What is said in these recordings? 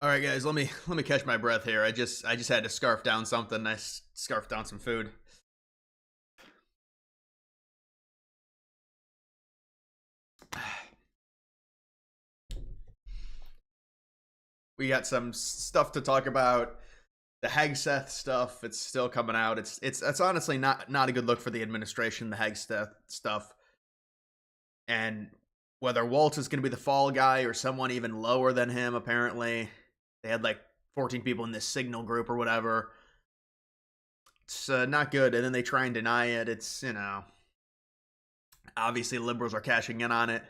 All right, guys, let me catch my breath here. I just had to scarf down something. I scarfed down some food. We got some stuff to talk about. The Hegseth stuff, it's still coming out. It's honestly not a good look for the administration, the Hegseth stuff. And whether Waltz is going to be the fall guy or someone even lower than him, apparently. They had like 14 people in this signal group or whatever. It's not good. And then they try and deny it. It's, obviously liberals are cashing in on it.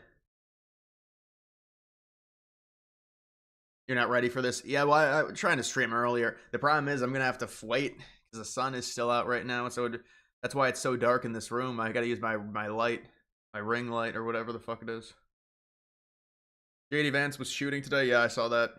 You're not ready for this? Yeah, well, I was trying to stream earlier. The problem is I'm going to have to wait because the sun is still out right now. So that's why it's so dark in this room. I got to use my light, my ring light or whatever the fuck it is. JD Vance was shooting today. Yeah, I saw that.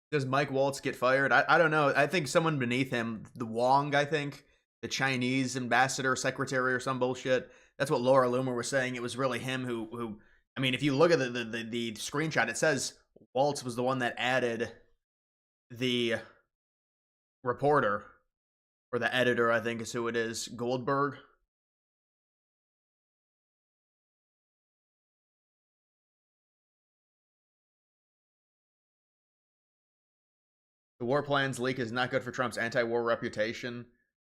Does Mike Waltz get fired? I don't know. I think someone beneath him, the Wong, I think, the Chinese ambassador, secretary, or some bullshit. That's what Laura Loomer was saying. It was really him who. I mean, if you look at the screenshot, it says Waltz was the one that added the reporter or the editor. I think is who it is. Goldberg. The war plans leak is not good for Trump's anti-war reputation,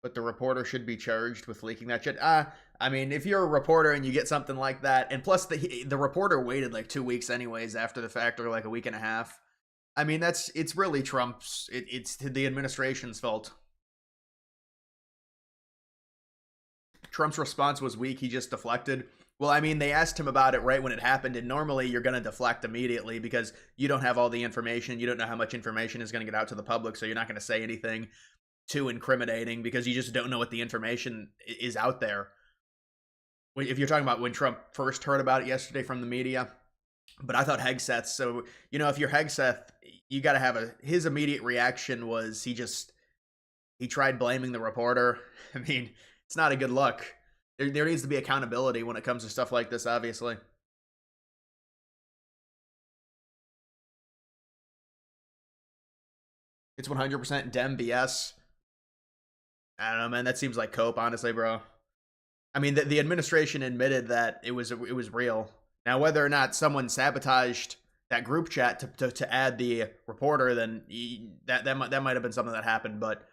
but the reporter should be charged with leaking that shit. I mean, if you're a reporter and you get something like that, and plus the reporter waited like 2 weeks anyways after the fact, or like a week and a half. I mean, it's really Trump's. It's the administration's fault. Trump's response was weak. He just deflected. Well, I mean, they asked him about it right when it happened, and normally you're going to deflect immediately because you don't have all the information. You don't know how much information is going to get out to the public, so you're not going to say anything too incriminating because you just don't know what the information is out there. If you're talking about when Trump first heard about it yesterday from the media, but I thought Hegseth, so, if you're Hegseth, you got to have his immediate reaction was he tried blaming the reporter. I mean, it's not a good look. There needs to be accountability when it comes to stuff like this, obviously. It's 100% Dem BS. I don't know, man. That seems like cope, honestly, bro. I mean, the administration admitted that it was real. Now, whether or not someone sabotaged that group chat to add the reporter, then that might have been something that happened, but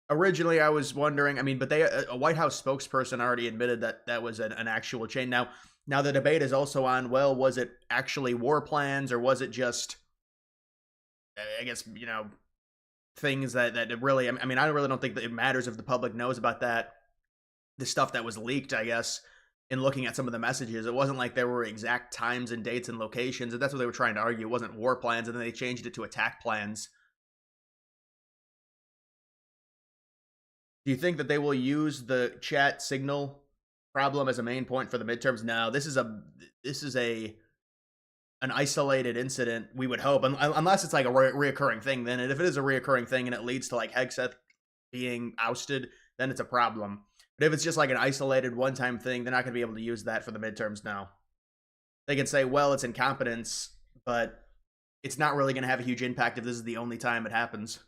originally, I was wondering. I mean, but a White House spokesperson already admitted that was an actual chain. Now the debate is also on. Well, was it actually war plans, or was it just, I guess, things that really? I mean, I really don't think that it matters if the public knows about that. The stuff that was leaked, I guess, in looking at some of the messages, it wasn't like there were exact times and dates and locations, and that's what they were trying to argue. It wasn't war plans, and then they changed it to attack plans. Do you think that they will use the chat signal problem as a main point for the midterms? No, this is an isolated incident. We would hope, unless it's like a reoccurring thing. Then, and if it is a reoccurring thing and it leads to like Hegseth being ousted, then it's a problem. But if it's just like an isolated one-time thing, they're not going to be able to use that for the midterms now. They can say, well, it's incompetence, but it's not really going to have a huge impact if this is the only time it happens.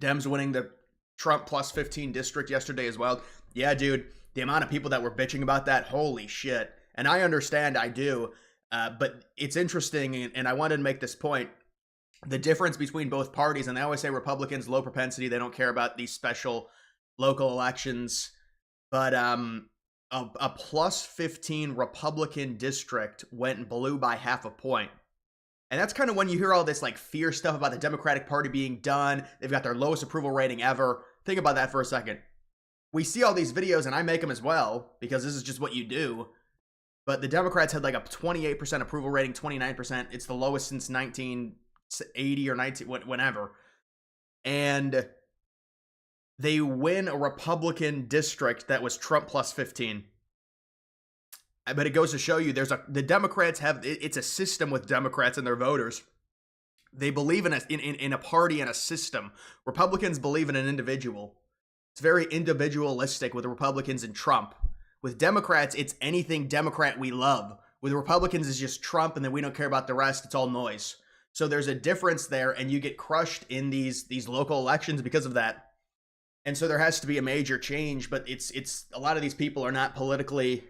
Dems winning the Trump plus 15 district yesterday as well. Yeah, dude, the amount of people that were bitching about that, holy shit. And I understand, I do. But it's interesting, and I wanted to make this point. The difference between both parties, and I always say Republicans, low propensity, they don't care about these special local elections. But a plus 15 Republican district went blue by half a point. And that's kind of when you hear all this like fear stuff about the Democratic Party being done. They've got their lowest approval rating ever. Think about that for a second. We see all these videos, and I make them as well, because this is just what you do. But the Democrats had like a 28% approval rating, 29%. It's the lowest since 1980 or whenever. And they win a Republican district that was Trump plus 15. But it goes to show you the Democrats it's a system with Democrats and their voters. They believe in a party and a system. Republicans believe in an individual. It's very individualistic with Republicans and Trump. With Democrats, it's anything Democrat we love. With Republicans, it's just Trump, and then we don't care about the rest. It's all noise. So there's a difference there, and you get crushed in these local elections because of that. And so there has to be a major change, but it's a lot of these people are not politically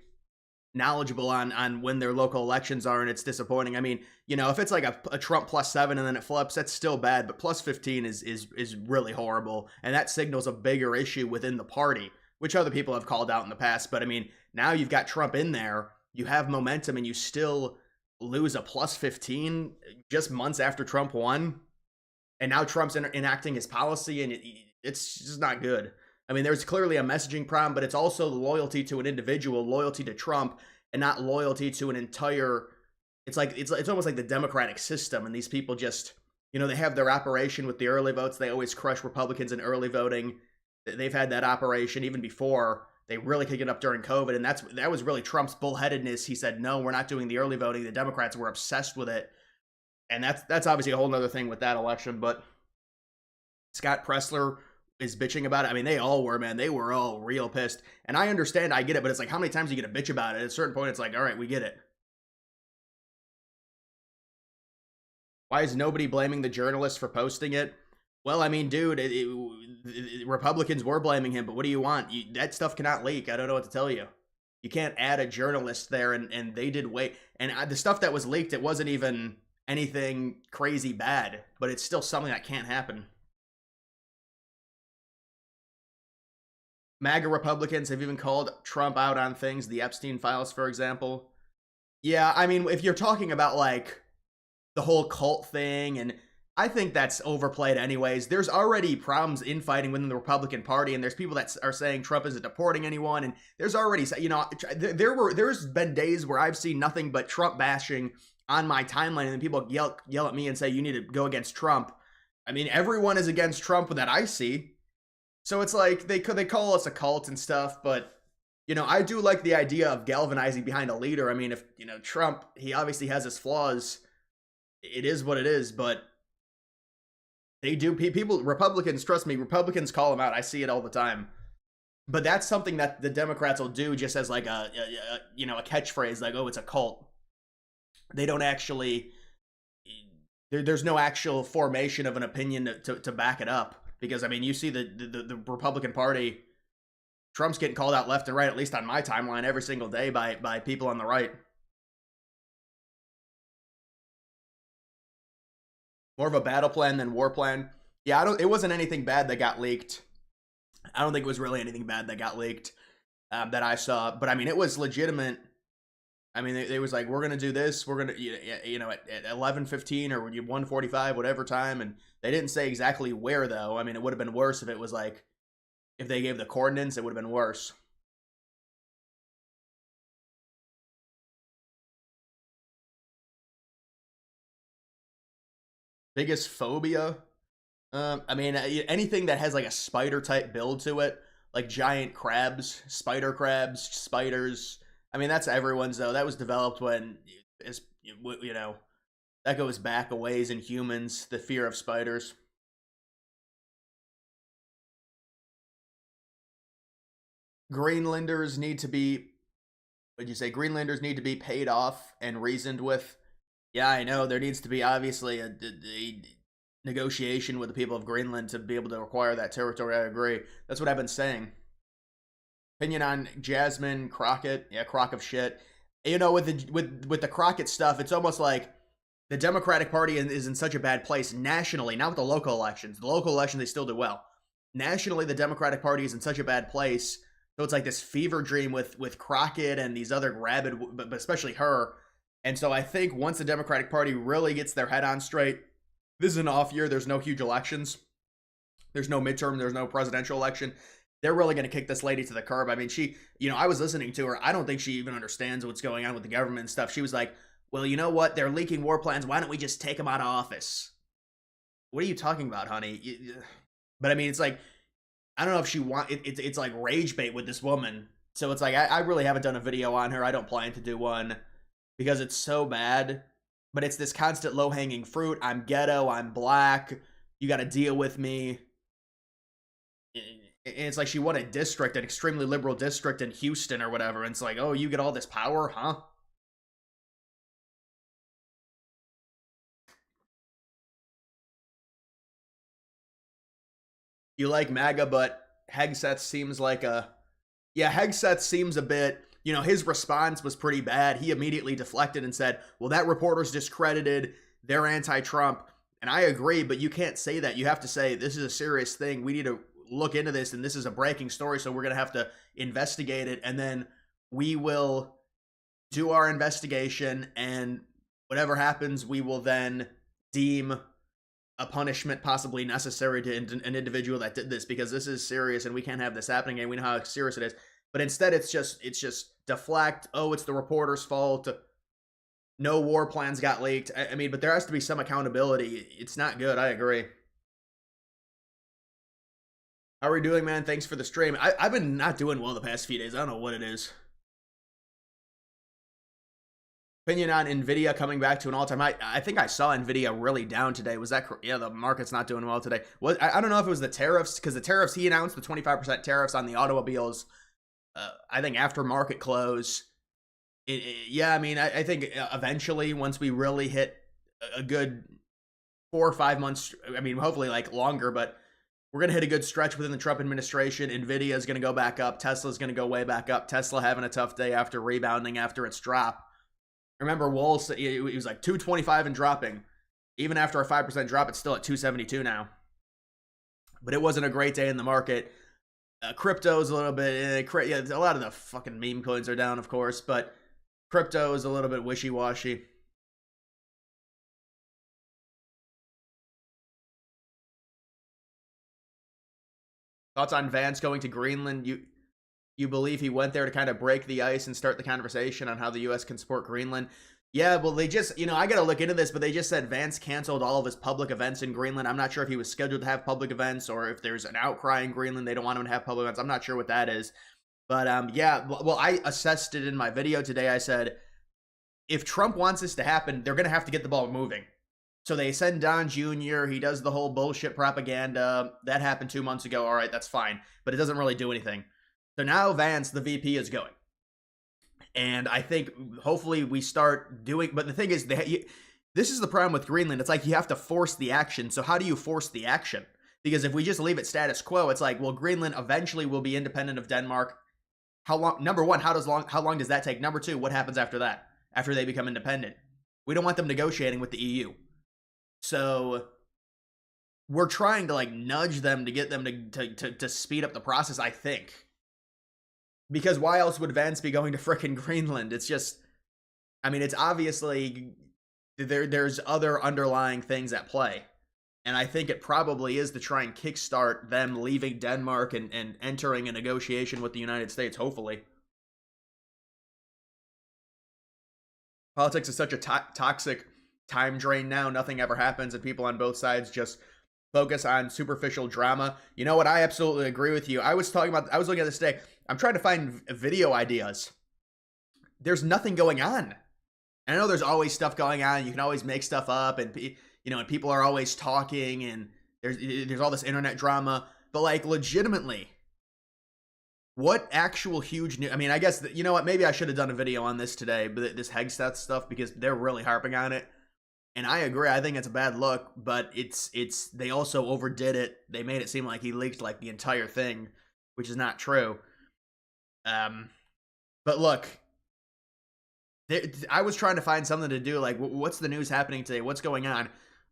knowledgeable on when their local elections are, and it's disappointing. I mean, you know, if it's like a Trump +7 and then it flips, that's still bad, but +15 is really horrible, and that signals a bigger issue within the party, which other people have called out in the past. But I mean, now you've got Trump in there, you have momentum, and you still lose a +15 just months after Trump won, and now Trump's enacting his policy, and it's just not good. I mean, there's clearly a messaging problem, but it's also loyalty to an individual, loyalty to Trump, and not loyalty to an entire. It's like it's almost like the democratic system, and these people just, you know, they have their operation with the early votes. They always crush Republicans in early voting. They've had that operation even before. They really kicked it up during COVID, and that was really Trump's bullheadedness. He said, "No, we're not doing the early voting." The Democrats were obsessed with it, and that's obviously a whole other thing with that election. But Scott Pressler is bitching about it. I mean, they all were, man. They were all real pissed. And I understand, I get it, but it's like, how many times are you going to bitch about it? At a certain point, it's like, all right, we get it. Why is nobody blaming the journalist for posting it? Well, I mean, dude, Republicans were blaming him, but what do you want? That stuff cannot leak. I don't know what to tell you. You can't add a journalist there, and they did wait. And the stuff that was leaked, it wasn't even anything crazy bad, but it's still something that can't happen. MAGA Republicans have even called Trump out on things, the Epstein files, for example. Yeah, I mean, if you're talking about, like, the whole cult thing, and I think that's overplayed anyways. There's already problems infighting within the Republican Party, and there's people that are saying Trump isn't deporting anyone, and there's already, you know, there's been days where I've seen nothing but Trump bashing on my timeline, and then people yell at me and say, you need to go against Trump. I mean, everyone is against Trump that I see. So it's like they call us a cult and stuff, but, you know, I do like the idea of galvanizing behind a leader. I mean, if, you know, Trump, he obviously has his flaws. It is what it is, but they do, people, Republicans, trust me, Republicans call him out. I see it all the time. But that's something that the Democrats will do just as like a you know, a catchphrase, like, oh, it's a cult. They don't actually, there's no actual formation of an opinion to back it up. Because, I mean, you see the Republican Party, Trump's getting called out left and right, at least on my timeline, every single day by people on the right. More of a battle plan than war plan. Yeah, it wasn't anything bad that got leaked. I don't think it was really anything bad that got leaked that I saw. But, I mean, it was legitimate. I mean, they was like, we're going to do this. We're going to, you know, at 11:15 or 1:45, whatever time. And they didn't say exactly where, though. I mean, it would have been worse if it was like, if they gave the coordinates, it would have been worse. Biggest phobia? I mean, anything that has like a spider type build to it, like giant crabs, spider crabs, spiders. I mean, that's everyone's, though. That was developed when, you know, that goes back a ways in humans, the fear of spiders. Greenlanders need to be, what'd you say? Greenlanders need to be paid off and reasoned with. Yeah, I know. There needs to be obviously a negotiation with the people of Greenland to be able to acquire that territory. I agree. That's what I've been saying. Opinion on Jasmine Crockett? Yeah, crock of shit. You know, with the Crockett stuff, it's almost like the Democratic Party is in such a bad place nationally, not with the local elections. The local elections, they still do well. Nationally, the Democratic Party is in such a bad place. So it's like this fever dream with Crockett and these other rabid, but especially her. And so I think once the Democratic Party really gets their head on straight, this is an off year. There's no huge elections. There's no midterm. There's no presidential election. They're really going to kick this lady to the curb. I mean, she, you know, I was listening to her. I don't think she even understands what's going on with the government and stuff. She was like, well, you know what? They're leaking war plans. Why don't we just take them out of office? What are you talking about, honey? But I mean, it's like, I don't know if she it's like rage bait with this woman. So it's like, I really haven't done a video on her. I don't plan to do one because it's so bad. But it's this constant low-hanging fruit. I'm ghetto. I'm black. You got to deal with me. And it's like she won a district, an extremely liberal district in Houston or whatever. And it's like, oh, you get all this power, huh? You like MAGA, but Hegseth seems like a yeah, Hegseth seems a bit, his response was pretty bad. He immediately deflected and said, well, that reporter's discredited. They're anti-Trump. And I agree, but you can't say that. You have to say, this is a serious thing. We need to look into this, and this is a breaking story, so we're going to have to investigate it. And then we will do our investigation, and whatever happens, we will then deem a punishment possibly necessary to an individual that did this, because this is serious and we can't have this happening, and we know how serious it is. But instead it's just deflect. Oh, it's the reporter's fault. No war plans got leaked. I mean, but there has to be some accountability. It's not good. I agree. How are we doing, man? Thanks for the stream. I've been not doing well the past few days. I don't know what it is. Opinion on Nvidia coming back to an all-time high. I think I saw Nvidia really down today. Was that? Yeah, the market's not doing well today. I don't know if it was the tariffs, because the tariffs, he announced the 25% tariffs on the automobiles. I think after market close. Yeah, I mean, I think eventually, once we really hit a good 4 or 5 months, I mean, hopefully like longer, but we're going to hit a good stretch within the Trump administration. Nvidia is going to go back up. Tesla's going to go way back up. Tesla having a tough day after rebounding after its drop. Remember, Wool said it was like 225 and dropping. Even after a 5% drop, it's still at 272 now. But it wasn't a great day in the market. Crypto's a little bit, yeah, a lot of the fucking meme coins are down, of course, but crypto is a little bit wishy-washy. Thoughts on Vance going to Greenland? You believe he went there to kind of break the ice and start the conversation on how the U.S. can support Greenland? Yeah, well, they just, I got to look into this, but they just said Vance canceled all of his public events in Greenland. I'm not sure if he was scheduled to have public events or if there's an outcry in Greenland. They don't want him to have public events. I'm not sure what that is. But, yeah, well, I assessed it in my video today. I said, if Trump wants this to happen, they're going to have to get the ball moving. So they send Don Jr., he does the whole bullshit propaganda. That happened 2 months ago. All right, that's fine. But it doesn't really do anything. So now Vance, the VP, is going. And I think hopefully we start doing, but the thing is, this is the problem with Greenland. It's like you have to force the action. So how do you force the action? Because if we just leave it status quo, it's like, well, Greenland eventually will be independent of Denmark. How long? Number one, how long does that take? Number two, what happens after that? After they become independent? We don't want them negotiating with the EU. So we're trying to like nudge them to get them to speed up the process, I think. Because why else would Vance be going to frickin' Greenland? It's just, I mean, it's obviously, there's other underlying things at play. And I think it probably is to try and kickstart them leaving Denmark and entering a negotiation with the United States, hopefully. Politics is such a toxic time drain now. Nothing ever happens, and people on both sides just focus on superficial drama. You know what? I absolutely agree with you. I was looking at this today. I'm trying to find video ideas. There's nothing going on. And I know there's always stuff going on. You can always make stuff up, and and people are always talking, and there's all this internet drama. But like, legitimately, what actual huge news? I mean, I guess you know what? Maybe I should have done a video on this today, but this Hegseth stuff, because they're really harping on it. And I agree. I think it's a bad look, but they also overdid it. They made it seem like he leaked like the entire thing, which is not true. But look, I was trying to find something to do. Like, what's the news happening today? What's going on?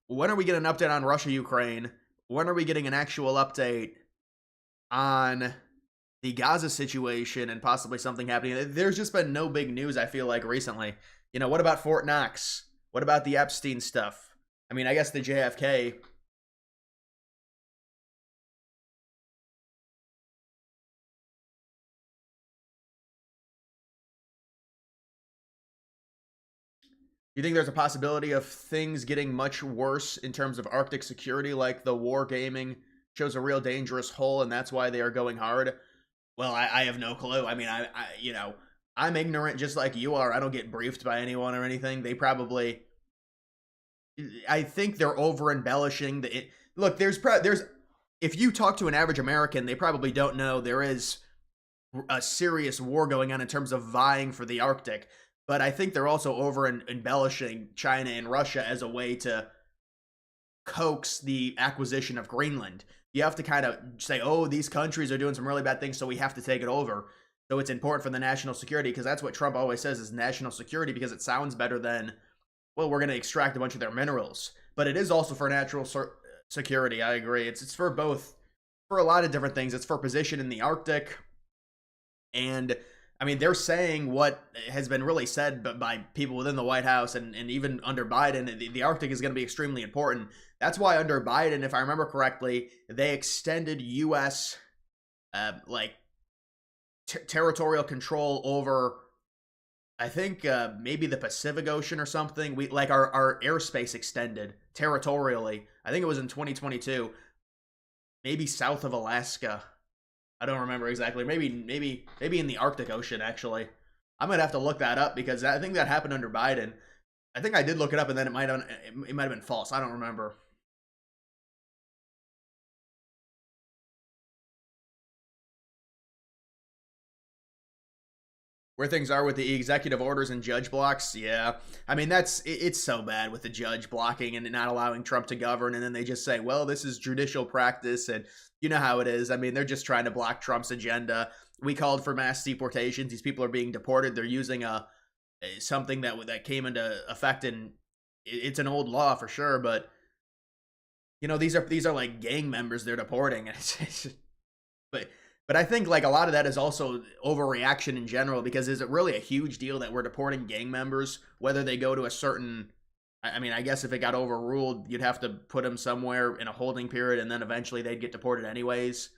When are we getting an update on Russia, Ukraine? When are we getting an actual update on the Gaza situation and possibly something happening? There's just been no big news, I feel like, recently. What about Fort Knox? What about the Epstein stuff? I mean, I guess the JFK. You think there's a possibility of things getting much worse in terms of Arctic security, like the war gaming shows a real dangerous hole, and that's why they are going hard? Well, I have no clue. I mean, I'm ignorant just like you are. I don't get briefed by anyone or anything. They probably, I think they're over embellishing look, there's if you talk to an average American, they probably don't know there is a serious war going on in terms of vying for the Arctic. But I think they're also over embellishing China and Russia as a way to coax the acquisition of Greenland. You have to kind of say, oh, these countries are doing some really bad things, so we have to take it over. So it's important for the national security, because that's what Trump always says is national security, because it sounds better than, well, we're going to extract a bunch of their minerals. But it is also for natural security. I agree. It's for both, for a lot of different things. It's for position in the Arctic. And I mean, they're saying what has been really said by people within the White House, and even under Biden, the Arctic is going to be extremely important. That's why under Biden, if I remember correctly, they extended U.S. Like territorial control over, I think maybe the Pacific Ocean or something. We like our airspace extended territorially. I think it was in 2022, maybe south of Alaska. I don't remember exactly. Maybe in the Arctic Ocean, actually. I'm gonna have to look that up, because I think that happened under Biden. I think I did look it up, and then it might have been false. I don't remember. Where things are with the executive orders and judge blocks, yeah. I mean, it's so bad with the judge blocking and not allowing Trump to govern, and then they just say, well, this is judicial practice, and you know how it is. I mean, they're just trying to block Trump's agenda. We called for mass deportations. These people are being deported. They're using something that came into effect, and it's an old law for sure, but you know, these are like gang members they're deporting, and but I think like a lot of that is also overreaction in general, because is it really a huge deal that we're deporting gang members, whether they go to a certain, I mean, I guess if it got overruled, you'd have to put them somewhere in a holding period, and then eventually they'd get deported anyways.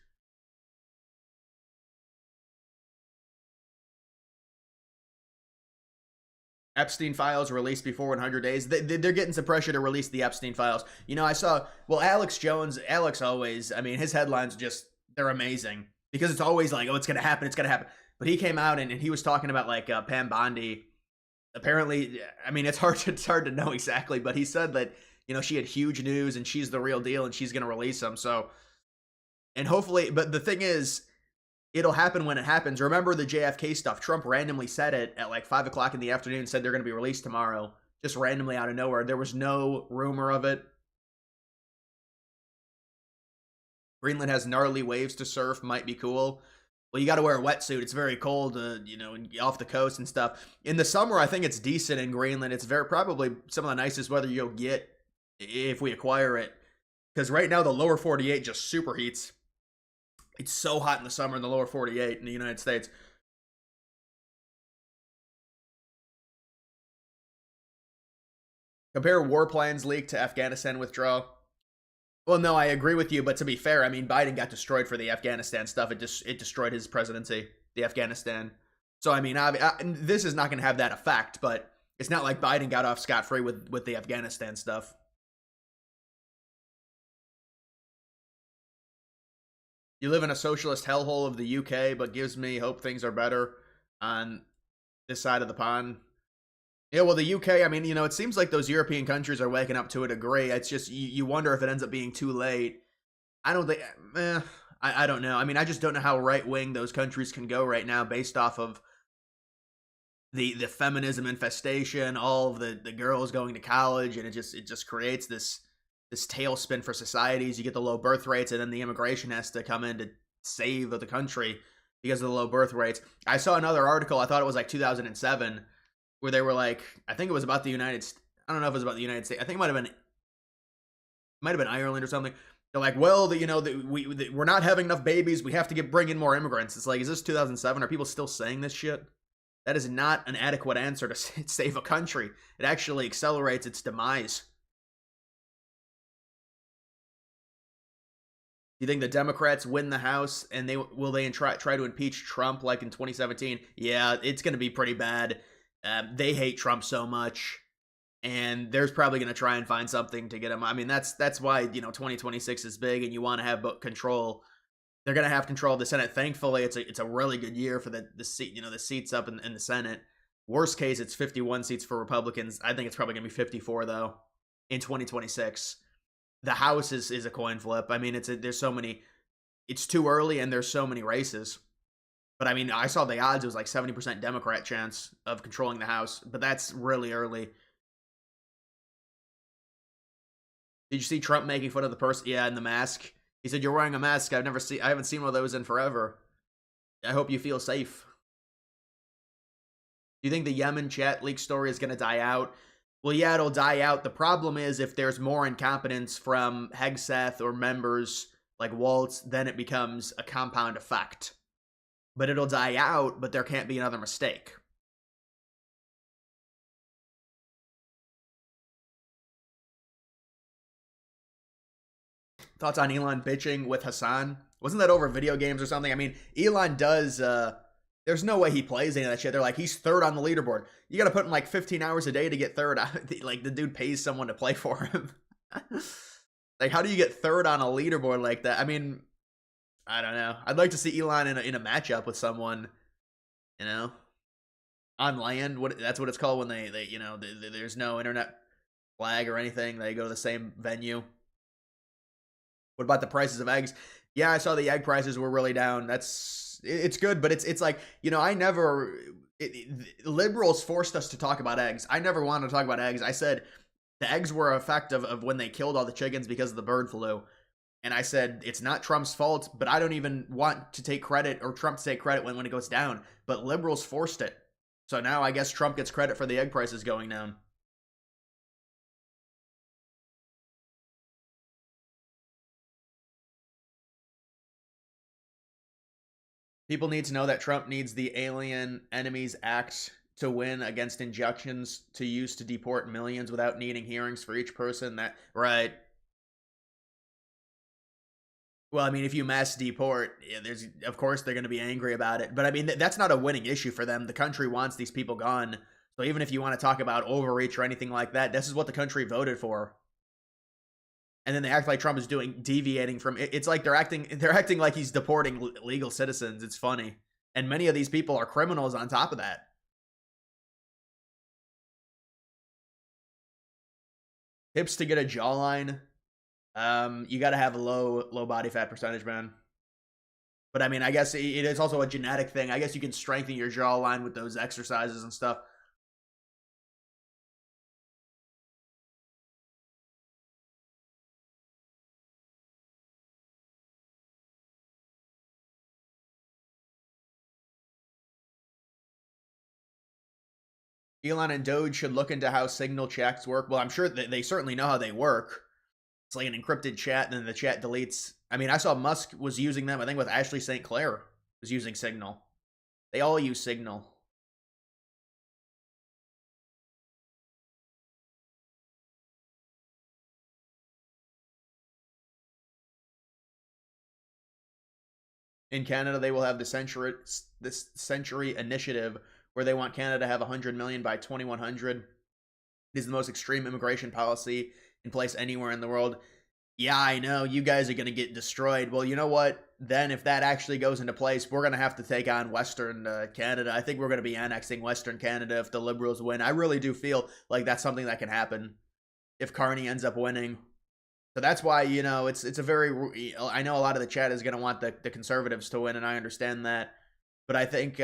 Epstein files released before 100 days. They're getting some pressure to release the Epstein files. You know, I saw, well, Alex Jones, Alex always, I mean, his headlines just, they're amazing, because it's always like, oh, it's going to happen, it's going to happen. But he came out and he was talking about like Pam Bondi. Apparently, I mean, it's hard to know exactly, but he said that, you know, she had huge news and she's the real deal and she's going to release them. So, and hopefully, but the thing is, it'll happen when it happens. Remember the JFK stuff? Trump randomly said it at like 5 o'clock in the afternoon, said they're going to be released tomorrow, just randomly out of nowhere. There was no rumor of it. Greenland has gnarly waves to surf, might be cool. Well, you got to wear a wetsuit. It's very cold, you know, off the coast and stuff. In the summer, I think it's decent in Greenland. It's probably some of the nicest weather you'll get if we acquire it. Because right now, the lower 48 just superheats. It's so hot in the summer in the lower 48 in the United States. Compare war plans leaked to Afghanistan withdrawal. Well, no, I agree with you, but to be fair, I mean, Biden got destroyed for the Afghanistan stuff. It destroyed his presidency, the Afghanistan. So, I mean, this is not going to have that effect, but it's not like Biden got off scot-free with the Afghanistan stuff. You live in a socialist hellhole of the UK, but gives me hope things are better on this side of the pond. Yeah, well, the UK, I mean, you know, it seems like those European countries are waking up to a degree. It's just, you wonder if it ends up being too late. I don't think, I don't know. I mean, I just don't know how right-wing those countries can go right now based off of the feminism infestation, all of the girls going to college, and it just creates this tailspin for societies. You get the low birth rates, and then the immigration has to come in to save the country because of the low birth rates. I saw another article, I thought it was like 2007, where they were like, I think it was about the United States. I don't know if it was about the United States. I think it might have been Ireland or something. They're like, well, we're not having enough babies. We have to bring in more immigrants. It's like, is this 2007? Are people still saying this shit? That is not an adequate answer to save a country. It actually accelerates its demise. You think the Democrats win the House, and will they try to impeach Trump like in 2017? Yeah, it's going to be pretty bad. They hate Trump so much, and there's probably going to try and find something to get him. I mean, that's why, you know, 2026 is big, and you want to have control. They're going to have control of the Senate. Thankfully, it's a really good year for the seat, you know, the seats up in the Senate. Worst case, it's 51 seats for Republicans. I think it's probably going to be 54 though in 2026. the House is a coin flip. I mean, there's so many. It's too early, and there's so many races. But I mean, I saw the odds. It was like 70% Democrat chance of controlling the House, but that's really early. Did you see Trump making fun of the person? Yeah, in the mask. He said, "You're wearing a mask. I haven't seen one of those in forever. I hope you feel safe." Do you think the Yemen chat leak story is going to die out? Well, yeah, it'll die out. The problem is if there's more incompetence from Hegseth or members like Waltz, then it becomes a compound effect. But it'll die out, but there can't be another mistake. Thoughts on Elon bitching with Hassan? Wasn't that over video games or something? I mean, Elon does, there's no way he plays any of that shit. They're like, he's third on the leaderboard. You gotta put in like 15 hours a day to get third. Like, the dude pays someone to play for him. Like, how do you get third on a leaderboard like that? I mean, I don't know. I'd like to see Elon in a matchup with someone, you know, on land. That's what it's called when they you know, there's no internet lag or anything. They go to the same venue. What about the prices of eggs? Yeah, I saw the egg prices were really down. It's good, but it's like, you know, liberals forced us to talk about eggs. I never wanted to talk about eggs. I said the eggs were an effect of when they killed all the chickens because of the bird flu. And I said, it's not Trump's fault, but I don't even want to take credit or Trump to take credit when it goes down. But liberals forced it. So now I guess Trump gets credit for the egg prices going down. People need to know that Trump needs the Alien Enemies Act to win against injunctions to use to deport millions without needing hearings for each person. Right. Well, I mean, if you mass deport, yeah, of course they're going to be angry about it. But I mean, that's not a winning issue for them. The country wants these people gone. So even if you want to talk about overreach or anything like that, this is what the country voted for. And then they act like Trump is deviating from it. It's like they're acting like he's deporting legal citizens. It's funny. And many of these people are criminals on top of that. Tips to get a jawline. You got to have a low body fat percentage, man. But I mean, I guess it is also a genetic thing. I guess you can strengthen your jawline with those exercises and stuff. Elon and Doge should look into how signal checks work. Well, I'm sure that they certainly know how they work. It's like an encrypted chat, and then the chat deletes. I mean, I saw Musk was using them. I think with Ashley St. Clair was using Signal. They all use Signal. In Canada, they will have this century initiative where they want Canada to have 100 million by 2100. It is the most extreme immigration policy in place anywhere in the world. Yeah, I know, you guys are going to get destroyed. Well, you know what? Then if that actually goes into place, we're going to have to take on Western Canada. I think we're going to be annexing Western Canada if the Liberals win. I really do feel like that's something that can happen if Carney ends up winning. So that's why, you know, it's a very, I know a lot of the chat is going to want the Conservatives to win, and I understand that. But I think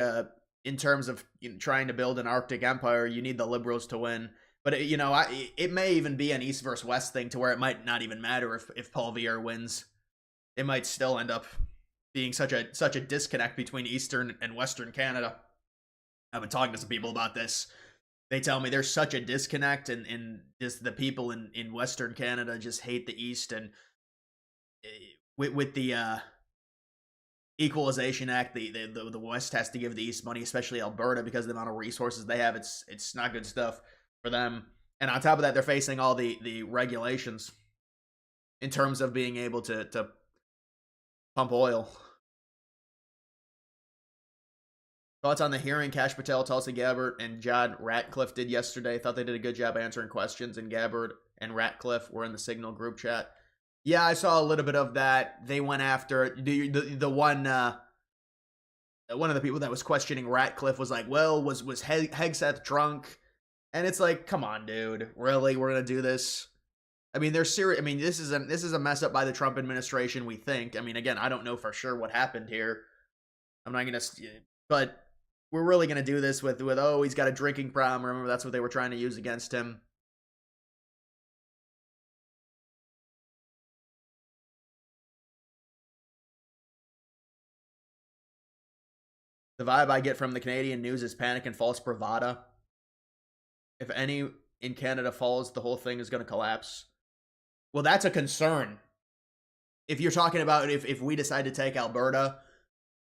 in terms of trying to build an Arctic empire, you need the Liberals to win. But, you know, it may even be an East versus West thing to where it might not even matter if Paul Vier wins. It might still end up being such a disconnect between Eastern and Western Canada. I've been talking to some people about this. They tell me there's such a disconnect, and just the people in Western Canada just hate the East. And with the Equalization Act, the West has to give the East money, especially Alberta, because of the amount of resources they have. It's not good stuff for them. And on top of that, they're facing all the regulations in terms of being able to pump oil. Thoughts on the hearing Kash Patel, Tulsi Gabbard, and John Ratcliffe did yesterday? Thought they did a good job answering questions, and Gabbard and Ratcliffe were in the Signal group chat. Yeah, I saw a little bit of that. They went after the one of the people that was questioning Ratcliffe was like, well, was Hegseth drunk? And it's like, come on, dude. Really? We're going to do this? I mean, they're serious. I mean, this is a mess up by the Trump administration, we think. I mean, again, I don't know for sure what happened here. I'm not gonna, but we're really gonna do this with oh, he's got a drinking problem. Remember, that's what they were trying to use against him. The vibe I get from the Canadian news is panic and false bravado. If any in Canada falls, the whole thing is going to collapse. Well, that's a concern. If you're talking about if we decide to take Alberta,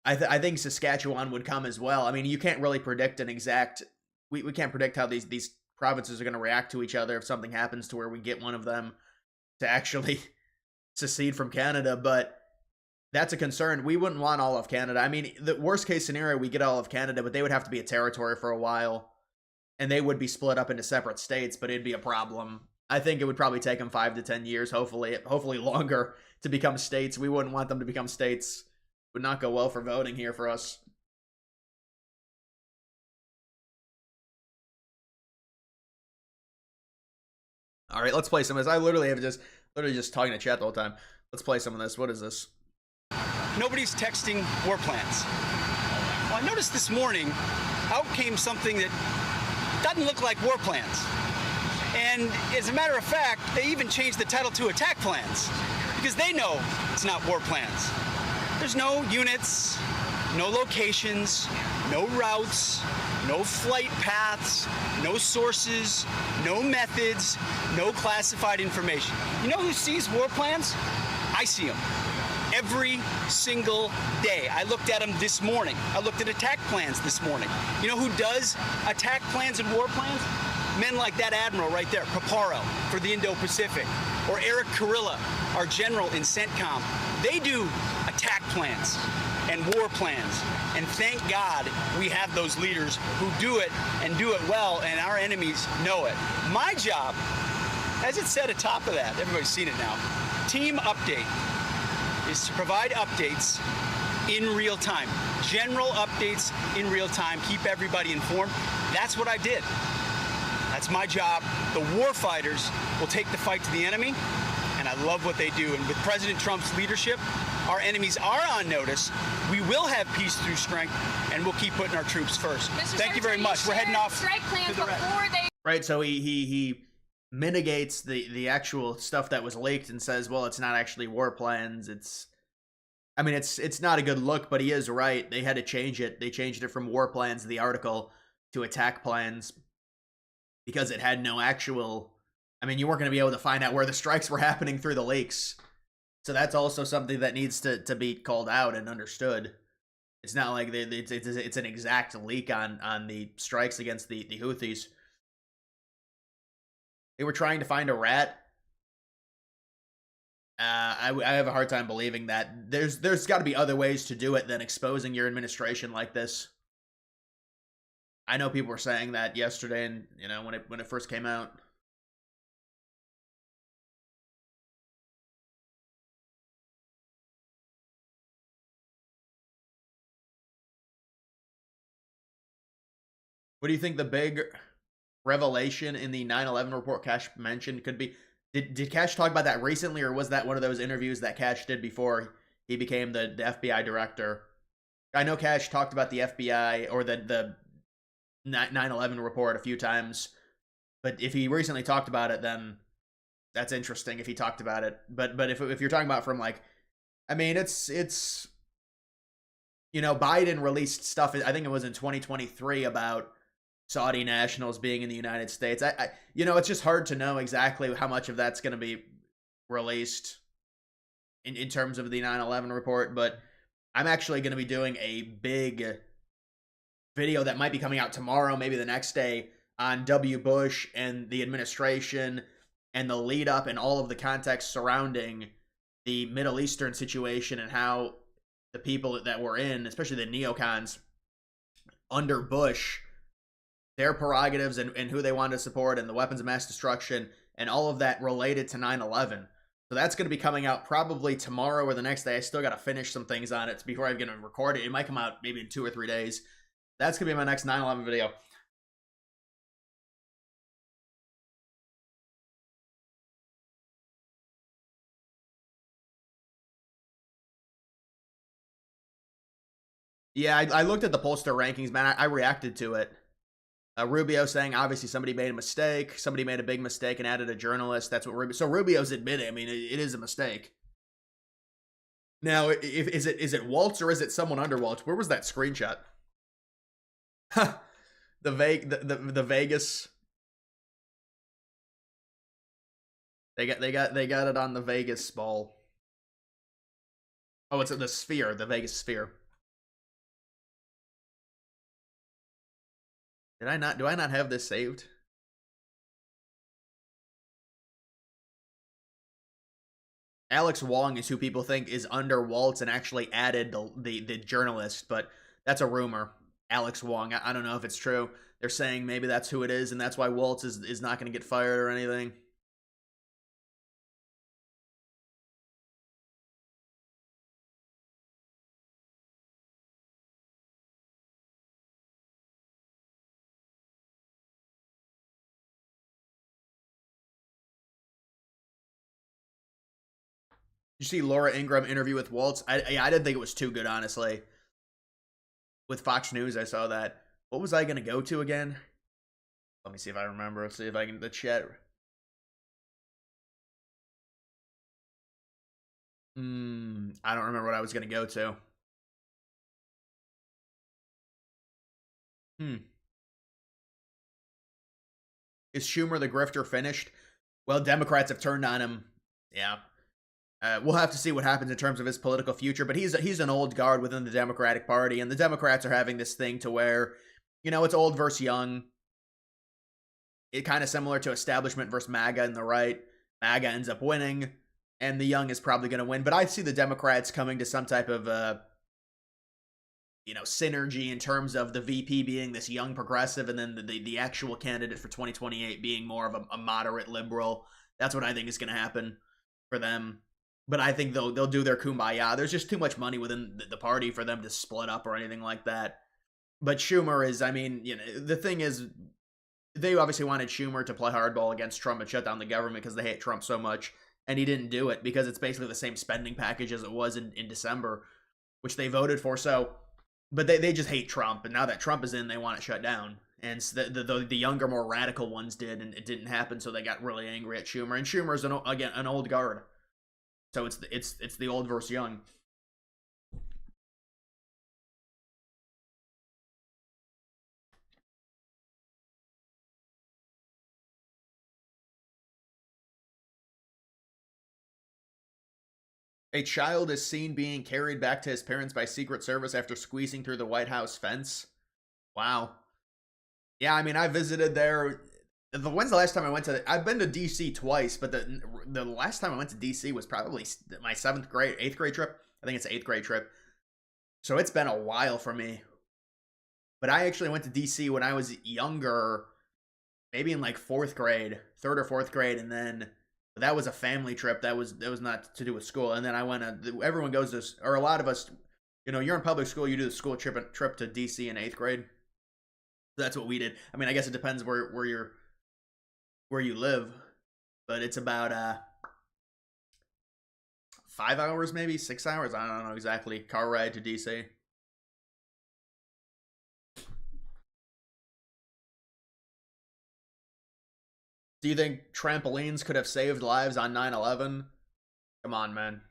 I think Saskatchewan would come as well. I mean, you can't really predict an exact. We can't predict how these provinces are going to react to each other if something happens to where we get one of them to actually secede from Canada, but that's a concern. We wouldn't want all of Canada. I mean, the worst case scenario, we get all of Canada, but they would have to be a territory for a while, and they would be split up into separate states, but it'd be a problem. I think it would probably take them 5 to 10 years, hopefully longer, to become states. We wouldn't want them to become states. Would not go well for voting here for us. All right, let's play some of this. I literally just talking to chat the whole time. Let's play some of this. What is this? Nobody's texting war plans. Well, I noticed this morning, out came something that doesn't look like war plans. And as a matter of fact, they even changed the title to attack plans because they know it's not war plans. There's no units, no locations, no routes, no flight paths, no sources, no methods, no classified information. You know who sees war plans? I see them every single day. I looked at them this morning. I looked at attack plans this morning. You know who does attack plans and war plans? Men like that admiral right there, Paparo, for the Indo-Pacific, or Eric Kurilla, our general in CENTCOM. They do attack plans and war plans, and thank God we have those leaders who do it and do it well, and our enemies know it. My job, as it said atop of that, everybody's seen it now, team update, is to provide updates in real time. General updates in real time, keep everybody informed. That's what I did. That's my job. The war fighters will take the fight to the enemy, and I love what they do. And with President Trump's leadership, our enemies are on notice. We will have peace through strength, and we'll keep putting our troops first. Thank you very much. We're heading off strike plans to the before they. Right, so he mitigates the actual stuff that was leaked and says, well, it's not actually war plans. I mean, it's not a good look, but he is right. They had to change it. They changed it from war plans, the article, to attack plans because it had no actual. I mean, you weren't going to be able to find out where the strikes were happening through the leaks. So that's also something that needs to be called out and understood. It's not like it's an exact leak on the strikes against the Houthis. They were trying to find a rat. I have a hard time believing that. There's got to be other ways to do it than exposing your administration like this. I know people were saying that yesterday, and you know when it first came out. What do you think the big revelation in the 9/11 report Cash mentioned could be? Did Cash talk about that recently, or was that one of those interviews that Cash did before he became the FBI director? I know Cash talked about the FBI or the 9/11 report a few times, but if he recently talked about it, then that's interesting if he talked about it. But if you're talking about from like, I mean, it's you know, Biden released stuff, I think it was in 2023, about Saudi nationals being in the United States. You know, it's just hard to know exactly how much of that's going to be released in terms of the 9/11 report, but I'm actually going to be doing a big video that might be coming out tomorrow, maybe the next day, on W. Bush and the administration and the lead up and all of the context surrounding the Middle Eastern situation and how the people that were in, especially the neocons under Bush, their prerogatives and who they wanted to support and the weapons of mass destruction and all of that related to 9/11. So that's going to be coming out probably tomorrow or the next day. I still got to finish some things on it before I'm going to record it. It might come out maybe in 2 or 3 days. That's going to be my next 9/11 video. Yeah, I looked at the pollster rankings, man. I reacted to it. Rubio saying obviously somebody made a mistake, somebody made a big mistake and added a journalist. That's what Rubio. So Rubio's admitting. I mean, it is a mistake. Now, if is it Waltz or is it someone under Waltz? Where was that screenshot? the Vegas. They got it on the Vegas ball. Oh, it's the Sphere, the Vegas Sphere. Did I not? Do I not have this saved? Alex Wong is who people think is under Waltz and actually added the journalist, but that's a rumor. Alex Wong. I don't know if it's true. They're saying maybe that's who it is, and that's why Waltz is not going to get fired or anything. You see Laura Ingraham interview with Waltz? I didn't think it was too good, honestly. With Fox News, I saw that. What was I going to go to again? Let me see if I remember. Let's see if I can the chat. I don't remember what I was going to go to. Is Schumer the grifter finished? Well, Democrats have turned on him. Yeah. We'll have to see what happens in terms of his political future, but he's an old guard within the Democratic Party, and the Democrats are having this thing to where, it's old versus young. It kind of similar to establishment versus MAGA in the right. MAGA ends up winning, and the young is probably going to win. But I see the Democrats coming to some type of, synergy in terms of the VP being this young progressive, and then the actual candidate for 2028 being more of a moderate liberal. That's what I think is going to happen for them. But I think they'll do their kumbaya. There's just too much money within the party for them to split up or anything like that. But Schumer is, the thing is, they obviously wanted Schumer to play hardball against Trump and shut down the government because they hate Trump so much. And he didn't do it because it's basically the same spending package as it was in December, which they voted for. So, but they just hate Trump. And now that Trump is in, they want it shut down. And the younger, more radical ones did, and it didn't happen. So they got really angry at Schumer. And Schumer's, an old guard. So it's the old versus young. A child is seen being carried back to his parents by Secret Service after squeezing through the White House fence. Wow. Yeah, I visited there. When's the last time I went to? I've been to DC twice, but the last time I went to DC was probably my 8th grade trip. I think it's an 8th grade trip. So it's been a while for me. But I actually went to DC when I was younger, maybe in like 4th grade, 3rd or 4th grade, and then that was a family trip. That was not to do with school. And then I went. Everyone goes to, or a lot of us, you're in public school. You do the school trip to DC in 8th grade. So that's what we did. I guess it depends where you live, but it's about 5 hours, maybe 6 hours. I don't know exactly. Car ride to DC. Do you think trampolines could have saved lives on 9/11? Come on, man.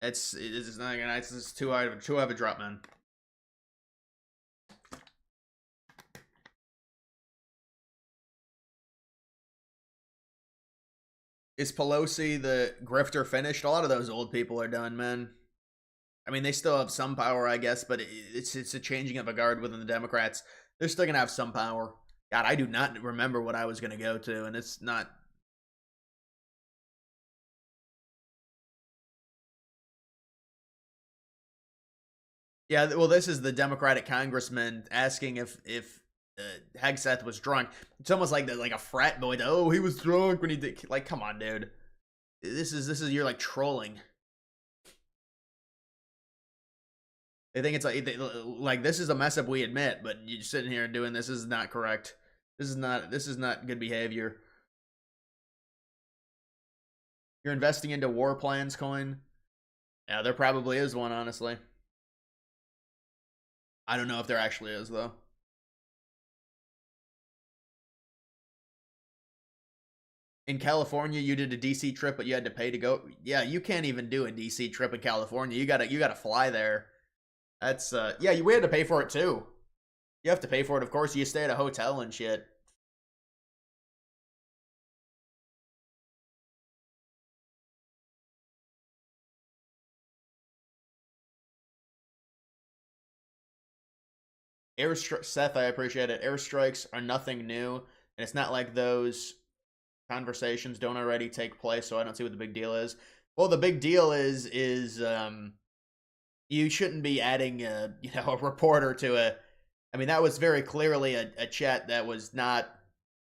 It's not gonna. It's too high of a drop, man. Is Pelosi the grifter finished? A lot of those old people are done, man. They still have some power, I guess, but it's a changing of a guard within the Democrats. They're still gonna have some power. God, I do not remember what I was gonna go to, and it's not. Yeah, well, this is the Democratic congressman asking if Hegseth was drunk. It's almost like a frat boy. Oh, he was drunk when he did. Like, come on, dude. This is you're like trolling. They think it's like this is a mess up. We admit, but you're sitting here and doing this is not correct. This is not good behavior. You're investing into war plans coin. Yeah, there probably is one, honestly. I don't know if there actually is though. In California, you did a DC trip, but you had to pay to go. Yeah, you can't even do a DC trip in California. You gotta fly there. That's yeah, we had to pay for it too. You have to pay for it, of course. You stay at a hotel and shit. Seth, I appreciate it. Airstrikes are nothing new, and it's not like those conversations don't already take place. So I don't see what the big deal is. Well, the big deal is you shouldn't be adding a reporter to a. I mean, that was very clearly a chat that was not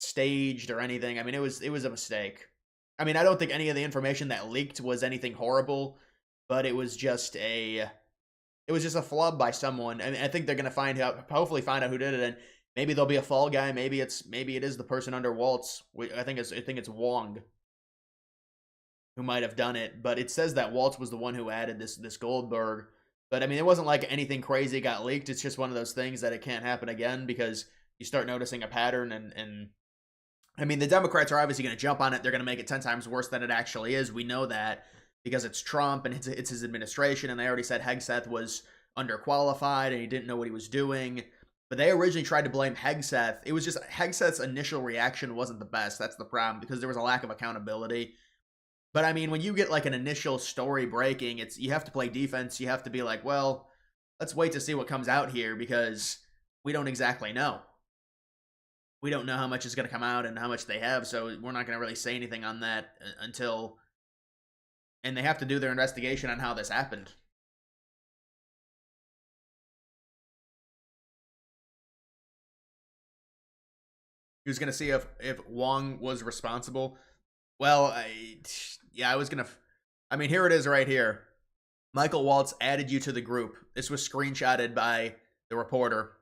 staged or anything. I mean, it was a mistake. I mean, I don't think any of the information that leaked was anything horrible, but it was just a flub by someone, and I think they're gonna hopefully find out who did it, and maybe there'll be a fall guy. Maybe it is the person under Waltz. I think it's Wong who might have done it, but it says that Waltz was the one who added this Goldberg. But I mean, it wasn't like anything crazy got leaked. It's just one of those things that it can't happen again because you start noticing a pattern, and I mean, the Democrats are obviously going to jump on it. They're going to make it 10 times worse than it actually is. We know that because it's Trump and it's his administration, and they already said Hegseth was underqualified and he didn't know what he was doing. But they originally tried to blame Hegseth. It was just Hegseth's initial reaction wasn't the best. That's the problem because there was a lack of accountability. But I mean, when you get like an initial story breaking, you have to play defense. You have to be like, well, let's wait to see what comes out here because we don't exactly know. We don't know how much is going to come out and how much they have, so we're not going to really say anything on that until. And they have to do their investigation on how this happened. He was going to see if Wong was responsible. Well, I was going to. I mean, here it is right here. Michael Waltz added you to the group. This was screenshotted by the reporter.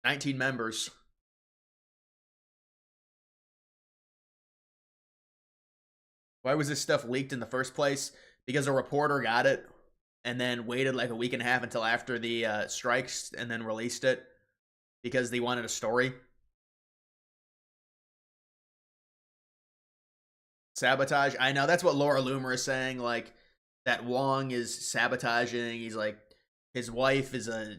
19 members. Why was this stuff leaked in the first place? Because a reporter got it and then waited like a week and a half until after the strikes and then released it because they wanted a story. Sabotage. I know that's what Laura Loomer is saying. Like that Wong is sabotaging. He's like his wife is a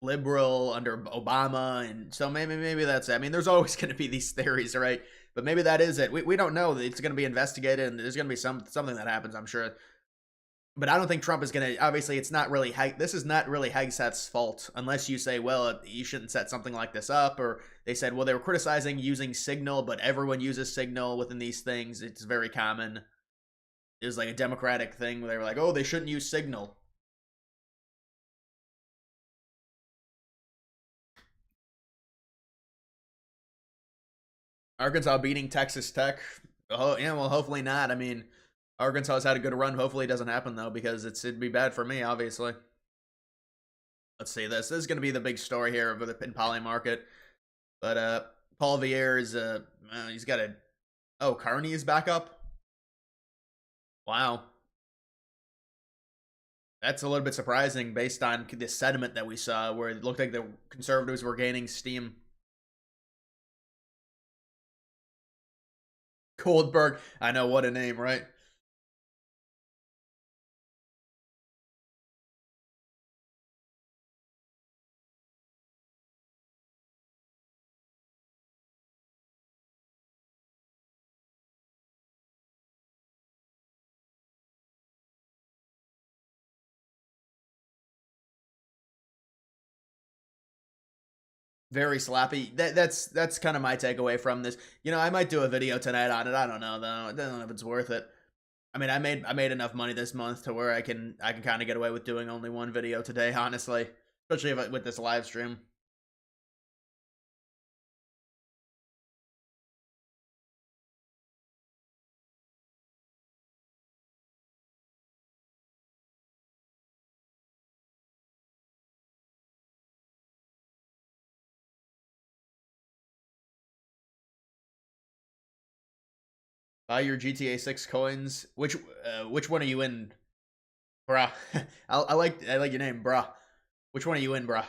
liberal under Obama, and so maybe that's it. I mean, there's always going to be these theories, right? But maybe that is it. We don't know. It's going to be investigated, and there's going to be something that happens, I'm sure. But I don't think Trump is going to. Obviously, it's not really. This is not really Hegseth's fault, unless you say, well, you shouldn't set something like this up, or they said, well, they were criticizing using Signal, but everyone uses Signal within these things. It's very common. It was like a Democratic thing where they were like, oh, they shouldn't use Signal. Arkansas beating Texas Tech. Oh, yeah, well, hopefully not. I mean, Arkansas has had a good run. Hopefully it doesn't happen, though, because it'd be bad for me, obviously. Let's see this. This is going to be the big story here in Polymarket. But Paul Vieira is, he's got a... Oh, Carney is back up? Wow. That's a little bit surprising based on the sentiment that we saw, where it looked like the conservatives were gaining steam. Goldberg. I know, what a name, right? Very sloppy. That's kind of my takeaway from this. I might do a video tonight on it. I don't know though. I don't know if it's worth it. I mean, I made enough money this month to where I can kind of get away with doing only one video today, honestly, especially with this live stream. Buy your GTA 6 coins. Which one are you in, bruh? I like your name, bruh. Which one are you in, bruh?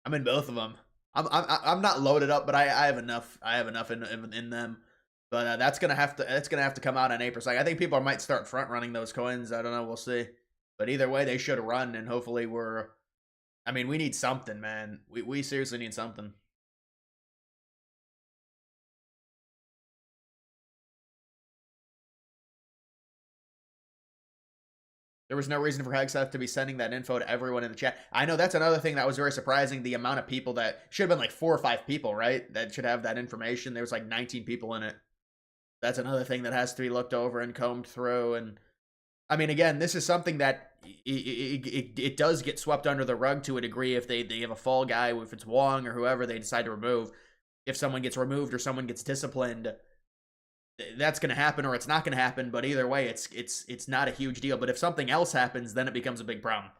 I'm in both of them. I'm not loaded up, but I have enough. I have enough in them. But that's gonna have to come out on April 2nd. I think people might start front running those coins. I don't know. We'll see. But either way, they should run, and hopefully we're. I mean, we need something, man. We seriously need something. There was no reason for Hegseth to be sending that info to everyone in the chat. I know that's another thing that was very surprising. The amount of people that should have been like 4 or 5 people, right? That should have that information. There was like 19 people in it. That's another thing that has to be looked over and combed through. And I mean, again, this is something that it does get swept under the rug to a degree if they have a fall guy, if it's Wong or whoever they decide to remove. If someone gets removed or someone gets disciplined, that's going to happen or it's not going to happen. But either way, it's not a huge deal. But if something else happens, then it becomes a big problem.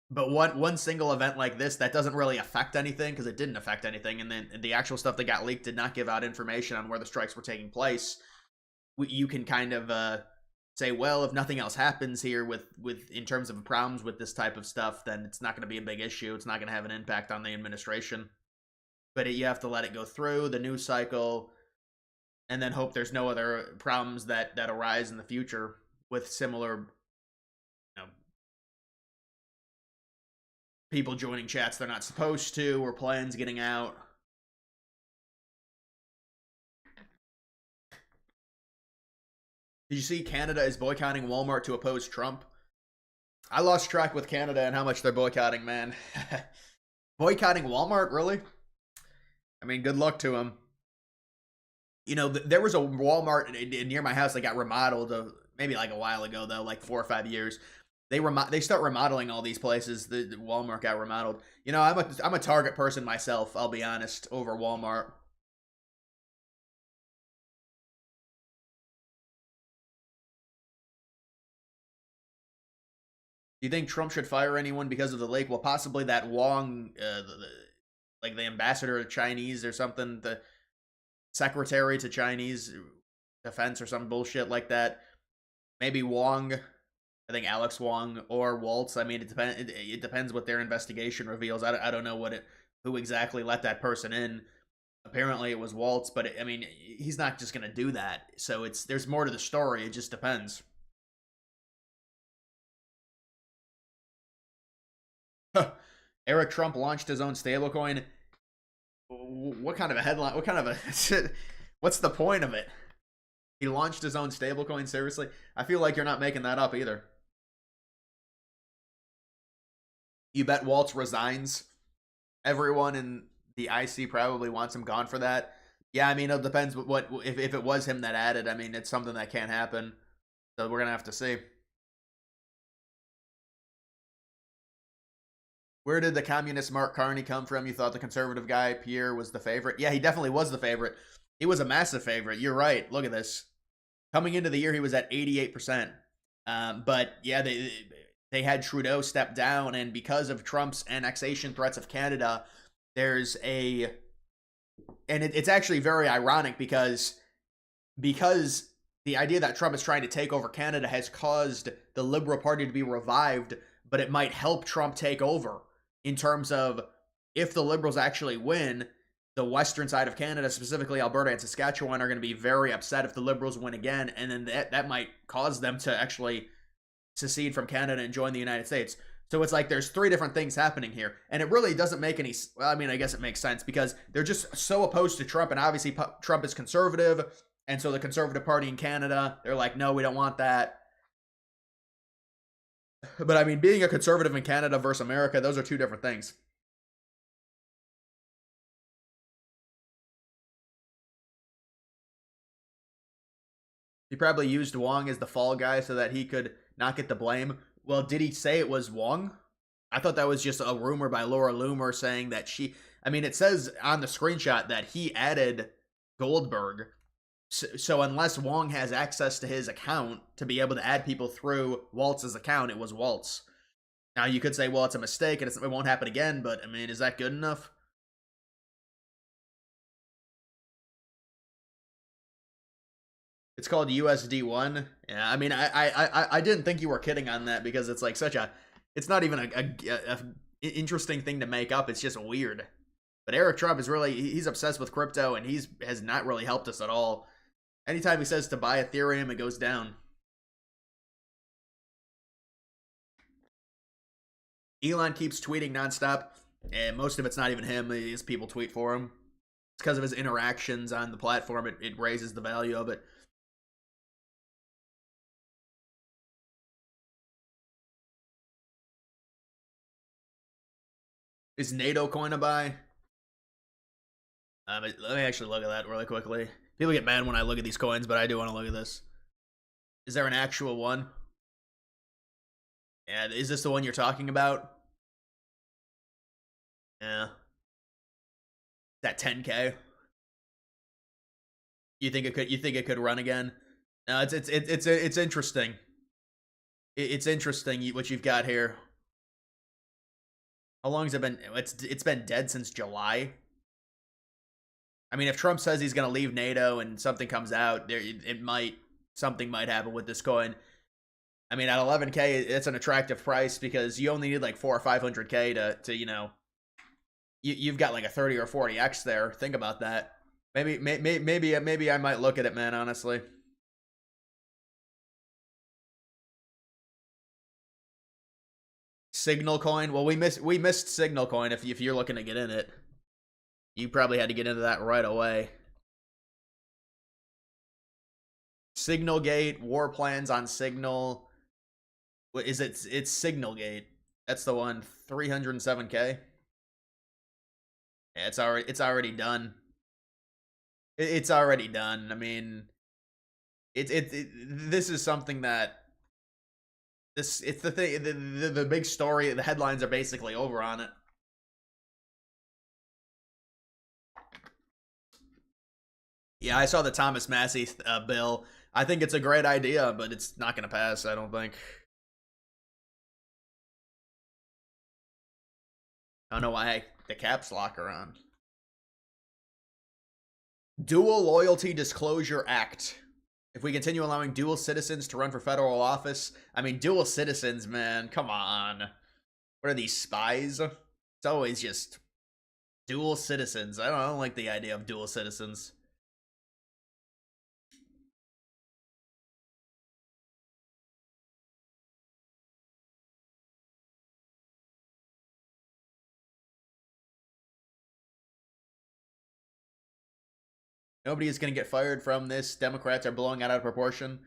But one single event like this that doesn't really affect anything because it didn't affect anything, and then the actual stuff that got leaked did not give out information on where the strikes were taking place. You can kind of say, well, if nothing else happens here with in terms of problems with this type of stuff, then it's not going to be a big issue. It's not going to have an impact on the administration. But you have to let it go through the news cycle, and then hope there's no other problems that arise in the future with similar, people joining chats they're not supposed to, or plans getting out. Did you see Canada is boycotting Walmart to oppose Trump? I lost track with Canada and how much they're boycotting, man. Boycotting Walmart, really? I mean, good luck to them. You know, there was a Walmart near my house that got remodeled maybe like a while ago, though, like 4 or 5 years. They start remodeling all these places. The Walmart got remodeled. You know, I'm a Target person myself, I'll be honest, over Walmart. Do you think Trump should fire anyone because of the leak? Well, possibly that Wong, like the ambassador to Chinese or something, the secretary to Chinese defense or some bullshit like that. Maybe Wong, I think Alex Wong or Waltz. I mean, it depends what their investigation reveals. I don't know who exactly let that person in. Apparently it was Waltz, but I mean, he's not just gonna do that. So there's more to the story. It just depends. Eric Trump launched his own stablecoin. What kind of a headline? What kind of a? What's the point of it? He launched his own stablecoin. Seriously, I feel like you're not making that up either. You bet Waltz resigns. Everyone in the IC probably wants him gone for that. Yeah, I mean, it depends what if it was him that added. I mean, it's something that can't happen. So we're gonna have to see. Where did the communist Mark Carney come from? You thought the conservative guy, Pierre, was the favorite? Yeah, he definitely was the favorite. He was a massive favorite. You're right. Look at this. Coming into the year, he was at 88%. But yeah, they had Trudeau step down, and because of Trump's annexation threats of Canada, there's and it's actually very ironic because the idea that Trump is trying to take over Canada has caused the Liberal Party to be revived, but it might help Trump take over. In terms of if the Liberals actually win, the western side of Canada, specifically Alberta and Saskatchewan, are going to be very upset if the Liberals win again, and then that might cause them to actually secede from Canada and join the United States. So it's like there's 3 different things happening here, and it really doesn't make any. Well, I mean, I guess it makes sense because they're just so opposed to Trump, and obviously Trump is conservative, and so the Conservative Party in Canada, they're like, no, we don't want that. But I mean, being a conservative in Canada versus America, those are 2 different things. He probably used Wong as the fall guy so that he could not get the blame. Well, did he say it was Wong? I thought that was just a rumor by Laura Loomer saying that I mean, it says on the screenshot that he added Goldberg. So unless Wong has access to his account to be able to add people through Waltz's account, it was Waltz. Now, you could say, well, it's a mistake and it won't happen again, but, I mean, is that good enough? It's called USD1. Yeah, I mean, I didn't think you were kidding on that because it's like it's not even a interesting thing to make up. It's just weird. But Eric Trump is really, he's obsessed with crypto, and has not really helped us at all. Anytime he says to buy Ethereum, it goes down. Elon keeps tweeting nonstop, and most of it's not even him. His people tweet for him. It's because of his interactions on the platform. It raises the value of it. Is NATO coin a buy? Let me actually look at that really quickly. People get mad when I look at these coins, but I do want to look at this. Is there an actual one? Yeah, is this the one you're talking about? Yeah. That 10K. You think it could run again? No, it's interesting. It's interesting what you've got here. How long has it been? It's been dead since July. I mean, if Trump says he's going to leave NATO and something comes out, something might happen with this coin. I mean, at 11K, it's an attractive price because you only need like 400 or 500K to you've got like a 30 or 40x there. Think about that. Maybe I might look at it, man. Honestly. Signal coin. Well, we missed Signal coin. If you're looking to get in it, you probably had to get into that right away. Signal Gate, war plans on Signal. What is it? It's Signal Gate. That's the one. 307K. Yeah, it's already done. It's already done. I mean, this is something that it's the thing. The big story. The headlines are basically over on it. Yeah, I saw the Thomas Massey bill. I think it's a great idea, but it's not going to pass, I don't think. I don't know why the caps lock are on. Dual Loyalty Disclosure Act. If we continue allowing dual citizens to run for federal office, I mean, dual citizens, man, come on. What are these, spies? It's always just dual citizens. I don't like the idea of dual citizens. Nobody is going to get fired from this. Democrats are blowing it out of proportion.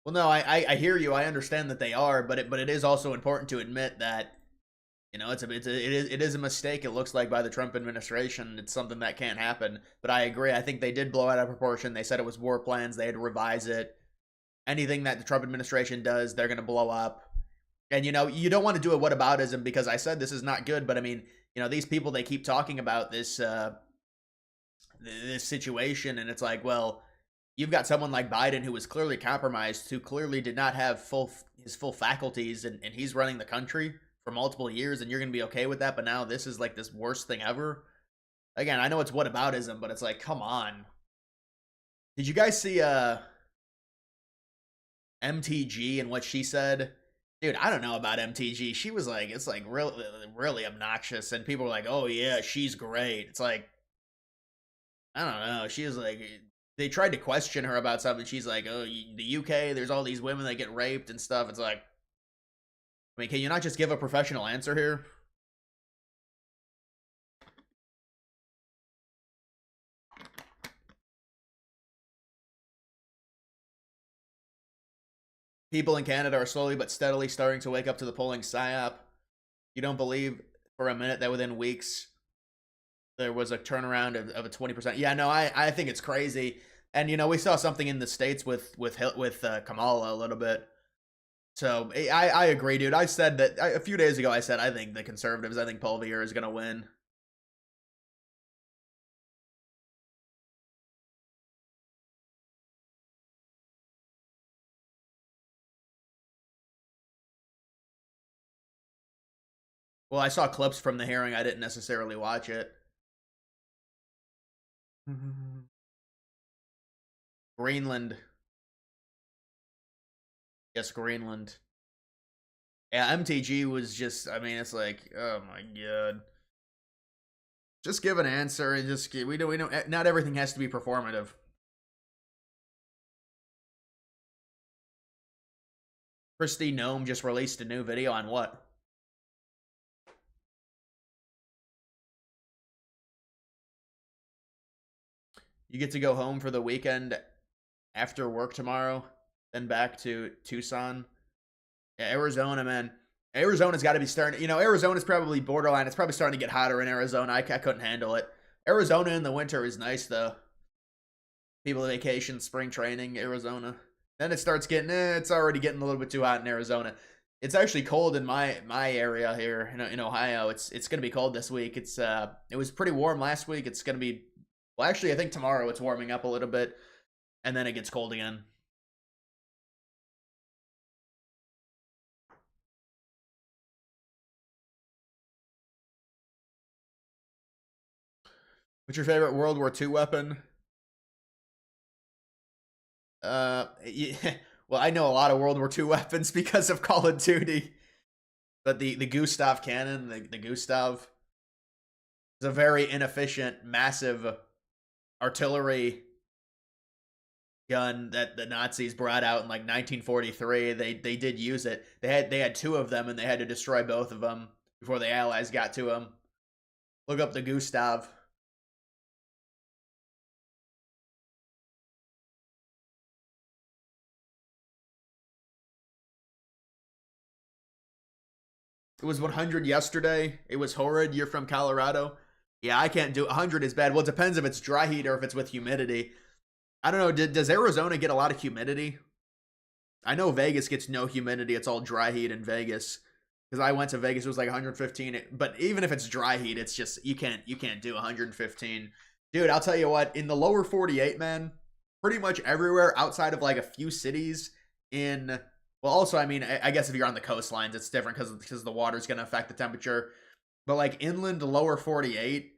Well, no, I hear you. I understand that they are, but it is also important to admit that, you know, it is a mistake. It looks like by the Trump administration, it's something that can't happen. But I agree. I think they did blow it out of proportion. They said it was war plans. They had to revise it. Anything that the Trump administration does, they're going to blow up. And you know, you don't want to do a whataboutism because I said this is not good. But I mean, you know, these people, they keep talking about this situation, and it's like, well, you've got someone like Biden who was clearly compromised, who clearly did not have his full faculties, and he's running the country for multiple years, and you're gonna be okay with that. But now this is like this worst thing ever. Again, I know it's whataboutism, but it's like, come on. Did you guys see MTG and what she said? Dude, I don't know about MTG. She was like, it's like really obnoxious, and people were like, oh yeah, she's great. It's like, I don't know. She was like, they tried to question her about something. She's like, oh, the UK, there's all these women that get raped and stuff. It's like, I mean, can you not just give a professional answer here? People in Canada are slowly but steadily starting to wake up to the polling psyop. You don't believe for a minute that within weeks there was a turnaround of a 20%. Yeah, no, I think it's crazy. And, you know, we saw something in the States with Kamala a little bit. So I agree, dude. I said that a few days ago. I said I think the conservatives, I think Polvier is going to win. Well, I saw clips from the hearing. I didn't necessarily watch it. Greenland. Yes, Greenland. Yeah, MTG was just, I mean, it's like, oh my god. Just give an answer and just, we don't, not everything has to be performative. Christy Gnome just released a new video on what? You get to go home for the weekend after work tomorrow, then back to Tucson. Yeah, Arizona, man. Arizona's got to be starting. You know, Arizona's probably borderline. It's probably starting to get hotter in Arizona. I couldn't handle it. Arizona in the winter is nice, though. People vacation, spring training, Arizona. Then it starts getting, it's already getting a little bit too hot in Arizona. It's actually cold in my area here in Ohio. It's gonna be cold this week. It was pretty warm last week. It's gonna be, well, actually, I think tomorrow it's warming up a little bit, and then it gets cold again. What's your favorite World War II weapon? Yeah, well, I know a lot of World War II weapons because of Call of Duty. But the Gustav cannon, the Gustav, is a very inefficient, massive artillery gun that the Nazis brought out in like 1943. They did use it. They had two of them and they had to destroy both of them before the Allies got to them. Look up the Gustav. It was 100 yesterday. It was horrid. You're from Colorado. Yeah, I can't do 100 is bad. Well, it depends if it's dry heat or if it's with humidity. I don't know. Does Arizona get a lot of humidity? I know Vegas gets no humidity. It's all dry heat in Vegas. Because I went to Vegas, it was like 115. But even if it's dry heat, it's just you can't do 115. Dude, I'll tell you what. In the lower 48, man, pretty much everywhere outside of like a few cities in. Well, also, I mean, I guess if you're on the coastlines, it's different because the water's going to affect the temperature. But like inland to lower 48,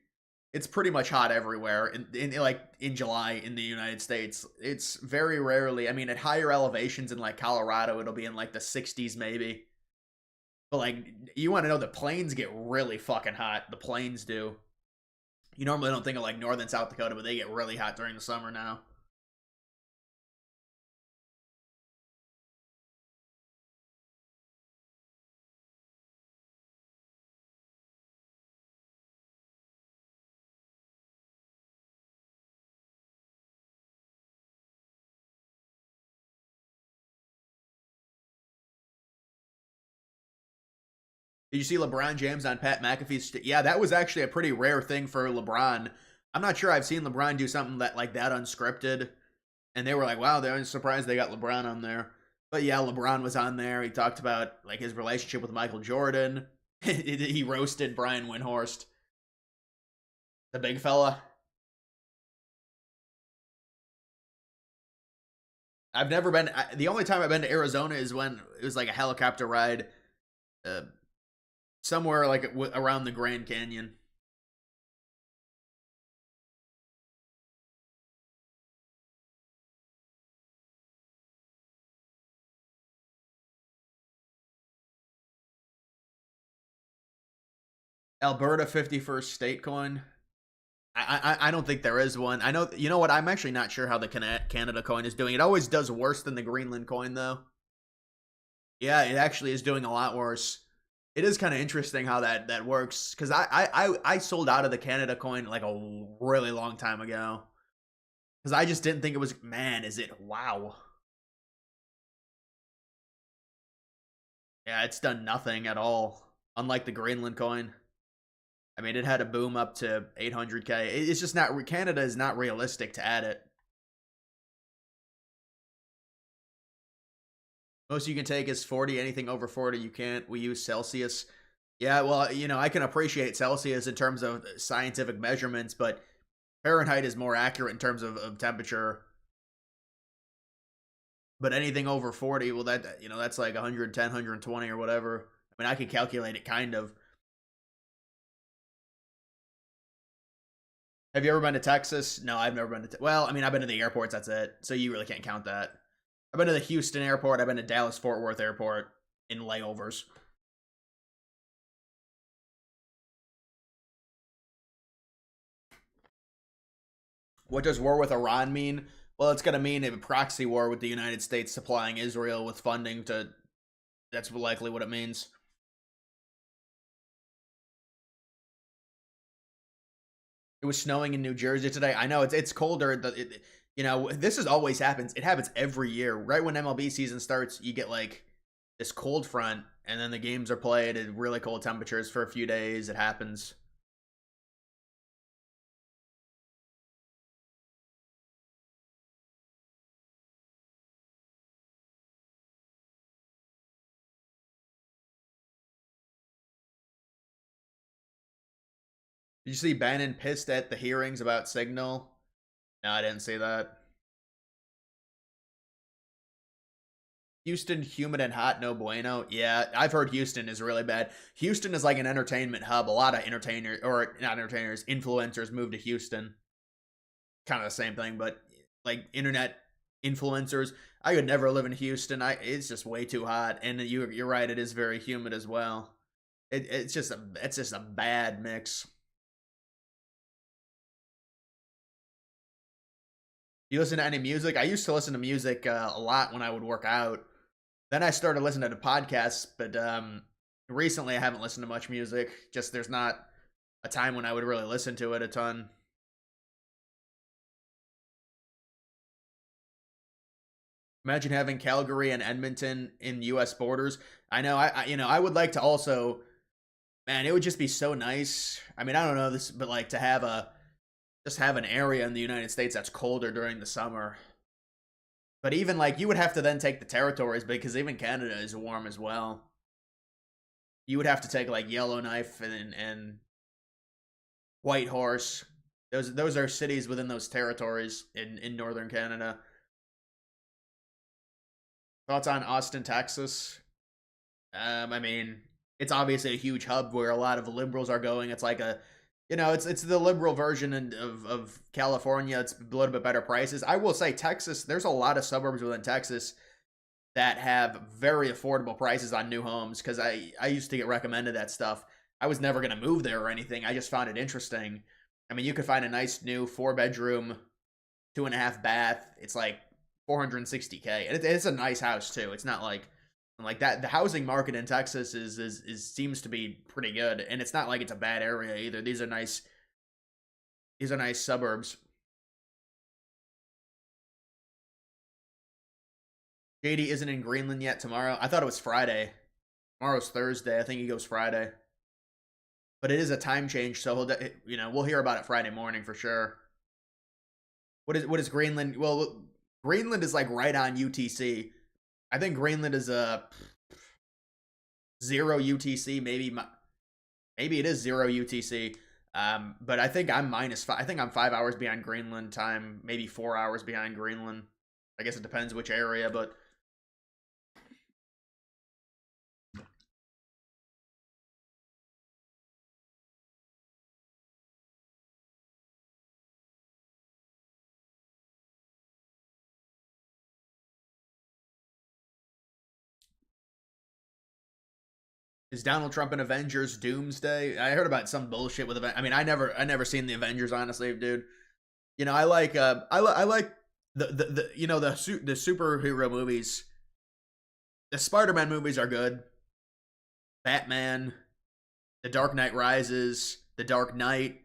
it's pretty much hot everywhere. In July in the United States, it's very rarely. I mean, at higher elevations in like Colorado, it'll be in like the 60s maybe. But like, you want to know, the plains get really fucking hot. The plains do. You normally don't think of like northern South Dakota, but they get really hot during the summer now. Did you see LeBron James on Pat McAfee's? Yeah, that was actually a pretty rare thing for LeBron. I'm not sure I've seen LeBron do something that like that unscripted. And they were like, wow, they're surprised they got LeBron on there. But yeah, LeBron was on there. He talked about like his relationship with Michael Jordan. He roasted Brian Windhorst, the big fella. I've never been. The only time I've been to Arizona is when it was like a helicopter ride, uh, somewhere like around the Grand Canyon. Alberta 51st state coin. I don't think there is one. I know, you know what? I'm actually not sure how the Canada coin is doing. It always does worse than the Greenland coin, though. Yeah, it actually is doing a lot worse. It is kind of interesting how that works because I sold out of the Canada coin like a really long time ago because I just didn't think it was. Man, is it? Wow. Yeah, it's done nothing at all. Unlike the Greenland coin. I mean, it had a boom up to 800K. It's just not. Canada is not realistic to add it. Most you can take is 40. Anything over 40, you can't. We use Celsius. Yeah, well, you know, I can appreciate Celsius in terms of scientific measurements, but Fahrenheit is more accurate in terms of temperature. But anything over 40, well, that's like 110, 120 or whatever. I mean, I can calculate it kind of. Have you ever been to Texas? No, I've never been to. Well, I mean, I've been to the airports. That's it. So you really can't count that. I've been to the Houston airport. I've been to Dallas Fort Worth airport in layovers. What does war with Iran mean? Well, it's going to mean a proxy war with the United States supplying Israel with funding to. That's likely what it means. It was snowing in New Jersey today. I know it's colder. This is always happens. It happens every year. Right when MLB season starts, you get like this cold front, and then the games are played at really cold temperatures for a few days. It happens. Did you see Bannon pissed at the hearings about Signal? No, I didn't see that. Houston, humid and hot, no bueno. Yeah, I've heard Houston is really bad. Houston is like an entertainment hub. A lot of entertainers, or not entertainers, influencers move to Houston. Kind of the same thing, but like internet influencers. I could never live in Houston. It's just way too hot, and you're right. It is very humid as well. It's just a bad mix. You listen to any music? I used to listen to music a lot when I would work out. Then I started listening to podcasts, but recently I haven't listened to much music. Just there's not a time when I would really listen to it a ton. Imagine having Calgary and Edmonton in U.S. borders. I know. I would like to also. Man, it would just be so nice. I mean, I don't know this, but like to have an area in the United States that's colder during the summer. But even like you would have to then take the territories because even Canada is warm as well. You would have to take like Yellowknife and Whitehorse. Those are cities within those territories in northern Canada. Thoughts on Austin, Texas? I mean, it's obviously a huge hub where a lot of liberals are going. It's like it's the liberal version of California. It's a little bit better prices. I will say Texas, there's a lot of suburbs within Texas that have very affordable prices on new homes because I used to get recommended that stuff. I was never going to move there or anything. I just found it interesting. I mean, you could find a nice new 4-bedroom, 2.5 bath. It's like $460K. And it's a nice house too. It's not like that. The housing market in Texas is seems to be pretty good, and it's not like it's a bad area either. These are nice suburbs. JD isn't in Greenland yet tomorrow. I thought it was Friday. Tomorrow's Thursday. I think he goes Friday. But it is a time change, so we'll hear about it Friday morning for sure. What is Greenland? Well, Greenland is like right on UTC. I think Greenland is a 0 UTC, maybe it is 0 UTC. But I think I'm -5. I think I'm 5 hours behind Greenland time, maybe 4 hours behind Greenland. I guess it depends which area, but is Donald Trump in Avengers Doomsday? I heard about some bullshit with I mean, I never seen the Avengers, honestly, dude. I like I like the superhero movies. The Spider-Man movies are good. Batman, The Dark Knight Rises, The Dark Knight.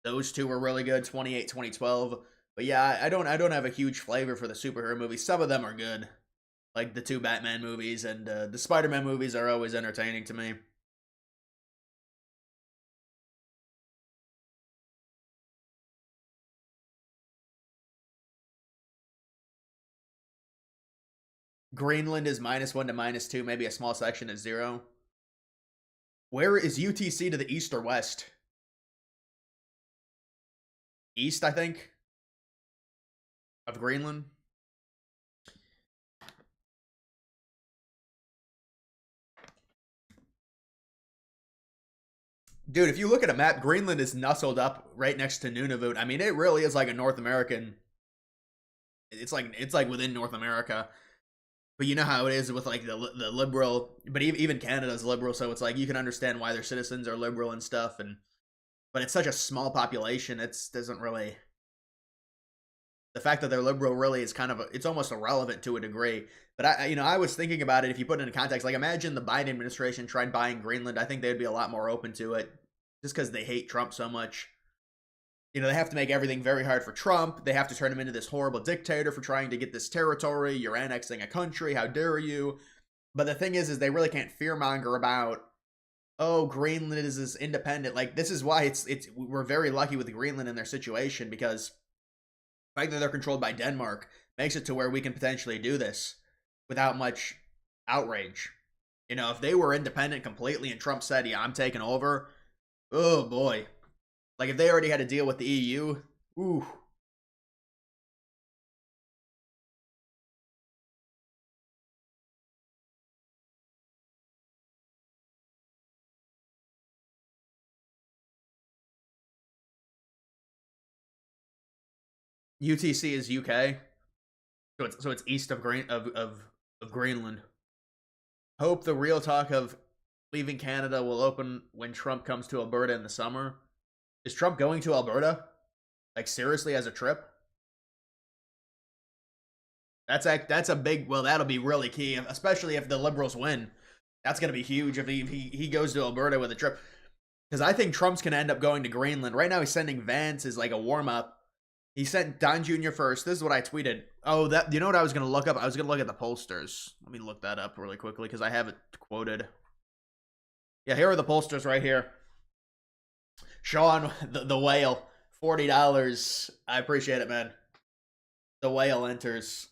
Those two were really good, 28, 2012. But yeah, I don't have a huge flavor for the superhero movies. Some of them are good. Like the 2 Batman movies and the Spider-Man movies are always entertaining to me. Greenland is -1 to -2. Maybe a small section is 0. Where is UTC to the east or west? East, I think, of Greenland. Dude, if you look at a map, Greenland is nestled up right next to Nunavut. I mean, it really is like a North American. It's like within North America. But you know how it is with like the liberal, but even Canada's liberal, so it's like you can understand why their citizens are liberal and stuff. But it's such a small population, it doesn't really. The fact that they're liberal really is kind of it's almost irrelevant to a degree. But I was thinking about it. If you put it into context, like imagine the Biden administration tried buying Greenland. I think they'd be a lot more open to it, just because they hate Trump so much. They have to make everything very hard for Trump. They have to turn him into this horrible dictator for trying to get this territory. You're annexing a country. How dare you? But the thing is they really can't fearmonger about, oh, Greenland is this independent. Like, this is why we're very lucky with Greenland in their situation, because the fact that they're controlled by Denmark makes it to where we can potentially do this without much outrage. If they were independent completely and Trump said, yeah, I'm taking over, oh boy. Like, if they already had to deal with the EU, ooh. UTC is UK, so it's east of Greenland. Hope the real talk of leaving Canada will open when Trump comes to Alberta in the summer. Is Trump going to Alberta? Like, seriously, as a trip? That's a big, well, that'll be really key, especially if the Liberals win. That's going to be huge if he goes to Alberta with a trip. Because I think Trump's going to end up going to Greenland. Right now he's sending Vance as like a warm-up. He sent Don Jr. first. This is what I tweeted. Oh, you know what I was going to look up? I was going to look at the pollsters. Let me look that up really quickly because I have it quoted. Yeah, here are the pollsters right here. Sean, the whale, $40. I appreciate it, man. The whale enters.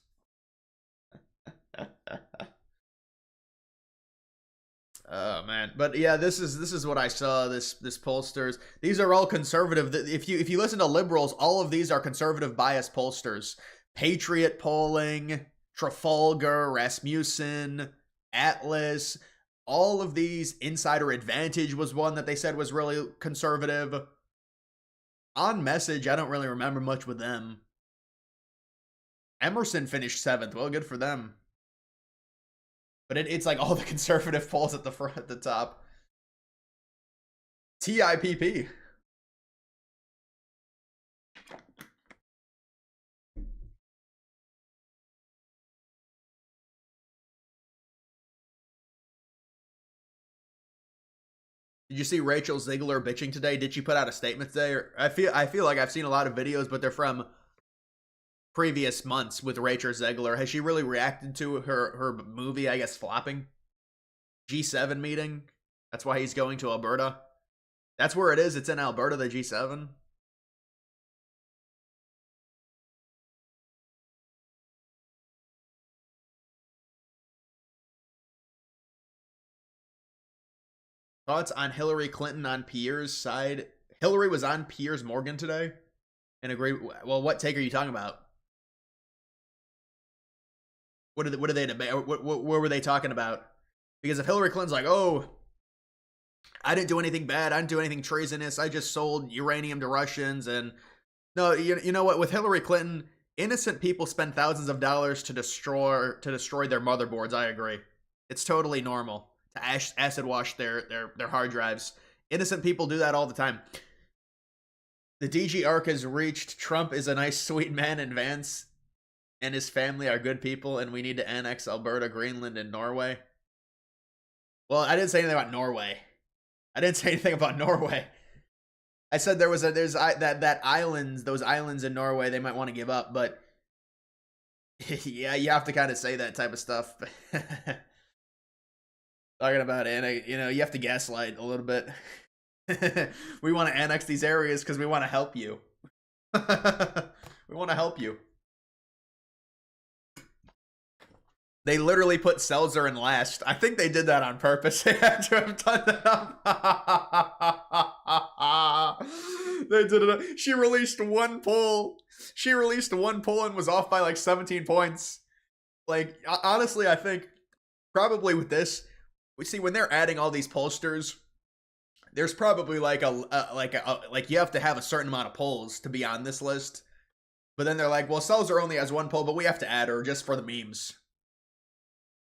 Oh man, but yeah, this is what I saw. This pollsters. These are all conservative. If you listen to liberals, all of these are conservative bias pollsters. Patriot polling, Trafalgar, Rasmussen, Atlas. All of these. Insider Advantage was one that they said was really conservative. On Message, I don't really remember much with them. Emerson finished 7th. Well, good for them. But it's like all the conservative polls at the top. TIPP. Did you see Rachel Ziegler bitching today? Did she put out a statement today? Or I feel like I've seen a lot of videos, but they're from previous months with Rachel Ziegler. Has she really reacted to her movie, I guess, flopping? G7 meeting? That's why he's going to Alberta? That's where it is. It's in Alberta, the G7. Thoughts on Hillary Clinton on Pierre's side? Hillary was on Piers Morgan today and agreed. Well, what take are you talking about? What are they debate? What were they talking about? Because if Hillary Clinton's like, oh, I didn't do anything bad, I didn't do anything treasonous, I just sold uranium to Russians, and no, you know what? With Hillary Clinton, innocent people spend thousands of dollars to destroy their motherboards. I agree. It's totally normal to acid wash their hard drives. Innocent people do that all the time. The DG arc has reached. Trump is a nice, sweet man, and Vance and his family are good people, and we need to annex Alberta, Greenland, and Norway. Well, I didn't say anything about Norway. I said there's that islands, those islands in Norway they might want to give up, but yeah, you have to kind of say that type of stuff. Talking about you have to gaslight a little bit. We want to annex these areas because we want to help you. We want to help you. They literally put Seltzer in last. I think they did that on purpose. They had to have done that. They did it. She released one poll. And was off by like 17 points. Like, honestly, I think probably with this, we see when they're adding all these pollsters, there's probably like you have to have a certain amount of polls to be on this list. But then they're like, well, Seltzer only has one poll, but we have to add her just for the memes.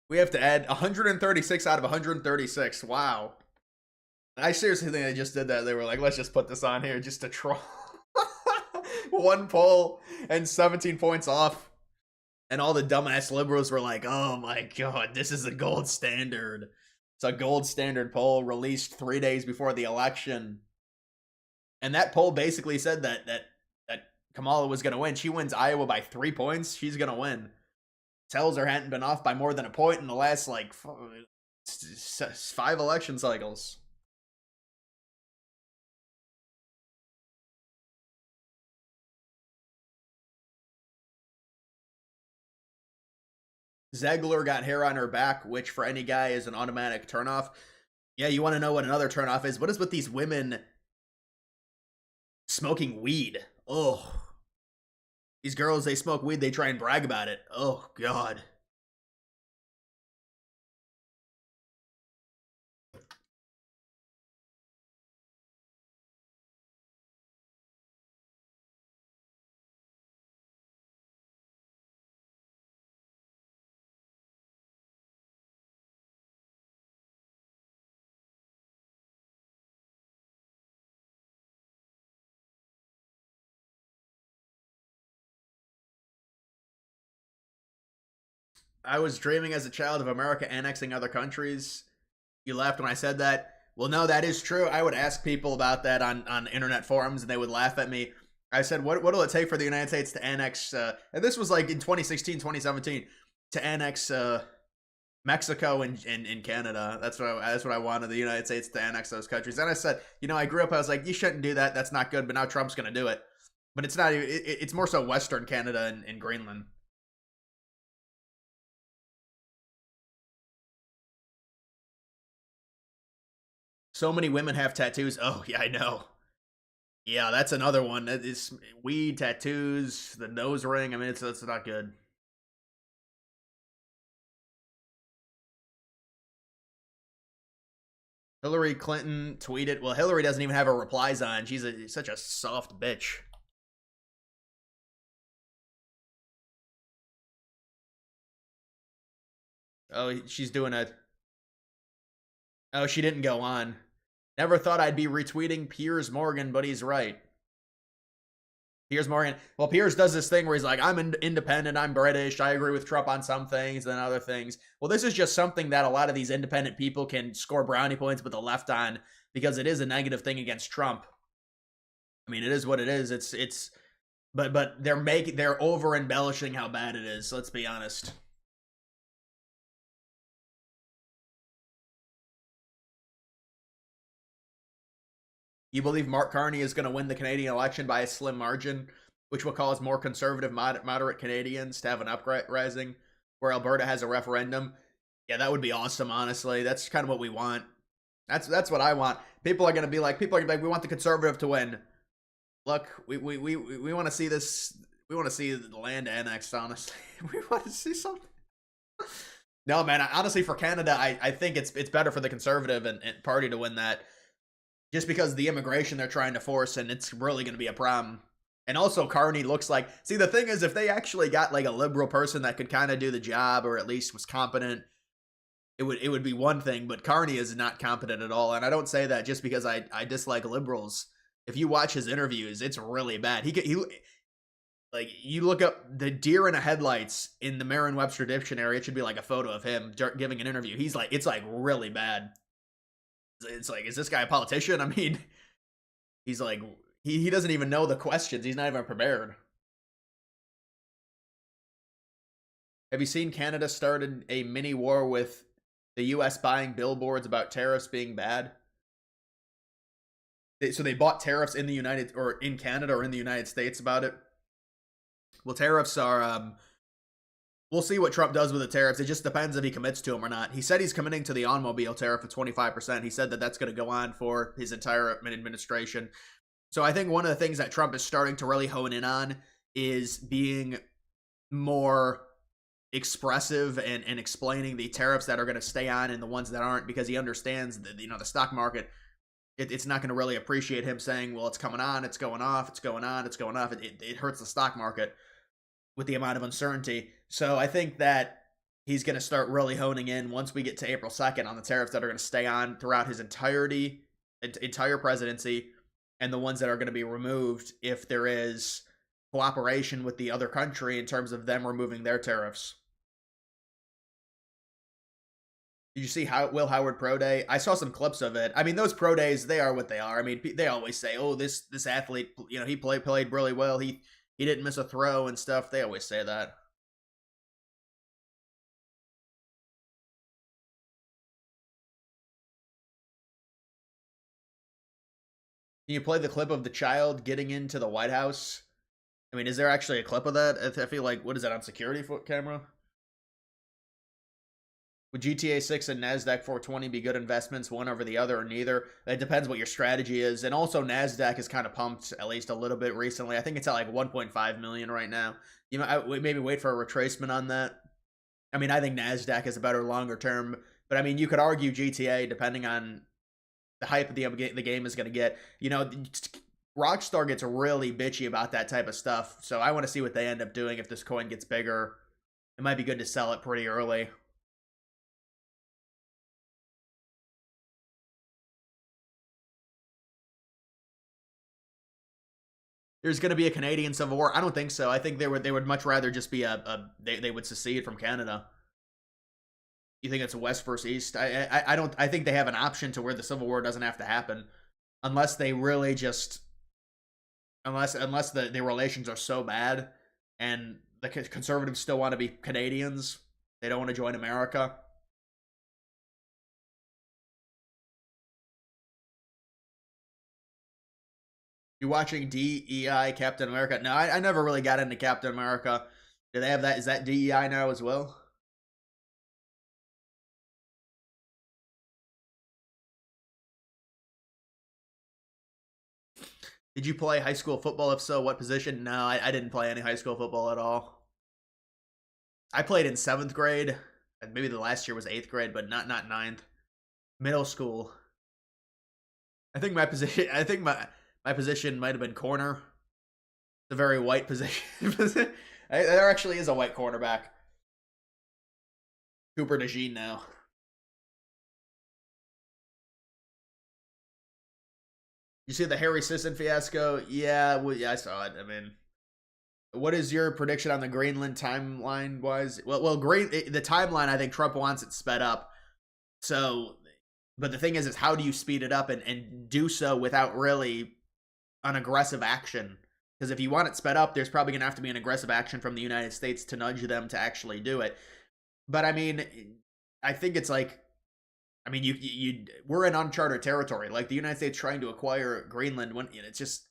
We have to add 136 out of 136. Wow. I seriously think they just did that. They were like, let's just put this on here just to troll. One poll and 17 points off. And all the dumbass liberals were like, oh my god, this is a gold standard. It's a gold standard poll released 3 days before the election. And that poll basically said that Kamala was going to win. She wins Iowa by 3 points. She's going to win. Tells her hadn't been off by more than a point in the last, like, 5 election cycles. Zegler got hair on her back, which for any guy is an automatic turnoff. Yeah, you want to know what another turnoff is? What is with these women smoking weed? Oh. These girls, they smoke weed, they try and brag about it. Oh, God. I was dreaming as a child of America annexing other countries. You laughed when I said that. Well, no, that is true. I would ask people about that on internet forums, and they would laugh at me. I said, what will it take for the United States to annex, and this was like in 2016, 2017, to annex Mexico and Canada. That's what I wanted, the United States to annex those countries. And I said, I grew up, I was like, you shouldn't do that. That's not good. But now Trump's going to do it. But it's not, it's more so Western Canada and Greenland. So many women have tattoos. Oh, yeah, I know. Yeah, that's another one. It's weed, tattoos, the nose ring. I mean, it's not good. Hillary Clinton tweeted. Well, Hillary doesn't even have her replies on. She's such a soft bitch. Oh, she's doing a... Oh, she didn't go on. Never thought I'd be retweeting Piers Morgan, but he's right. Piers Morgan. Well, Piers does this thing where he's like, I'm independent, I'm British, I agree with Trump on some things and other things. Well, this is just something that a lot of these independent people can score brownie points with the left on, because it is a negative thing against Trump. I mean, it is what it is. But they're over embellishing how bad it is. Let's be honest. You believe Mark Carney is going to win the Canadian election by a slim margin, which will cause more conservative, moderate Canadians to have an uprising, where Alberta has a referendum? Yeah, that would be awesome, honestly. That's kind of what we want. That's what I want. People are going to be like, we want the conservative to win. Look, we want to see this. We want to see the land annexed, honestly. We want to see something. No, man, honestly, for Canada, I think it's better for the Conservative and party to win that. Just because of the immigration they're trying to force, and it's really going to be a problem. And also, Carney looks like... See, the thing is, if they actually got, like, a liberal person that could kind of do the job, or at least was competent, it would be one thing, but Carney is not competent at all. And I don't say that just because I dislike liberals. If you watch his interviews, it's really bad. He like, you look up the deer in the headlights in the Merriam-Webster dictionary, it should be like a photo of him giving an interview. He's like, it's like really bad. It's like, is this guy a politician? I mean, he's like, he doesn't even know the questions. He's not even prepared. Have you seen Canada started a mini war with the U.S. buying billboards about tariffs being bad? So they bought tariffs in in Canada or in the United States about it. Well, tariffs are, we'll see what Trump does with the tariffs. It just depends if he commits to them or not. He said he's committing to the automobile tariff of 25%. He said that that's going to go on for his entire administration. So I think one of the things that Trump is starting to really hone in on is being more expressive and explaining the tariffs that are going to stay on and the ones that aren't, because he understands that, the stock market, it's not going to really appreciate him saying, well, it's coming on, it's going off, it's going on, it's going off. It hurts the stock market with the amount of uncertainty. So I think that he's going to start really honing in once we get to April 2nd on the tariffs that are going to stay on throughout his entire presidency, and the ones that are going to be removed if there is cooperation with the other country in terms of them removing their tariffs. Did you see how Will Howard pro day? I saw some clips of it. I mean, those pro days, they are what they are. I mean, they always say, "Oh, this athlete, you know, he played really well. He didn't miss a throw and stuff." They always say that. Can you play the clip of the child getting into the White House? I mean, is there actually a clip of that? I feel like, what is that, on security foot camera? Would GTA 6 and NASDAQ 420 be good investments, one over the other, or neither? It depends what your strategy is. And also, NASDAQ is kind of pumped, at least a little bit recently. I think it's at like 1.5 million right now. You know, maybe wait for a retracement on that. I mean, I think NASDAQ is a better longer term. But I mean, you could argue GTA, depending on the hype the game is going to get. You know, Rockstar gets really bitchy about that type of stuff. So I want to see what they end up doing if this coin gets bigger. It might be good to sell it pretty early. There's going to be a Canadian Civil War. I don't think so. I think they would much rather just be they would secede from Canada. You think it's a West versus East? I don't. I think they have an option to where the Civil War doesn't have to happen, unless they really just unless the relations are so bad, and the conservatives still want to be Canadians. They don't want to join America. You watching DEI Captain America? No, I never really got into Captain America. Do they have that? Is that DEI now as well? Did you play high school football? If so, what position? No, I didn't play any high school football at all. I played in 7th grade. Maybe the last year was 8th grade, but not 9th. Middle school. I think my position. I think my position might have been corner. It's a very white position. There actually is a white cornerback. Cooper DeJean now. You see the Harry Sisson fiasco? Yeah, well, yeah, I saw it. I mean, what is your prediction on the Greenland timeline wise? Well, the timeline. I think Trump wants it sped up. So, but the thing is how do you speed it up and do so without really an aggressive action? Because if you want it sped up, there's probably gonna have to be an aggressive action from the United States to nudge them to actually do it. But I mean, I think it's like, I mean, we're in uncharted territory. Like the United States trying to acquire Greenland, when it's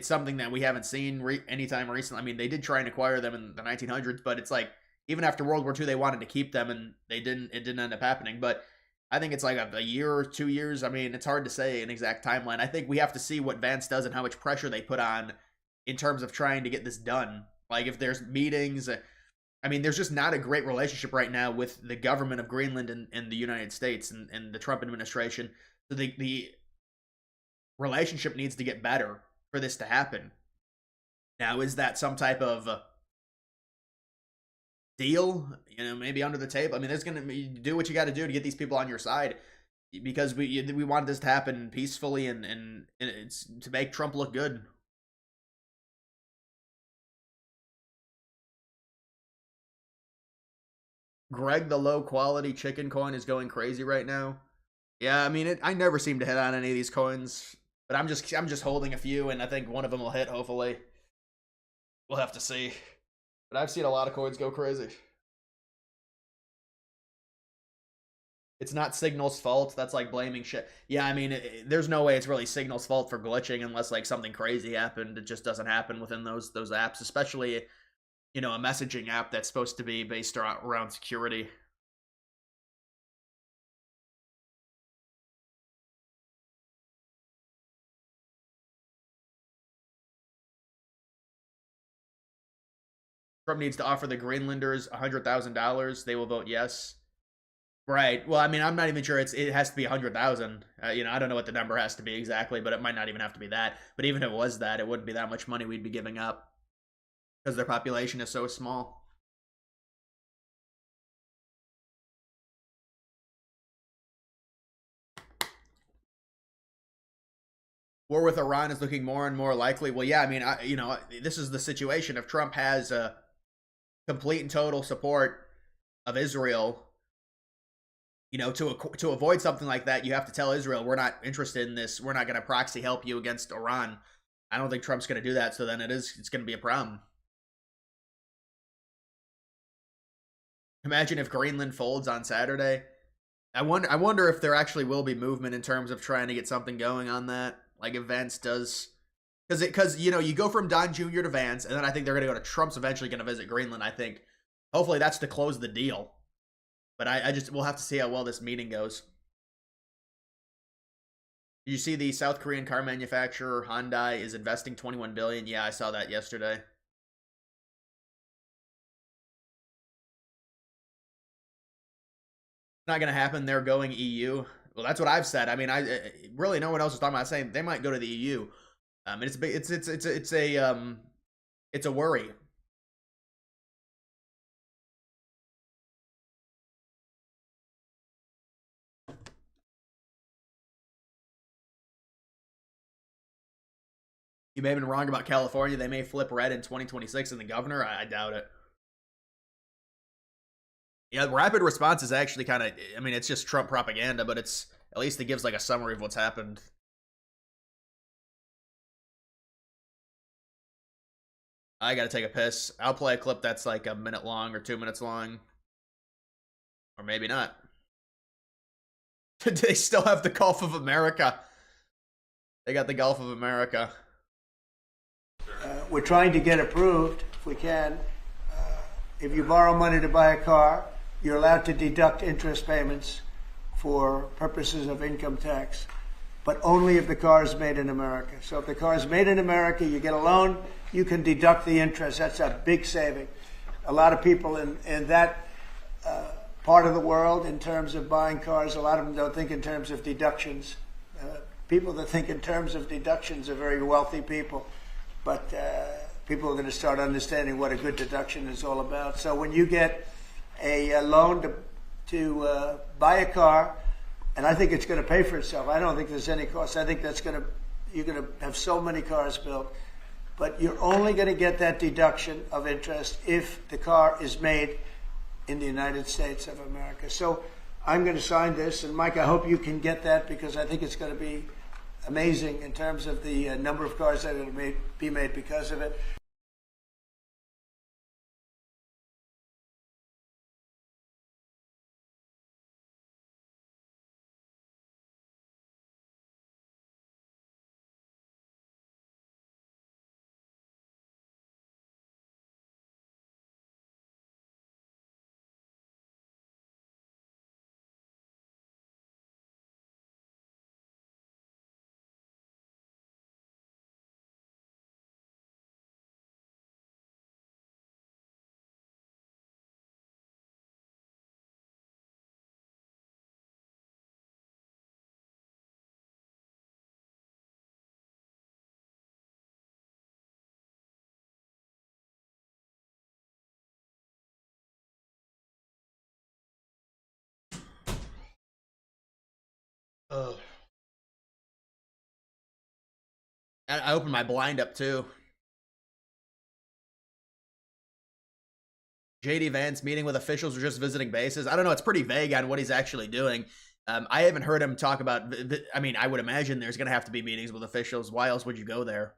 something that we haven't seen anytime recently. I mean, they did try and acquire them in the 1900s, but it's like even after World War II, they wanted to keep them, and they didn't. It didn't end up happening. But I think it's like a year or 2 years. I mean, it's hard to say an exact timeline. I think we have to see what Vance does and how much pressure they put on in terms of trying to get this done. Like if there's meetings. I mean, there's just not a great relationship right now with the government of Greenland and the United States and the Trump administration. So the relationship needs to get better for this to happen. Now, is that some type of deal? You know, maybe under the table. I mean, there's gonna be, do what you got to do to get these people on your side, because we wanted this to happen peacefully and it's to make Trump look good. Greg, the low quality chicken coin, is going crazy right now. Yeah, I mean, I never seem to hit on any of these coins, but I'm just holding a few, and I think one of them will hit. Hopefully, we'll have to see. But I've seen a lot of coins go crazy. It's not Signal's fault. That's like blaming shit. Yeah, I mean, there's no way it's really Signal's fault for glitching unless like something crazy happened. It just doesn't happen within those apps, especially, you know, a messaging app that's supposed to be based around security. Trump needs to offer the Greenlanders $100,000. They will vote yes. Right. Well, I mean, I'm not even sure it has to be 100,000. You know, I don't know what the number has to be exactly, but it might not even have to be that. But even if it was that, it wouldn't be that much money we'd be giving up because their population is so small. War with Iran is looking more and more likely. Well, yeah, I mean, this is the situation. If Trump has complete and total support of Israel, to avoid something like that, you have to tell Israel, we're not interested in this. We're not going to proxy help you against Iran. I don't think Trump's going to do that. So then it's going to be a problem. Imagine if Greenland folds on Saturday. I wonder if there actually will be movement in terms of trying to get something going on that. Like if Vance does, because you go from Don Jr. to Vance, and then I think they're going to go to Trump's eventually going to visit Greenland. I think hopefully that's to close the deal. But we'll have to see how well this meeting goes. Did you see the South Korean car manufacturer Hyundai is investing $21 billion? Yeah, I saw that yesterday. Not going to happen. They're going EU. Well, that's what I've said. I mean, really no one else is talking about saying they might go to the EU. It's a worry. You may have been wrong about California. They may flip red in 2026 in the governor. I doubt it. Yeah, rapid response is actually kind of, I mean, it's just Trump propaganda, but at least it gives like a summary of what's happened. I gotta take a piss. I'll play a clip that's like a minute long or 2 minutes long. Or maybe not. Do they still have the Gulf of America? They got the Gulf of America. We're trying to get approved, if we can. If you borrow money to buy a car, you're allowed to deduct interest payments for purposes of income tax, but only if the car is made in America. So if the car is made in America, you get a loan, you can deduct the interest. That's a big saving. A lot of people in that part of the world, in terms of buying cars, a lot of them don't think in terms of deductions. People that think in terms of deductions are very wealthy people, but people are going to start understanding what a good deduction is all about. So when you get a loan to buy a car, and I think it's going to pay for itself. I don't think there's any cost. I think you're going to have so many cars built, but you're only going to get that deduction of interest if the car is made in the United States of America. So I'm going to sign this, and Mike, I hope you can get that, because I think it's going to be amazing in terms of the number of cars that are going to be made because of it. Ugh. I opened my blind up too. JD Vance meeting with officials or just visiting bases. I don't know. It's pretty vague on what he's actually doing. I haven't heard him talk about. I mean, I would imagine there's going to have to be meetings with officials. Why else would you go there?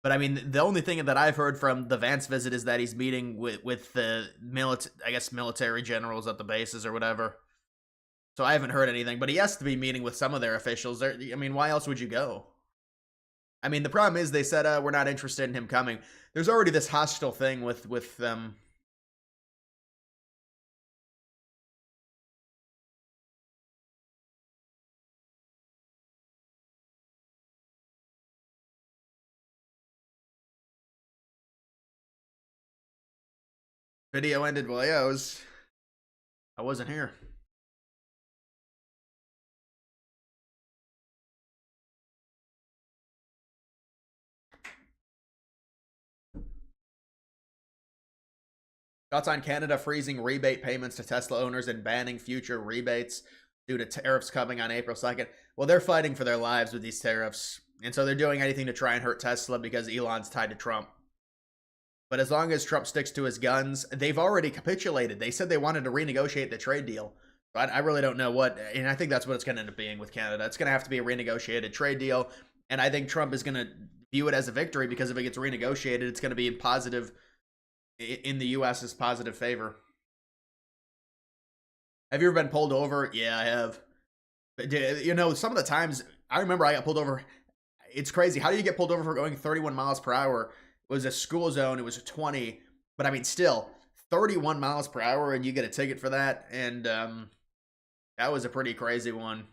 But I mean, the only thing that I've heard from the Vance visit is that he's meeting with the military generals at the bases or whatever. So I haven't heard anything. But he has to be meeting with some of their officials. I mean, why else would you go? I mean, the problem is they said we're not interested in him coming. There's already this hostile thing with them. Video ended. Well, yeah, I wasn't here. Thoughts on Canada freezing rebate payments to Tesla owners and banning future rebates? due to tariffs coming on April 2nd. Well, they're fighting for their lives with these tariffs. And so they're doing anything to try and hurt Tesla because Elon's tied to Trump. But as long as Trump sticks to his guns, they've already capitulated. They said they wanted to renegotiate the trade deal. But I really don't know what, and I think that's what it's going to end up being with Canada. It's going to have to be a renegotiated trade deal. And I think Trump is going to view it as a victory because if it gets renegotiated, it's going to be in the U.S.'s positive favor. Have you ever been pulled over? Yeah, I have. But, you know, some of the times, I remember I got pulled over. It's crazy. How do you get pulled over for going 31 miles per hour? It was a school zone. It was 20. But, I mean, still, 31 miles per hour, and you get a ticket for that. And that was a pretty crazy one.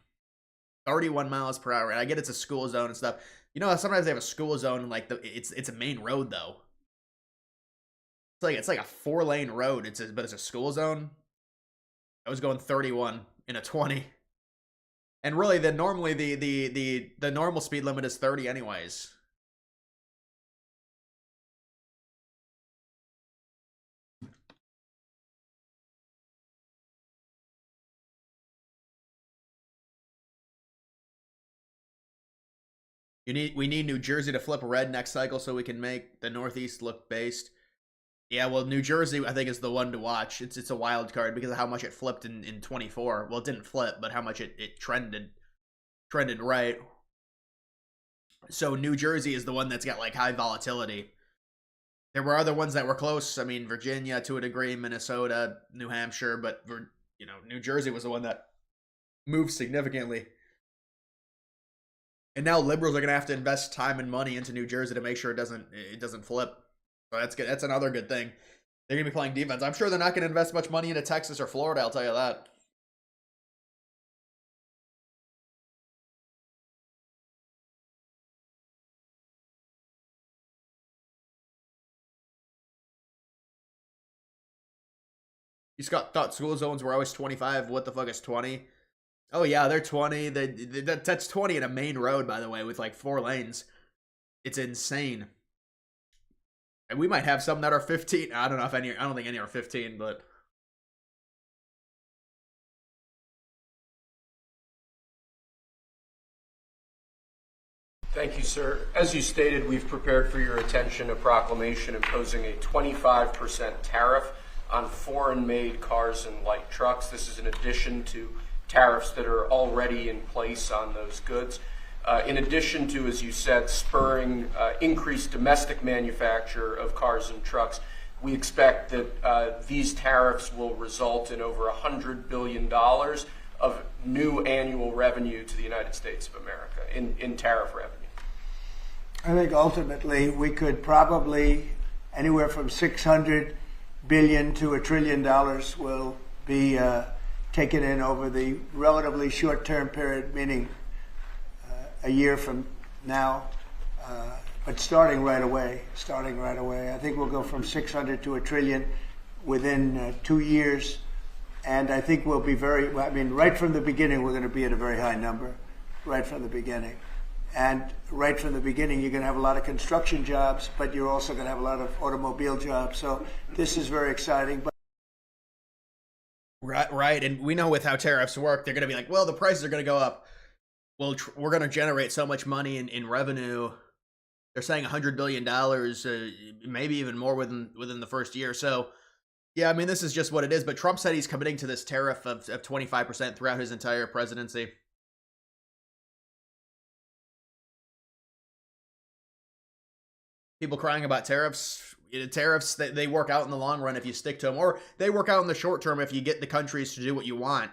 31 miles per hour. And I get it's a school zone and stuff. You know, sometimes they have a school zone, and, like, it's a main road, though. It's like a 4-lane road. But it's a school zone. I was going 31 in a 20. And really, normally the normal speed limit is 30 anyways. We need New Jersey to flip red next cycle so we can make the Northeast look based. Yeah, well, New Jersey, I think, is the one to watch. It's a wild card because of how much it flipped in 24. Well, it didn't flip, but how much it trended right. So New Jersey is the one that's got, like, high volatility. There were other ones that were close. I mean, Virginia to a degree, Minnesota, New Hampshire, but, you know, New Jersey was the one that moved significantly. And now liberals are going to have to invest time and money into New Jersey to make sure it doesn't flip. So that's good. That's another good thing. They're going to be playing defense. I'm sure they're not going to invest much money into Texas or Florida, I'll tell you that. You thought school zones were always 25. What the fuck is 20? Oh, yeah, they're 20. That's 20 in a main road, by the way, with like 4 lanes. It's insane. And we might have some that are 15. I don't know if any. I don't think any are 15, but Thank you, sir. As you stated, we've prepared for your attention a proclamation imposing a 25% tariff on foreign-made cars and light trucks. This is in addition to tariffs that are already in place on those goods. In addition to, as you said, spurring increased domestic manufacture of cars and trucks, we expect that these tariffs will result in over $100 billion of new annual revenue to the United States of America in tariff revenue. I think ultimately we could probably anywhere from 600 billion to $1 trillion will be taken in over the relatively short-term period, meaning a year from now, but starting right away. I think we'll go from 600 to $1 trillion within 2 years, and I think we'll be right from the beginning, we're going to be at a very high number, right from the beginning. And right from the beginning, you're going to have a lot of construction jobs, but you're also going to have a lot of automobile jobs. So this is very exciting. right, and we know with how tariffs work, they're going to be like, well, the prices are going to go up. Well, we're going to generate so much money in revenue. They're saying $100 billion, maybe even more within the first year. So, yeah, I mean, this is just what it is. But Trump said he's committing to this tariff of 25% throughout his entire presidency. People crying about tariffs. Tariffs, they work out in the long run if you stick to them, or they work out in the short term if you get the countries to do what you want.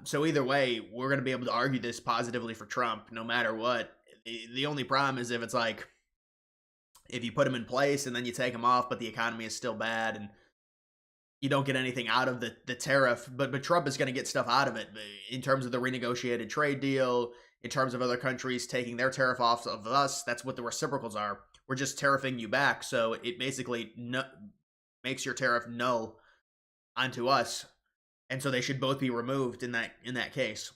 So either way, we're going to be able to argue this positively for Trump, no matter what. The only problem is if it's like, if you put him in place and then you take him off, but the economy is still bad and you don't get anything out of the tariff. But Trump is going to get stuff out of it in terms of the renegotiated trade deal, in terms of other countries taking their tariff off of us. That's what the reciprocals are. We're just tariffing you back, so it basically makes your tariff null onto us, and so they should both be removed in that case.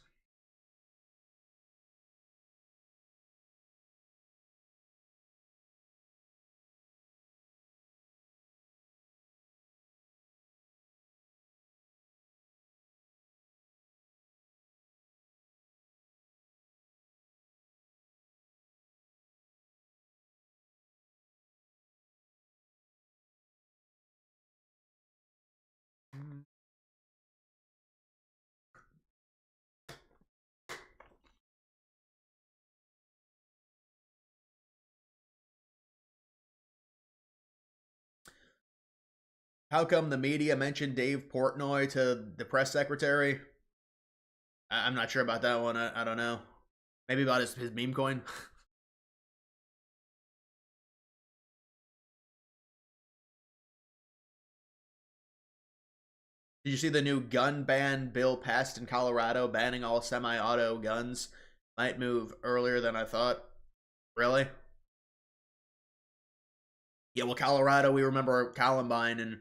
How come the media mentioned Dave Portnoy to the press secretary? I'm not sure about that one. I don't know. Maybe about his meme coin. Did you see the new gun ban bill passed in Colorado, banning all semi-auto guns? Might move earlier than I thought. Really? Yeah, well, Colorado, we remember Columbine,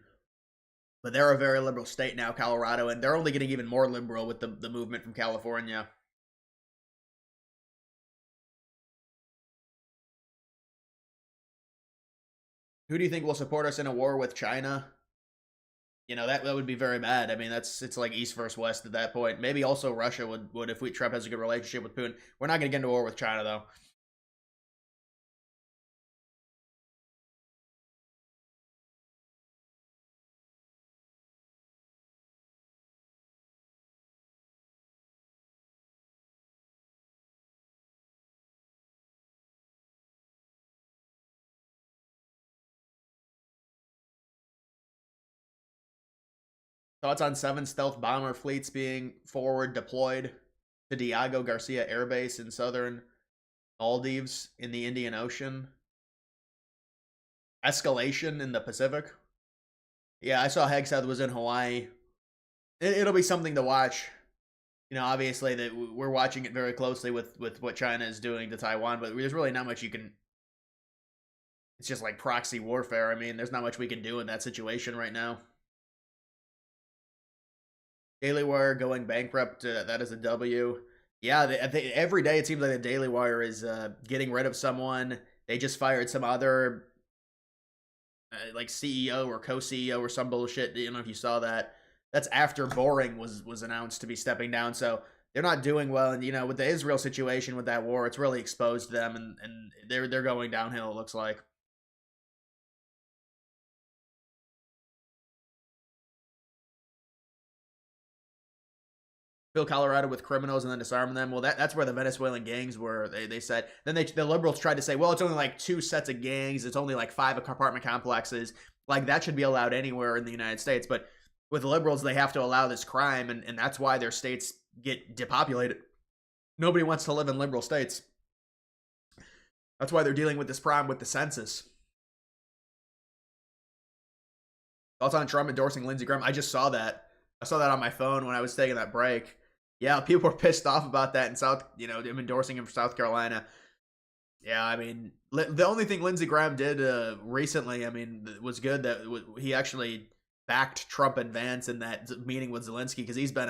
but they're a very liberal state now, Colorado, and they're only getting even more liberal with the movement from California. Who do you think will support us in a war with China? You know, that would be very bad. I mean, it's like East versus West at that point. Maybe also Russia would if Trump has a good relationship with Putin. We're not going to get into war with China though. Thoughts on 7 stealth bomber fleets being forward deployed to Diego Garcia Air Base in southern Maldives in the Indian Ocean? Escalation in the Pacific? Yeah, I saw Hegseth was in Hawaii. It'll be something to watch. You know, obviously that we're watching it very closely with what China is doing to Taiwan, but there's really not much you can. It's just like proxy warfare. I mean, there's not much we can do in that situation right now. Daily Wire going bankrupt. That is a W. Yeah, every day it seems like the Daily Wire is getting rid of someone. They just fired some other like CEO or co-CEO or some bullshit. You know if you saw that. That's after Boring was announced to be stepping down. So they're not doing well. And you know with the Israel situation with that war, it's really exposed them, and they're going downhill. It looks like. Fill Colorado with criminals and then disarm them. Well, that's where the Venezuelan gangs were. They said. Then the liberals tried to say, well, it's only like 2 sets of gangs. It's only like 5 apartment complexes. Like that should be allowed anywhere in the United States. But with the liberals, they have to allow this crime, and that's why their states get depopulated. Nobody wants to live in liberal states. That's why they're dealing with this problem with the census. Thoughts on Trump endorsing Lindsey Graham? I just saw that. I saw that on my phone when I was taking that break. Yeah, people were pissed off about that in him endorsing him for South Carolina. Yeah, I mean, the only thing Lindsey Graham did recently, I mean, was good that he actually backed Trump and Vance in that meeting with Zelensky because he's been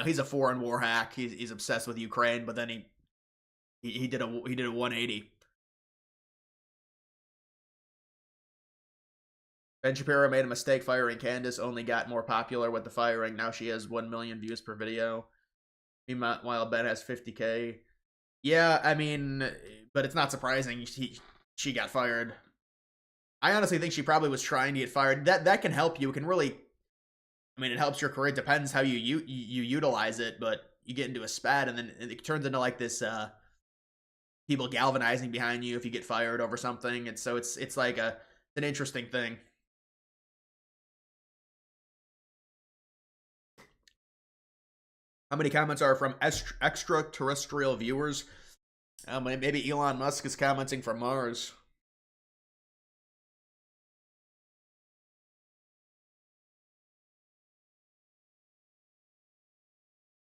he's a foreign war hack. He's obsessed with Ukraine, but then he did a 180. Ben Shapiro made a mistake firing Candace, only got more popular with the firing. Now she has 1 million views per video. Meanwhile, Ben has 50K. Yeah, I mean, but it's not surprising she got fired. I honestly think she probably was trying to get fired. That can help you. It can really, I mean, it helps your career. It depends how you utilize it, but you get into a spat and then it turns into like this people galvanizing behind you if you get fired over something. And so it's like an interesting thing. How many comments are from extraterrestrial viewers? Maybe Elon Musk is commenting from Mars.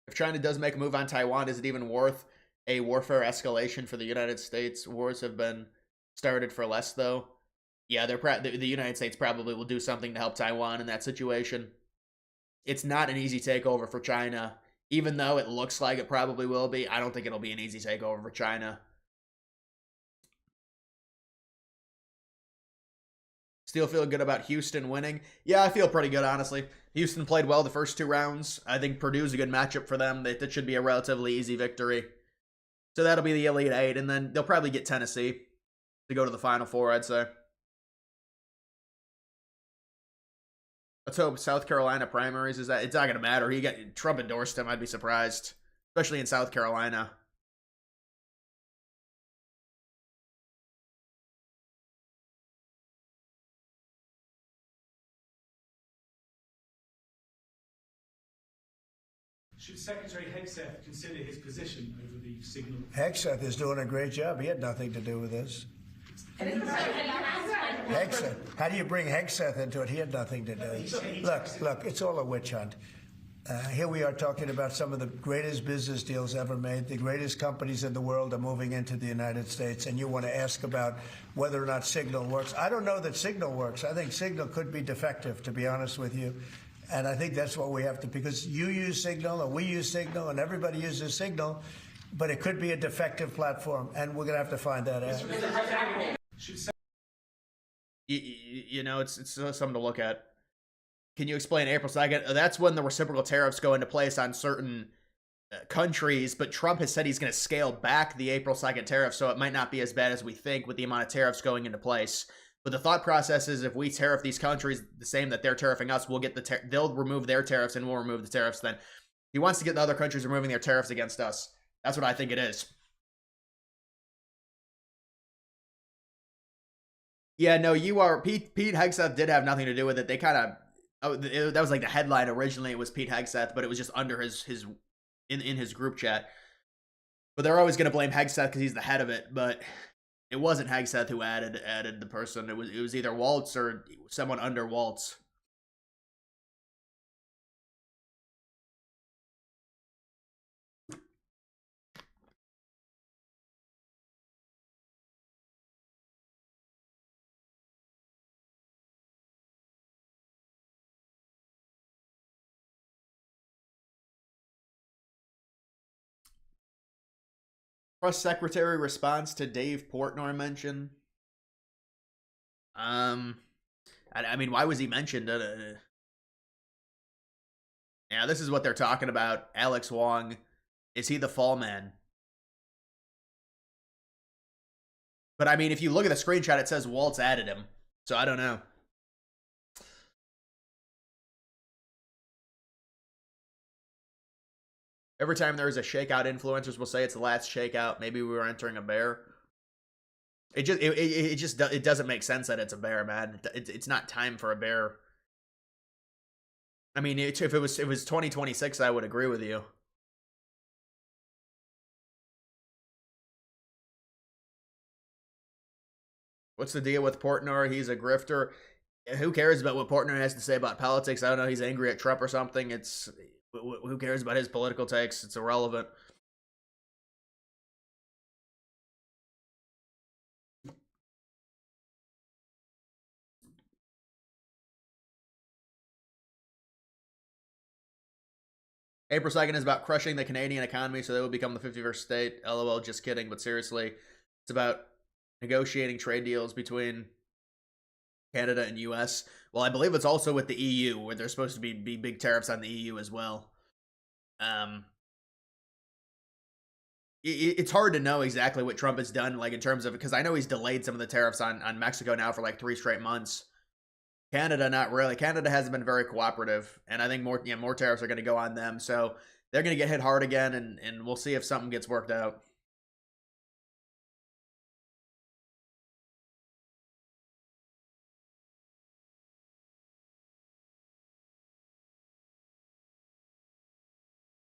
If China does make a move on Taiwan, is it even worth a warfare escalation for the United States? Wars have been started for less, though. Yeah, the United States probably will do something to help Taiwan in that situation. It's not an easy takeover for China. Even though it looks like it probably will be, I don't think it'll be an easy takeover for China. Still feel good about Houston winning? Yeah, I feel pretty good, honestly. Houston played well the first 2 rounds. I think Purdue's a good matchup for them. That should be a relatively easy victory. So that'll be the Elite 8, and then they'll probably get Tennessee to go to the Final Four, I'd say. Let's hope South Carolina primaries is that. It's not going to matter. Trump endorsed him. I'd be surprised, especially in South Carolina. Should Secretary Hegseth consider his position over the signal? Hegseth is doing a great job. He had nothing to do with this. Hegseth. How do you bring Hegseth into it? He had nothing to do. Look, it's all a witch hunt. Here we are talking about some of the greatest business deals ever made. The greatest companies in the world are moving into the United States, and you want to ask about whether or not Signal works. I don't know that Signal works. I think Signal could be defective, to be honest with you. And I think that's what we have to, because you use Signal, and we use Signal, and everybody uses Signal, but it could be a defective platform, and we're going to have to find that out. You know, it's something to look at. Can you explain April 2nd? That's when the reciprocal tariffs go into place on certain countries, but Trump has said he's going to scale back the April 2nd tariff, so it might not be as bad as we think with the amount of tariffs going into place. But the thought process is if we tariff these countries the same that they're tariffing us, we'll get they'll remove their tariffs and we'll remove the tariffs then. He wants to get the other countries removing their tariffs against us. That's what I think it is. Yeah, no, you are. Pete Hegseth did have nothing to do with it. They kind of, that was like the headline originally. It was Pete Hegseth, but it was just under his in his group chat. But they're always going to blame Hegseth because he's the head of it. But it wasn't Hegseth who added the person. It was either Waltz or someone under Waltz. Press secretary response to Dave Portnoy mention. I mean, why was he mentioned? Yeah, this is what they're talking about. Alex Wong, is he the fall man? But I mean, if you look at the screenshot, it says Waltz added him. So I don't know. Every time there is a shakeout, influencers will say it's the last shakeout. Maybe we were entering a bear. It doesn't make sense that it's a bear, man. It's not time for a bear. I mean, if it was 2026, I would agree with you. What's the deal with Portnoy? He's a grifter. Who cares about what Portnoy has to say about politics? I don't know. He's angry at Trump or something. Who cares about his political takes? It's irrelevant. April 2nd is about crushing the Canadian economy so they will become the 51st state. LOL, just kidding. But seriously, it's about negotiating trade deals between Canada and US. Well, I believe it's also with the EU, where there's supposed to be big tariffs on the EU as well. It's hard to know exactly what Trump has done, like in terms of, because I know he's delayed some of the tariffs on Mexico now for like 3 straight months. Canada, not really. Canada hasn't been very cooperative, and I think more tariffs are going to go on them. So they're going to get hit hard again, and we'll see if something gets worked out.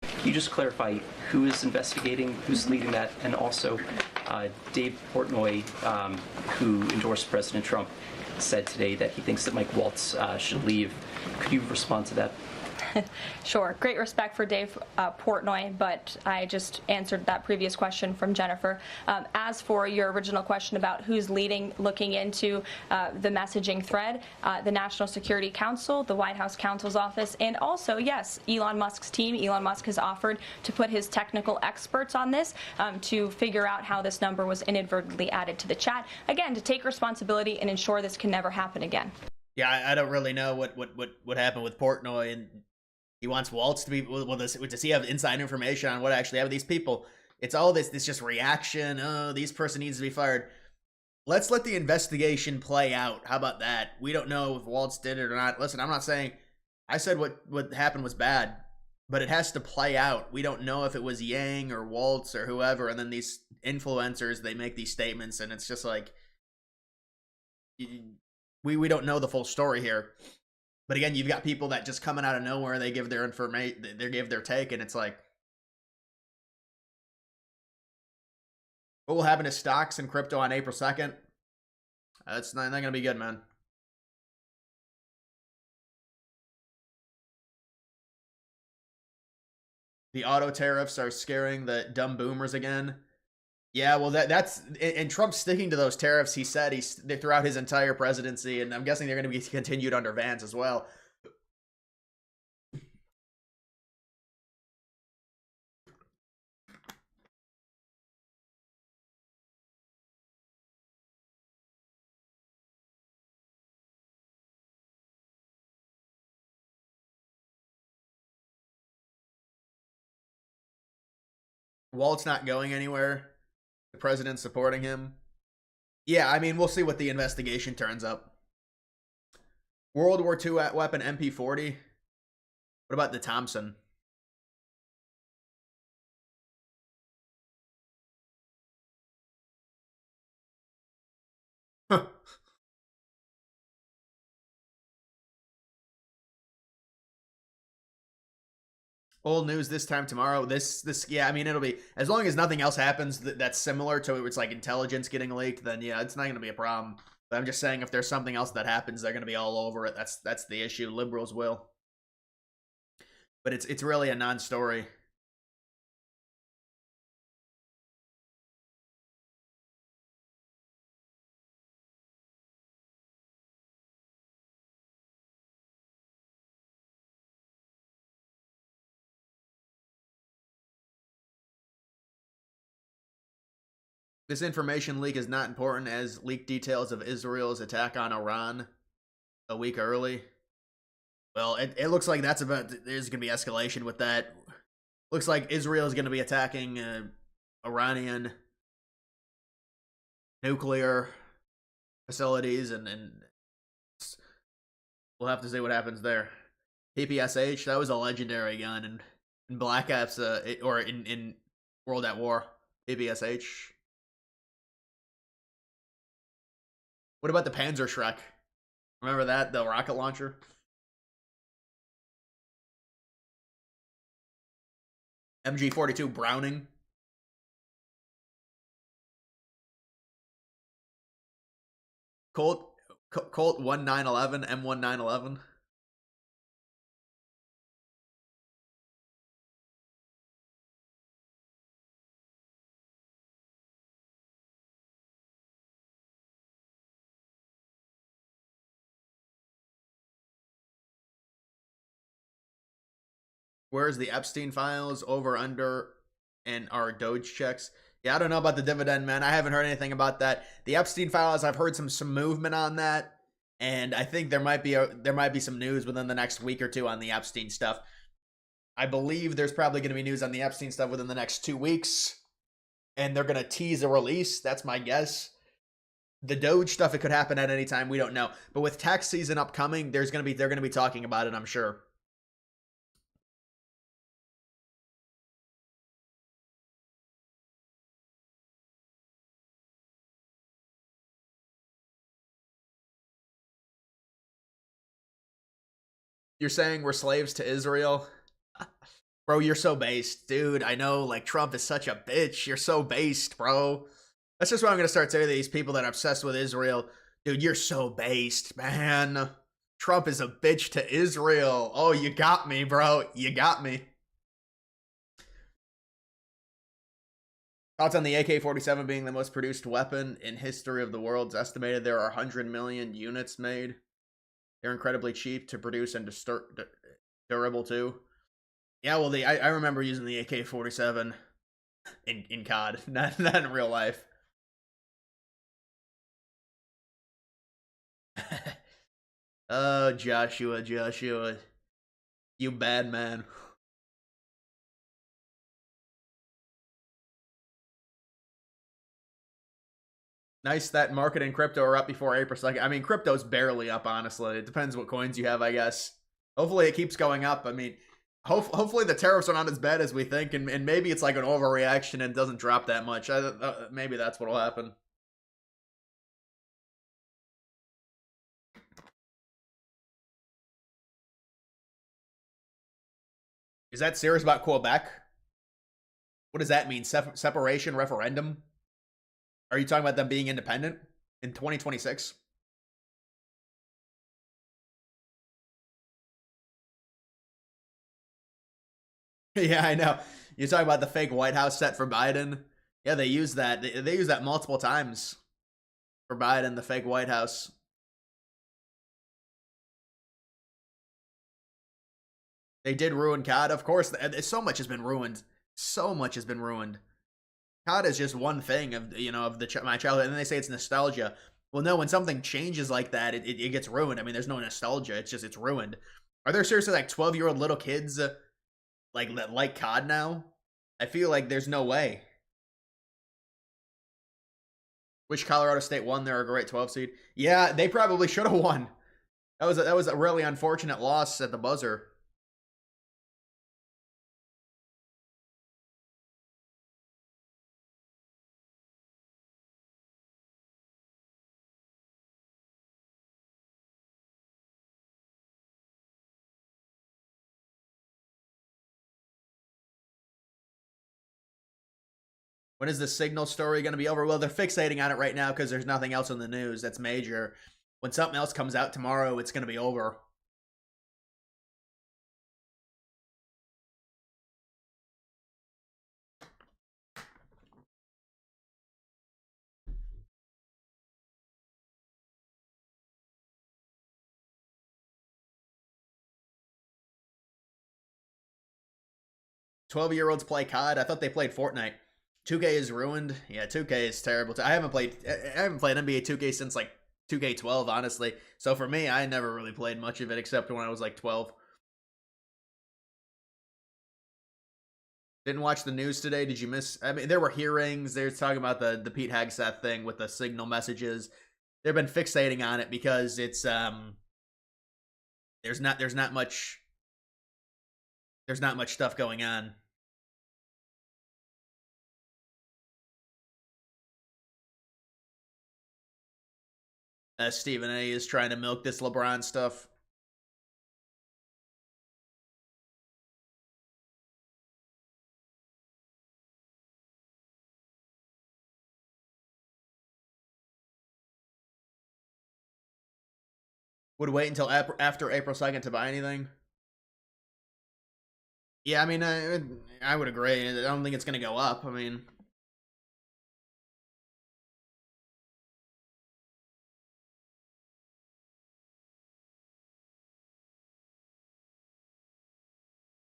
Can you just clarify who is investigating, who's leading that, and also Dave Portnoy, who endorsed President Trump, said today that he thinks that Mike Waltz should leave. Could you respond to that? Sure. Great respect for Dave Portnoy, but I just answered that previous question from Jennifer. As for your original question about who's looking into the messaging thread, the National Security Council, the White House counsel's office, and also, yes, Elon Musk's team. Elon Musk has offered to put his technical experts on this to figure out how this number was inadvertently added to the chat. Again, to take responsibility and ensure this can never happen again. Yeah, I don't really know what happened with Portnoy, and he wants Waltz to be, well, does he have inside information on what actually happened? These people, it's all this just reaction. Oh, this person needs to be fired. Let's let the investigation play out. How about that? We don't know if Waltz did it or not. Listen, I'm not saying, I said what happened was bad, but it has to play out. We don't know if it was Yang or Waltz or whoever, and then these influencers, they make these statements, and it's just like, we don't know the full story here. But again, you've got people that just coming out of nowhere, they give their information, they give their take, and it's like, what will happen to stocks and crypto on April 2nd? That's not going to be good, man. The auto tariffs are scaring the dumb boomers again. Yeah, well, that's and Trump's sticking to those tariffs. He said throughout his entire presidency, and I'm guessing they're going to be continued under Vance as well. Walt's not going anywhere. The president's supporting him. Yeah, I mean, we'll see what the investigation turns up. World War II weapon MP40. What about the Thompson? Huh. Old news this time tomorrow. Yeah, I mean, it'll be, as long as nothing else happens that's similar to it's like intelligence getting leaked, then yeah, it's not going to be a problem. But I'm just saying, if there's something else that happens, they're going to be all over it. That's the issue. Liberals will. But it's really a non-story. This information leak is not important as leaked details of Israel's attack on Iran a week early. Well, it looks like there's going to be escalation with that. Looks like Israel is going to be attacking Iranian nuclear facilities, and we'll have to see what happens there. PPSH, that was a legendary gun in Black Ops, or in World at War. PPSH. What about the Panzer Shrek? Remember that? The rocket launcher? MG42 Browning. Colt 1911, M1911. Where's the Epstein files? Over, under, and our Doge checks? Yeah, I don't know about the dividend, man. I haven't heard anything about that. The Epstein files, I've heard some movement on that, and I think there might be some news within the next week or two on the Epstein stuff. I believe there's probably going to be news on the Epstein stuff within the next 2 weeks, and they're going to tease a release. That's my guess. The Doge stuff, it could happen at any time. We don't know. But with tax season upcoming, they're going to be talking about it, I'm sure. You're saying we're slaves to Israel? Bro, you're so based. Dude, I know, like, Trump is such a bitch. You're so based, bro. That's just what I'm going to start saying to these people that are obsessed with Israel. Dude, you're so based, man. Trump is a bitch to Israel. Oh, you got me, bro. You got me. Thoughts on the AK-47 being the most produced weapon in history of the world? It's estimated there are 100 million units made. They're incredibly cheap to produce and durable too. Yeah, well, I remember using the AK-47 in COD, not in real life. Oh, Joshua, you bad man. Nice that market and crypto are up before April 2nd. I mean, crypto's barely up, honestly. It depends what coins you have, I guess. Hopefully it keeps going up. I mean, hopefully the tariffs are not as bad as we think, and maybe it's like an overreaction and doesn't drop that much. Maybe that's what'll happen. Is that serious about Quebec? What does that mean? Separation referendum? Are you talking about them being independent in 2026? Yeah, I know. You're talking about the fake White House set for Biden. Yeah, they use that. They use that multiple times for Biden, the fake White House. They did ruin COD. Of course, so much has been ruined. So much has been ruined. COD is just one thing of my childhood, and then they say it's nostalgia. Well, no, when something changes like that, it gets ruined. I mean, there's no nostalgia. It's ruined. Are there seriously like 12-year-old little kids like COD now? I feel like there's no way. Which Colorado State won their great 12 seed? Yeah, they probably should have won. That was a really unfortunate loss at the buzzer. When is the Signal story going to be over? Well, they're fixating on it right now because there's nothing else in the news that's major. When something else comes out tomorrow, it's going to be over. "12-year-olds play COD. I thought they played Fortnite. 2K is ruined. Yeah, 2K is terrible. I haven't played NBA 2K since like 2K12, honestly. So for me, I never really played much of it except when I was like 12. Didn't watch the news today. Did you miss? I mean, there were hearings. They're talking about the Pete Hegseth thing with the Signal messages. They've been fixating on it because it's there's not much stuff going on. Stephen A is trying to milk this LeBron stuff. Would wait until after April 2nd to buy anything. Yeah, I mean, I would agree. I don't think it's going to go up. I mean,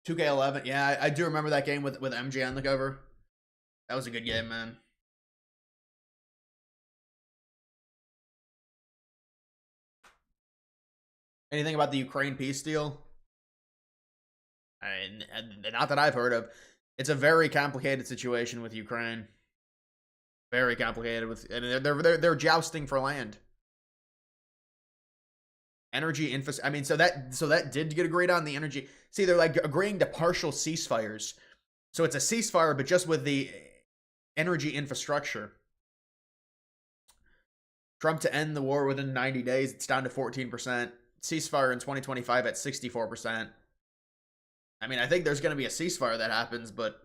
"2K11." Yeah, I do remember that game with MJ on the cover. That was a good game, man. Anything about the Ukraine peace deal? Not that I've heard of. It's a very complicated situation with Ukraine. Very complicated. I mean, they're jousting for land. Energy infrastructure. I mean, so that did get agreed on, the energy. See, they're like agreeing to partial ceasefires. So it's a ceasefire, but just with the energy infrastructure. Trump to end the war within 90 days. It's down to 14%. Ceasefire in 2025 at 64%. I mean, I think there's going to be a ceasefire that happens, but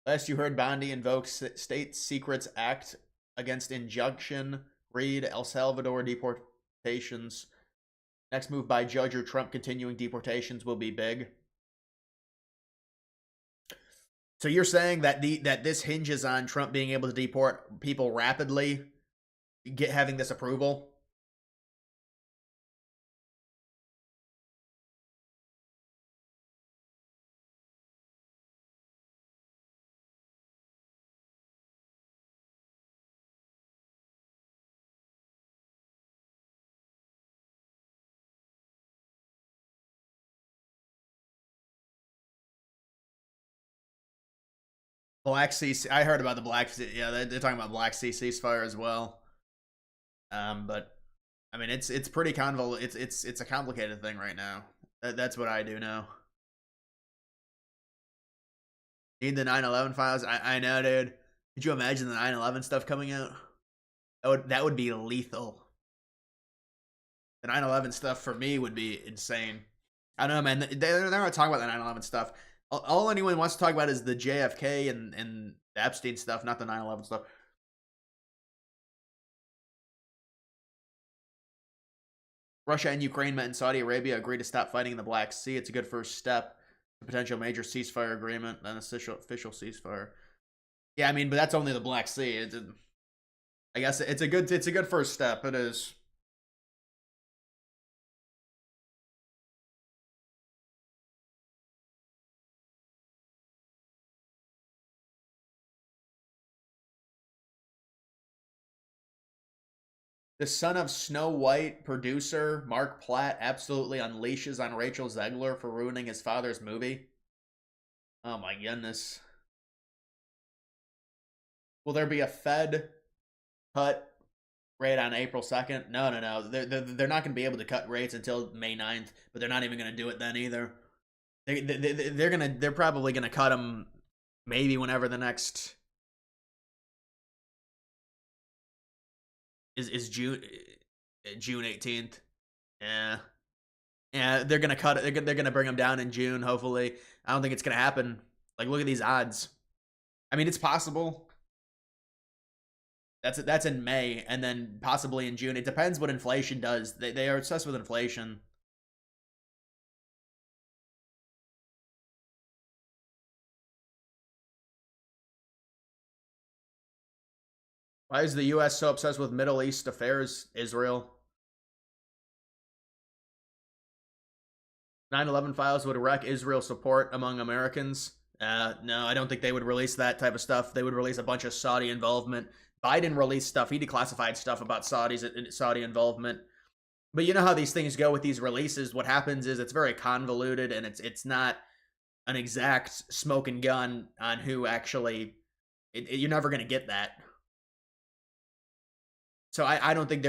last you heard, Bondi invokes State Secrets Act against injunction. Read El Salvador deportations. Next move by judge or Trump continuing deportations will be big. So you're saying that that this hinges on Trump being able to deport people rapidly, having this approval? Black Sea. I heard about the Black Sea. Yeah, they're talking about Black Sea ceasefire as well. But I mean, it's pretty convoluted. It's a complicated thing right now. That's what I do know. Need the 9/11 files? I know, dude. Could you imagine the 9/11 stuff coming out? That would be lethal. The 9/11 stuff for me would be insane. I don't know, man. They're not talking about the 9/11 stuff. All anyone wants to talk about is the JFK and the Epstein stuff, not the 9/11 stuff. Russia and Ukraine met in Saudi Arabia, agreed to stop fighting in the Black Sea. It's a good first step. A potential major ceasefire agreement, an official ceasefire. Yeah, I mean, but that's only the Black Sea. I guess it's a good first step. It is. The son of Snow White producer Mark Platt absolutely unleashes on Rachel Zegler for ruining his father's movie. Oh my goodness. Will there be a Fed cut rate on April 2nd? No. They're not going to be able to cut rates until May 9th, but they're not even going to do it then either. They're probably going to cut them maybe whenever the next is June 18th. Yeah, they're gonna cut it. They're gonna bring them down in June. Hopefully, I don't think it's gonna happen. Like, look at these odds. I mean, it's possible. That's in May, and then possibly in June. It depends what inflation does. They are obsessed with inflation. Why is the U.S. so obsessed with Middle East affairs, Israel? 9/11 files would wreck Israel support among Americans. No, I don't think they would release that type of stuff. They would release a bunch of Saudi involvement. Biden released stuff. He declassified stuff about Saudi involvement. But you know how these things go with these releases. What happens is it's very convoluted, and it's not an exact smoke and gun on who actually. You're never going to get that. So I don't think they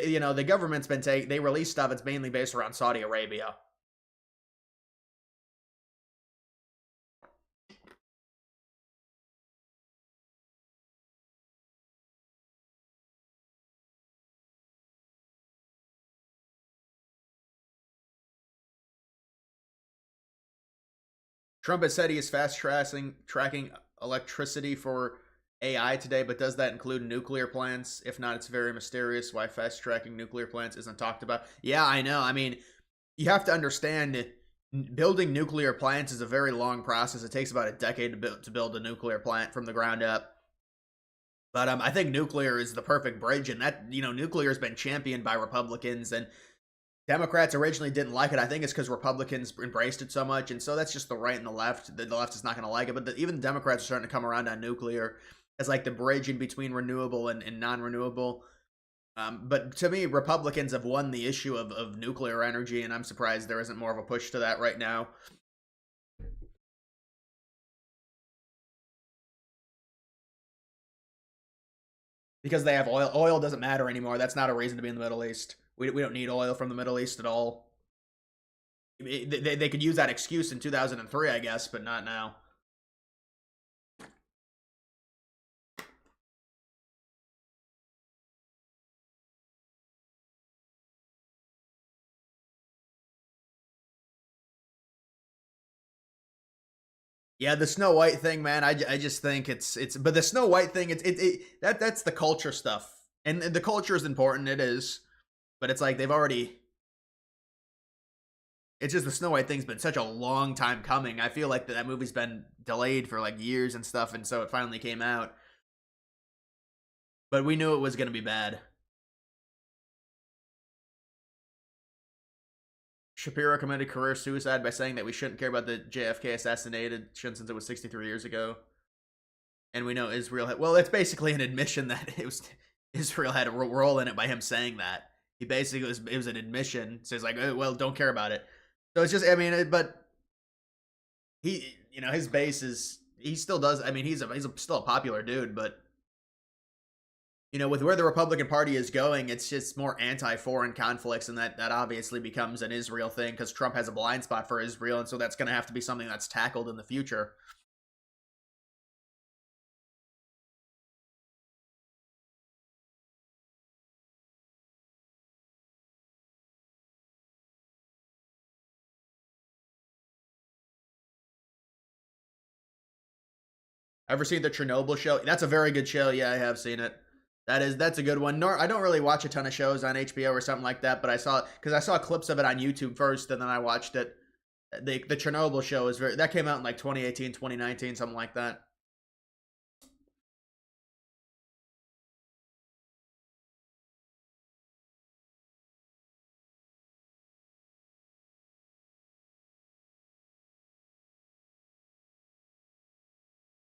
you know, the government's been they release stuff. It's mainly based around Saudi Arabia. Trump has said he is fast tracking electricity for AI today, but does that include nuclear plants? If not, it's very mysterious why fast tracking nuclear plants isn't talked about. Yeah, I know. I mean, you have to understand building nuclear plants is a very long process. It takes about a decade to build a nuclear plant from the ground up. But I think nuclear is the perfect bridge, and that, you know, nuclear has been championed by Republicans, and Democrats originally didn't like it. I think it's because Republicans embraced it so much, and so that's just the right and the left. The left is not going to like it, but even the Democrats are starting to come around on nuclear as like the bridge in between renewable and non-renewable. But to me, Republicans have won the issue of nuclear energy, and I'm surprised there isn't more of a push to that right now. Because they have oil. Oil doesn't matter anymore. That's not a reason to be in the Middle East. We don't need oil from the Middle East at all. They could use that excuse in 2003, I guess, but not now. Yeah, the Snow White thing, man. I just think it's but the Snow White thing, that's the culture stuff, and the culture is important. It is, but it's like they've already. It's just the Snow White thing's been such a long time coming. I feel like that movie's been delayed for like years and stuff, and so it finally came out. But we knew it was going to be bad. Shapiro committed career suicide by saying that we shouldn't care about the JFK assassination since it was 63 years ago. And we know Israel had, well, it's basically an admission that Israel had a role in it by him saying that. He basically it was an admission. So it's like, oh, well, don't care about it. So it's just, I mean, but he, you know, his base is, he still does, I mean, he's still a popular dude, but you know, with where the Republican Party is going, it's just more anti-foreign conflicts, and that obviously becomes an Israel thing because Trump has a blind spot for Israel, and so that's going to have to be something that's tackled in the future. Ever seen the Chernobyl show? That's a very good show. Yeah, I have seen it. That's a good one. I don't really watch a ton of shows on HBO or something like that, but I saw clips of it on YouTube first, and then I watched it. The Chernobyl show is that came out in like 2018, 2019, something like that.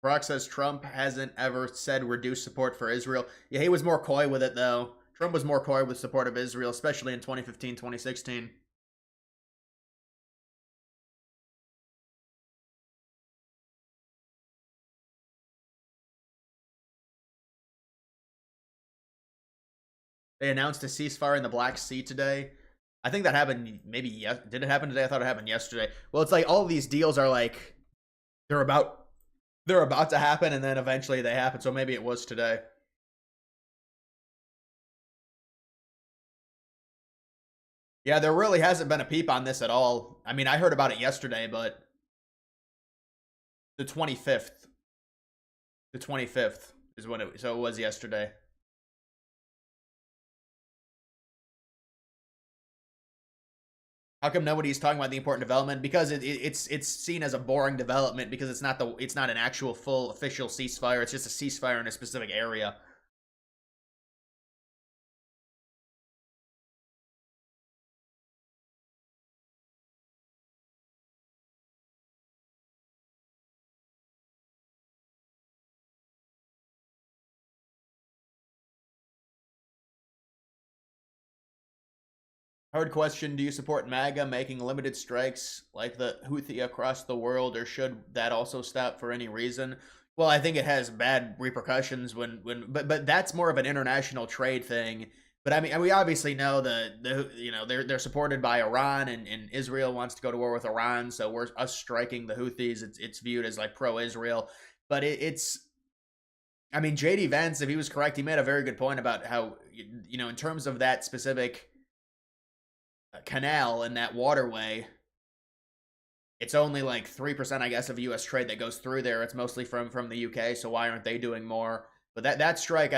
Brock says Trump hasn't ever said reduce support for Israel. Yeah, he was more coy with it, though. Trump was more coy with support of Israel, especially in 2015, 2016. They announced a ceasefire in the Black Sea today. I think that happened maybe, did it happen today? I thought it happened yesterday. Well, it's like all of these deals are like, they're about to happen, and then eventually they happen, so maybe it was today. Yeah, there really hasn't been a peep on this at all. I mean, I heard about it yesterday, but the 25th. The 25th is when it was yesterday. How come nobody's talking about the important development? Because it's seen as a boring development because it's not an actual full official ceasefire. It's just a ceasefire in a specific area. Hard question, do you support MAGA making limited strikes like the Houthi across the world, or should that also stop for any reason? Well, I think it has bad repercussions but that's more of an international trade thing. But I mean, we obviously know they're supported by Iran, and Israel wants to go to war with Iran, so us striking the Houthis, it's viewed as like pro-Israel. But I mean, JD Vance, if he was correct, he made a very good point about how, in terms of that specific canal and that waterway, it's only like 3%, I guess, of U.S. trade that goes through there. It's mostly from the UK, so why aren't they doing more? But that strike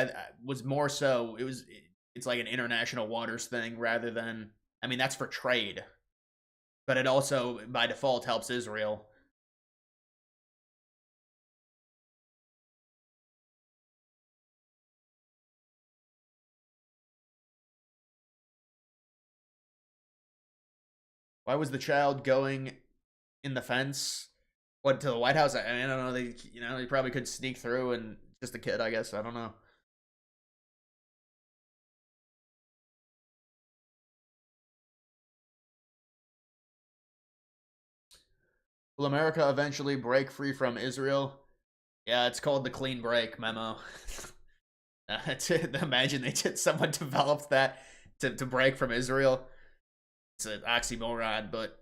was more so, it's like an international waters thing rather than, I mean, that's for trade. But it also, by default, helps Israel. Why was the child going in the fence? What, to the White House? I mean, I don't know. They probably could sneak through, and just a kid, I guess. I don't know. Will America eventually break free from Israel? Yeah, it's called the clean break memo. Imagine someone developed that to break from Israel. It's an oxymoron, but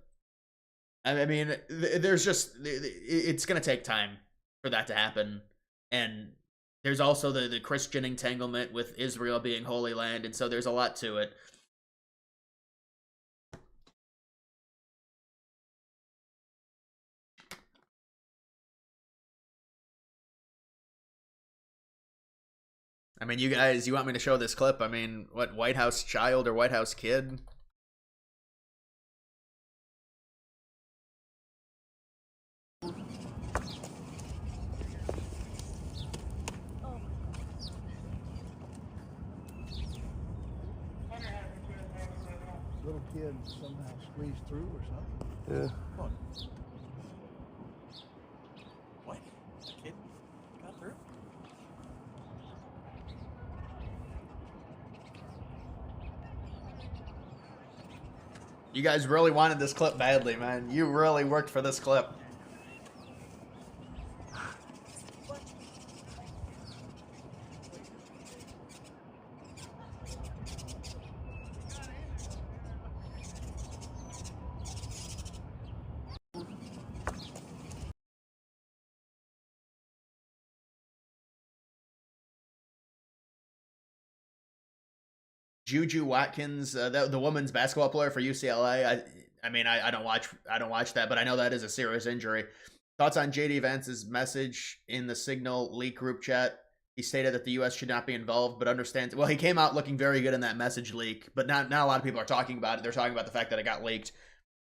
I mean, it's going to take time for that to happen. And there's also the Christian entanglement with Israel being Holy Land, and so there's a lot to it. I mean, you guys, you want me to show this clip? I mean, what, White House child or White House kid? Little kid somehow squeezed through or something. Yeah. Come on. What? A kid got through? You guys really wanted this clip badly, man. You really worked for this clip. Juju Watkins, the women's basketball player for UCLA. I mean, I don't watch that, but I know that is a serious injury. Thoughts on JD Vance's message in the Signal leak group chat? He stated that the U.S. should not be involved, but understands. Well, he came out looking very good in that message leak, but not a lot of people are talking about it. They're talking about the fact that it got leaked.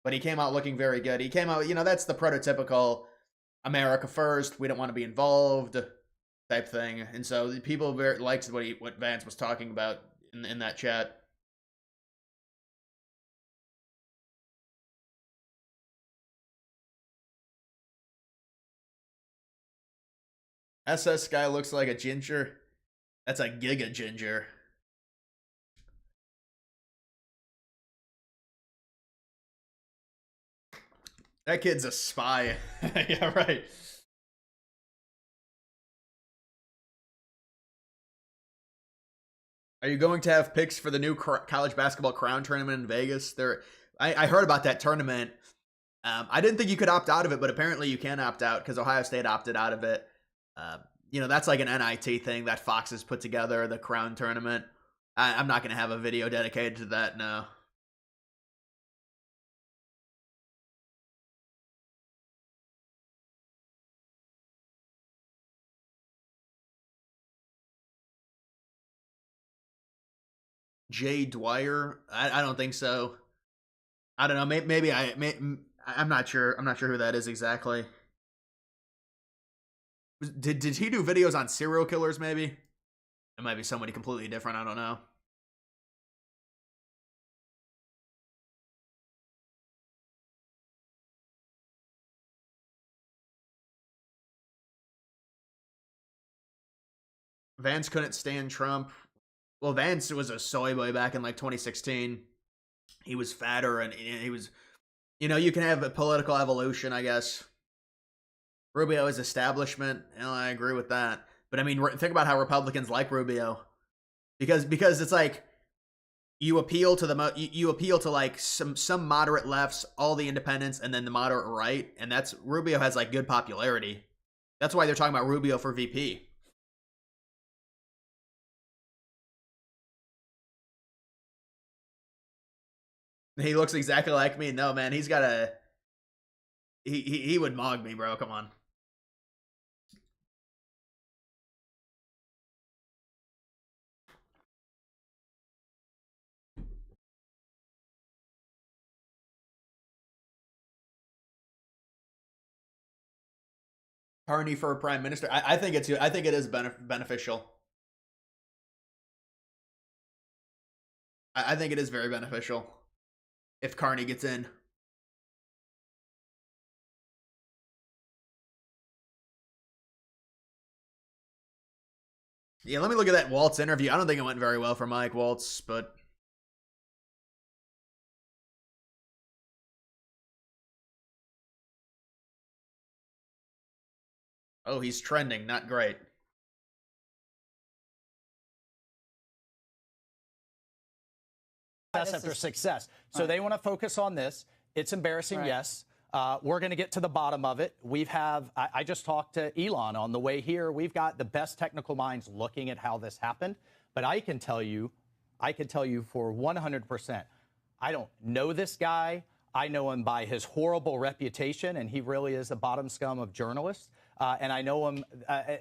But he came out looking very good. He came out, that's the prototypical America first, we don't want to be involved type thing. And so people very liked what Vance was talking about in that chat. SS guy looks like a ginger. That's a giga ginger. That kid's a spy. Yeah, right. Are you going to have picks for the new college basketball crown tournament in Vegas? I heard about that tournament. I didn't think you could opt out of it, but apparently you can opt out because Ohio State opted out of it. That's like an NIT thing that Fox has put together, the crown tournament. I'm not going to have a video dedicated to that, no. Jay Dwyer? I don't think so. I don't know. Maybe I'm not sure. I'm not sure who that is exactly. Did he do videos on serial killers? Maybe it might be somebody completely different. I don't know. Vance couldn't stand Trump. Well, Vance was a soy boy back in like 2016. He was fatter and he was, you can have a political evolution, I guess. Rubio is establishment. I agree with that. But I mean, think about how Republicans like Rubio, because it's like you appeal to you appeal to like some moderate lefts, all the independents, and then the moderate right, and that's Rubio has like good popularity. That's why they're talking about Rubio for VP. He looks exactly like me. No, man, he's got a. He would mog me, bro. Come on. Carney for a prime minister. I think it is beneficial. I think it is very beneficial if Carney gets in. Yeah, let me look at that Waltz interview. I don't think it went very well for Mike Waltz, but oh, he's trending. Not great. After success. So they want to focus on this. It's embarrassing, yes. We're going to get to the bottom of it. I just talked to Elon on the way here. We've got the best technical minds looking at how this happened. But I can tell you for 100%, I don't know this guy. I know him by his horrible reputation, and he really is the bottom scum of journalists. And I know him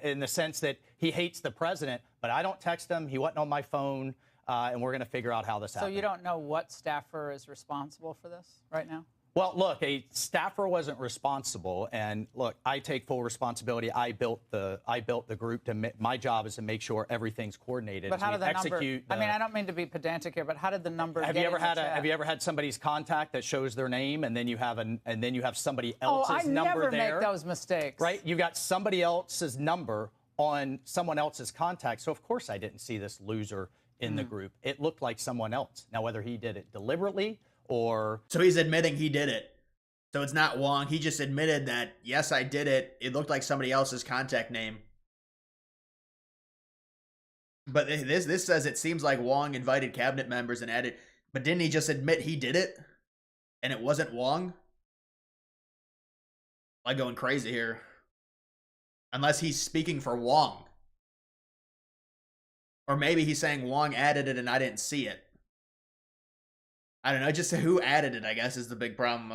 in the sense that he hates the president, but I don't text him. He wasn't on my phone. And we're going to figure out how this happened. So you don't know what staffer is responsible for this right now? Well, look, a staffer wasn't responsible, and look, I take full responsibility. I built the group. My job is to make sure everything's coordinated. But how did the number? I mean, I don't mean to be pedantic here, but how did the number? Have you ever had somebody's contact that shows their name, and then you have somebody else's number there? I never make those mistakes. Right? You got somebody else's number on someone else's contact. So of course I didn't see this loser in the group. It looked like someone else. Now, whether he did it deliberately or... So he's admitting he did it. So it's not Wong. He just admitted that, yes, I did it. It looked like somebody else's contact name. But this says it seems like Wong invited cabinet members and added... But didn't he just admit he did it? And it wasn't Wong? I'm going crazy here. Unless he's speaking for Wong. Or maybe he's saying Wong added it and I didn't see it. I don't know. Just who added it, I guess, is the big problem.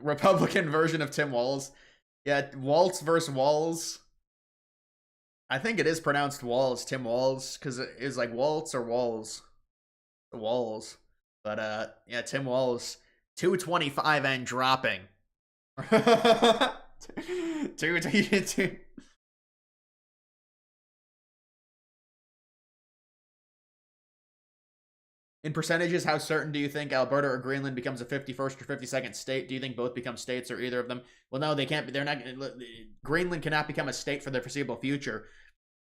Republican version of Tim Walz. Yeah, Waltz versus Walz. I think it is pronounced Walz, Tim Walz, because it is like Waltz or Walz. Walls. But yeah, Tim Walz, 225 and dropping. two. In percentages, how certain do you think Alberta or Greenland becomes a 51st or 52nd state? Do you think both become states or either of them? Well, no, they can't. They're not. Greenland cannot become a state for the foreseeable future.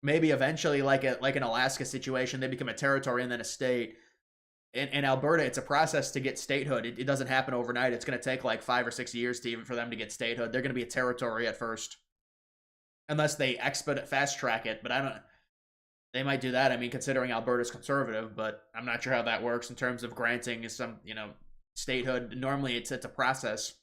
Maybe eventually, like an Alaska situation, they become a territory and then a state. In Alberta, it's a process to get statehood. It doesn't happen overnight. It's going to take like 5 or 6 years to even for them to get statehood. They're going to be a territory at first, unless they fast track it. But I don't. They might do that. I mean, considering Alberta's conservative, but I'm not sure how that works in terms of granting some, statehood. Normally, it's a process.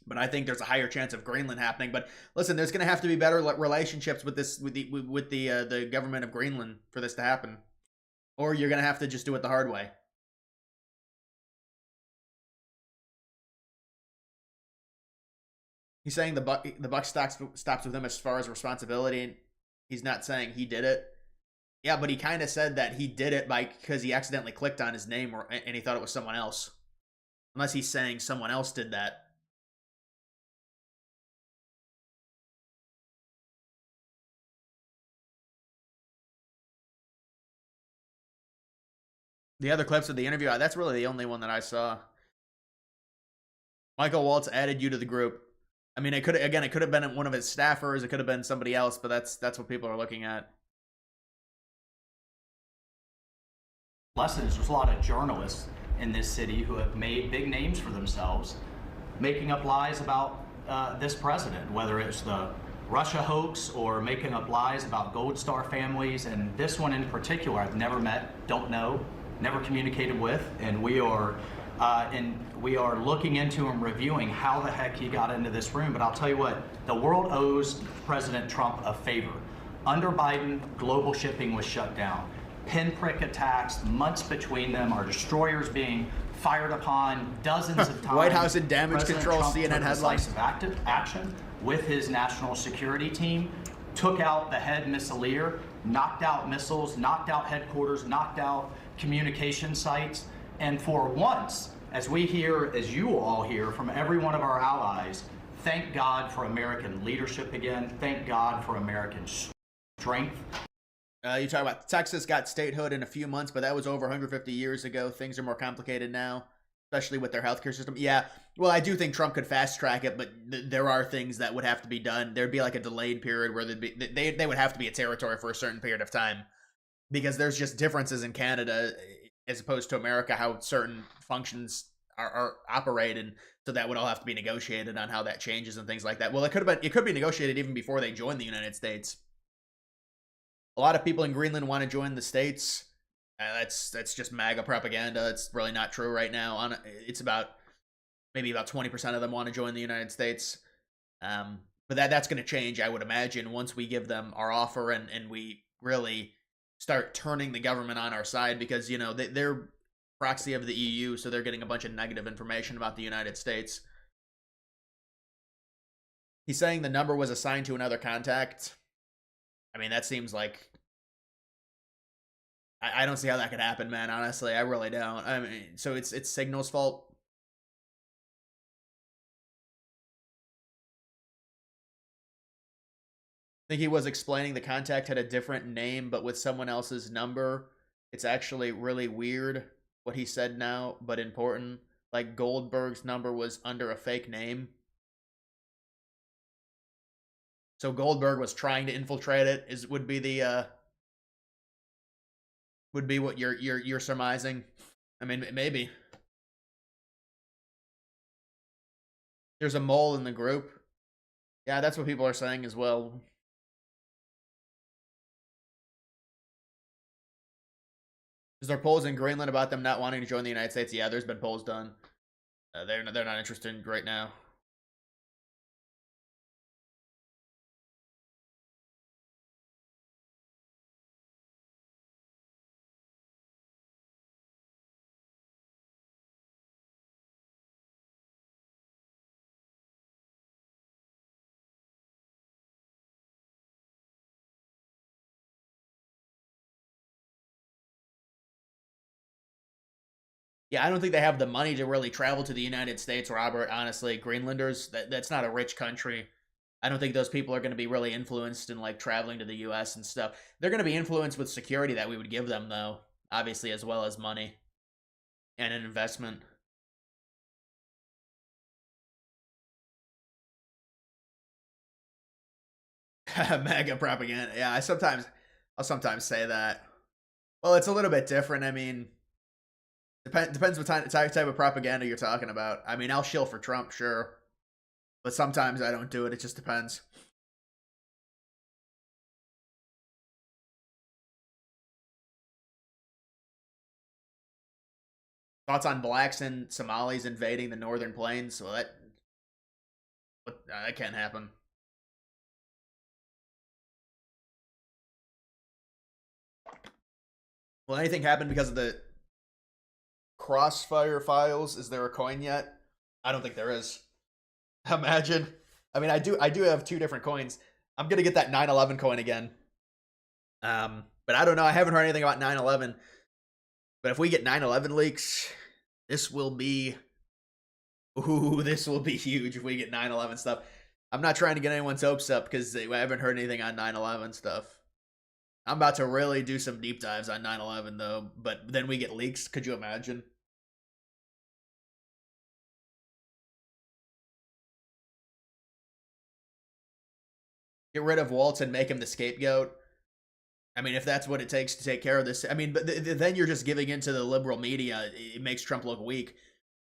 But I think there's a higher chance of Greenland happening. But listen, there's going to have to be better relationships with the government of Greenland for this to happen, or you're going to have to just do it the hard way. He's saying the buck stops with him as far as responsibility. He's not saying he did it. Yeah, but he kind of said that he did it because he accidentally clicked on his name and he thought it was someone else. Unless he's saying someone else did that. The other clips of the interview, that's really the only one that I saw. Michael Waltz added you to the group. I mean, it could have been one of his staffers. It could have been somebody else, but that's what people are looking at. Lessons. There's a lot of journalists in this city who have made big names for themselves, making up lies about this president, whether it's the Russia hoax or making up lies about Gold Star families. And this one in particular, I've never met, don't know, never communicated with, and we are looking into and reviewing how the heck he got into this room. But I'll tell you what, the world owes President Trump a favor. Under Biden, global shipping was shut down. Pinprick attacks, months between them, our destroyers being fired upon dozens of times. White House and damage President control, Trump CNN took headlines. decisive action with his national security team, took out the head missileer, knocked out missiles, knocked out headquarters, knocked out communication sites. And for once, as we hear, as you all hear from every one of our allies, thank God for American leadership again. Thank God for American strength. You talk about Texas got statehood in a few months, but that was over 150 years ago. Things are more complicated now, especially with their healthcare system. Yeah, well, I do think Trump could fast track it, but there are things that would have to be done. There'd be like a delayed period where they would have to be a territory for a certain period of time, because there's just differences in Canada as opposed to America, how certain functions are operated. So that would all have to be negotiated on how that changes and things like that. Well, it could be negotiated even before they join the United States. A lot of people in Greenland want to join the States. That's just MAGA propaganda. It's really not true right now. It's maybe about 20% of them want to join the United States. But that's going to change, I would imagine, once we give them our offer and we really start turning the government on our side, because they're proxy of the EU, so they're getting a bunch of negative information about the United States. He's saying the number was assigned to another contact. I mean, that seems like... I don't see how that could happen, man, honestly. I really don't. I mean, so it's Signal's fault? I think he was explaining the contact had a different name, but with someone else's number. It's actually really weird what he said now, but important. Like, Goldberg's number was under a fake name. So Goldberg was trying to infiltrate it. Would be what you're surmising. I mean, maybe. There's a mole in the group. Yeah, that's what people are saying as well. Is there polls in Greenland about them not wanting to join the United States? Yeah, there's been polls done. They're not interested right now. Yeah, I don't think they have the money to really travel to the United States, Robert. Honestly, Greenlanders, that's not a rich country. I don't think those people are going to be really influenced in like traveling to the U.S. and stuff. They're going to be influenced with security that we would give them, though, obviously, as well as money and an investment. MAGA propaganda. Yeah, I'll sometimes say that. Well, it's a little bit different. I mean, depends what type of propaganda you're talking about. I mean, I'll shill for Trump, sure, but sometimes I don't do it. It just depends. Thoughts on blacks and Somalis invading the northern plains? Well, that can't happen. Will anything happen because of the Crossfire files? Is there a coin yet? I don't think there is. Imagine. I mean, I do have 2 different coins. I'm gonna get that 9/11 coin again. But I don't know. I haven't heard anything about 9/11. But if we get 9/11 leaks, this will be huge if we get 9/11 stuff. I'm not trying to get anyone's hopes up because I haven't heard anything on 9/11 stuff. I'm about to really do some deep dives on 9/11 though, but then we get leaks. Could you imagine? Get rid of Waltz and make him the scapegoat. I mean, if that's what it takes to take care of this, I mean, but then you're just giving into the liberal media. It makes Trump look weak.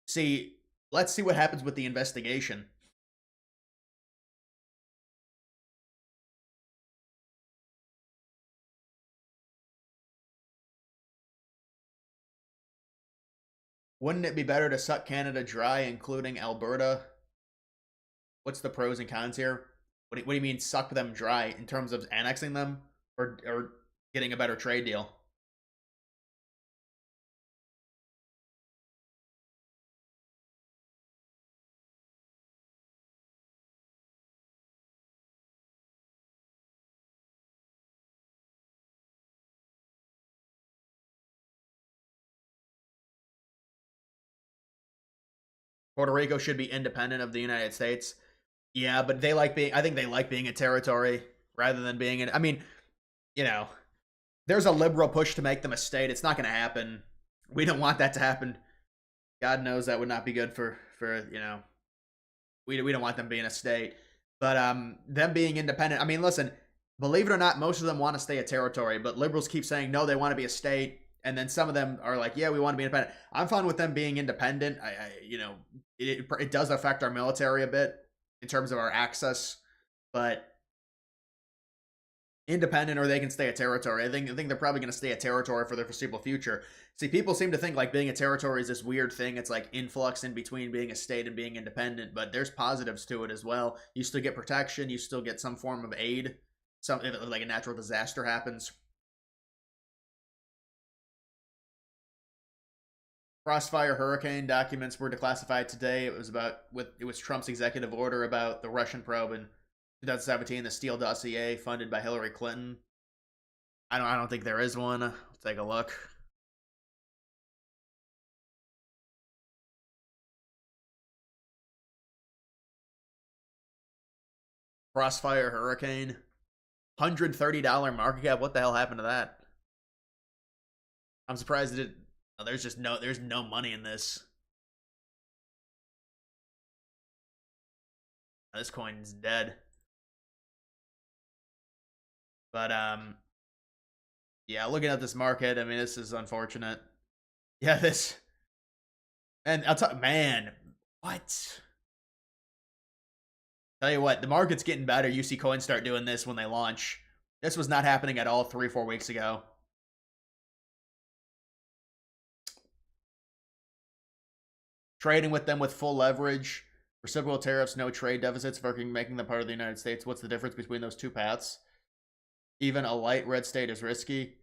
See, let's see what happens with the investigation. Wouldn't it be better to suck Canada dry, including Alberta? What's the pros and cons here? What do you mean suck them dry in terms of annexing them or getting a better trade deal? Puerto Rico should be independent of the United States. Yeah, but I think they like being a territory rather than being I mean, you know, there's a liberal push to make them a state. It's not going to happen. We don't want that to happen. God knows that would not be good for we don't want them being a state. But them being independent, I mean, listen, believe it or not, most of them want to stay a territory, but liberals keep saying no, they want to be a state, and then some of them are like, yeah, we want to be independent. I'm fine with them being independent. It does affect our military a bit in terms of our access, but independent or they can stay a territory. I think they're probably going to stay a territory for the foreseeable future. See, people seem to think like being a territory is this weird thing. It's like influx in between being a state and being independent, but there's positives to it as well. You still get protection. You still get some form of aid. If like a natural disaster happens. Crossfire hurricane documents were declassified today. It was Trump's executive order about the Russian probe in 2017, the Steele dossier funded by Hillary Clinton. I don't think there is one. Let's take a look. Crossfire hurricane, $130 market cap. What the hell happened to that? I'm surprised it. Oh, there's no money in this. This coin's dead. But yeah, looking at this market, I mean, this is unfortunate. Yeah, this, and I'll tell man, what? Tell you what, the market's getting better. You see coins start doing this when they launch. This was not happening at all 3-4 weeks ago. Trading with them with full leverage, reciprocal tariffs, no trade deficits, making them part of the United States. What's the difference between those two paths? Even a light red state is risky.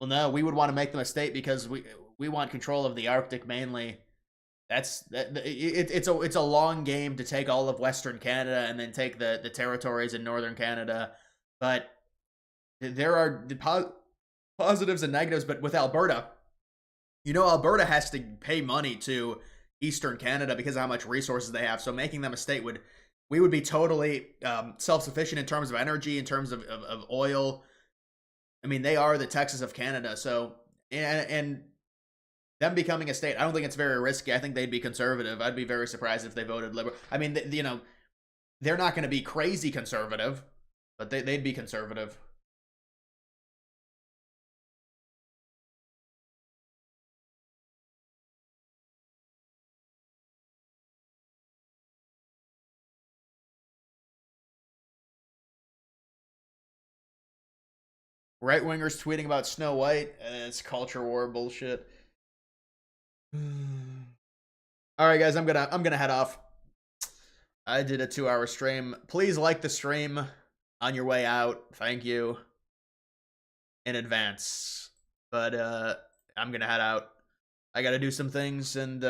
Well, no, we would want to make them a state because we want control of the Arctic mainly. It's a long game to take all of Western Canada and then take the territories in Northern Canada. But there are positives and negatives. But with Alberta, You know, Alberta has to pay money to Eastern Canada because of how much resources they have. So making them a state we would be totally self-sufficient in terms of energy, in terms of oil. I mean, they are the Texas of Canada. So, and them becoming a state, I don't think it's very risky. I think they'd be conservative. I'd be very surprised if they voted liberal. I mean, you know, they're not going to be crazy conservative, but they'd be conservative. Right wingers tweeting about Snow White. It's culture war bullshit. All right, guys, I'm gonna head off. I did a 2-hour stream. Please like the stream on your way out. Thank you in advance. But I'm gonna head out. I gotta do some things, and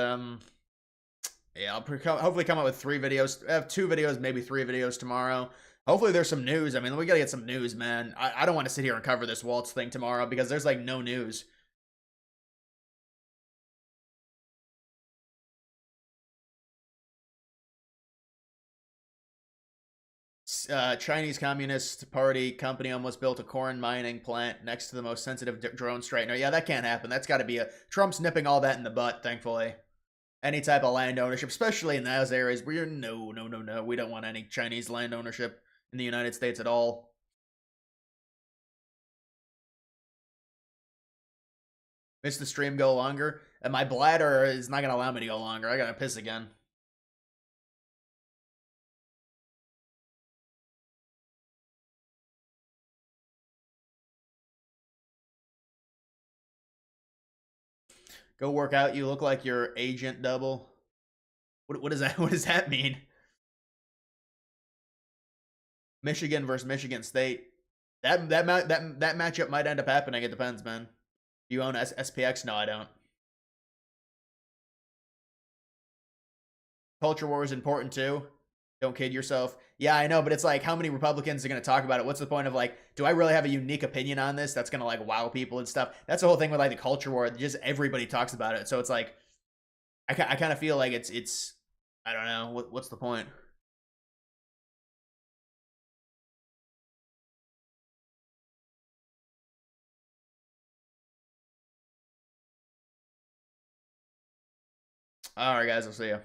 yeah, I'll hopefully come out with 3 videos. I have 2 videos, maybe 3 videos tomorrow. Hopefully there's some news. I mean, we gotta get some news, man. I don't want to sit here and cover this Waltz thing tomorrow because there's like no news. Chinese Communist Party company almost built a corn mining plant next to the most sensitive drone straightener. Yeah, that can't happen. That's got to be Trump's nipping all that in the butt, thankfully. Any type of land ownership, especially in those areas where no. We don't want any Chinese land ownership in the United States at all. Missed the stream go longer. And my bladder is not going to allow me to go longer. I got to piss again. Go work out. You look like your agent double. What does that? What does that mean? Michigan versus Michigan State. That matchup might end up happening. It depends, man. You own SPX? No, I don't. Culture war is important too. Don't kid yourself. Yeah, I know, but it's like, how many Republicans are going to talk about it? What's the point of like, do I really have a unique opinion on this that's going to like wow people and stuff? That's the whole thing with like the culture war. Just everybody talks about it. So it's like, I kind of feel like it's I don't know. What's the point? All right, guys. I'll see you.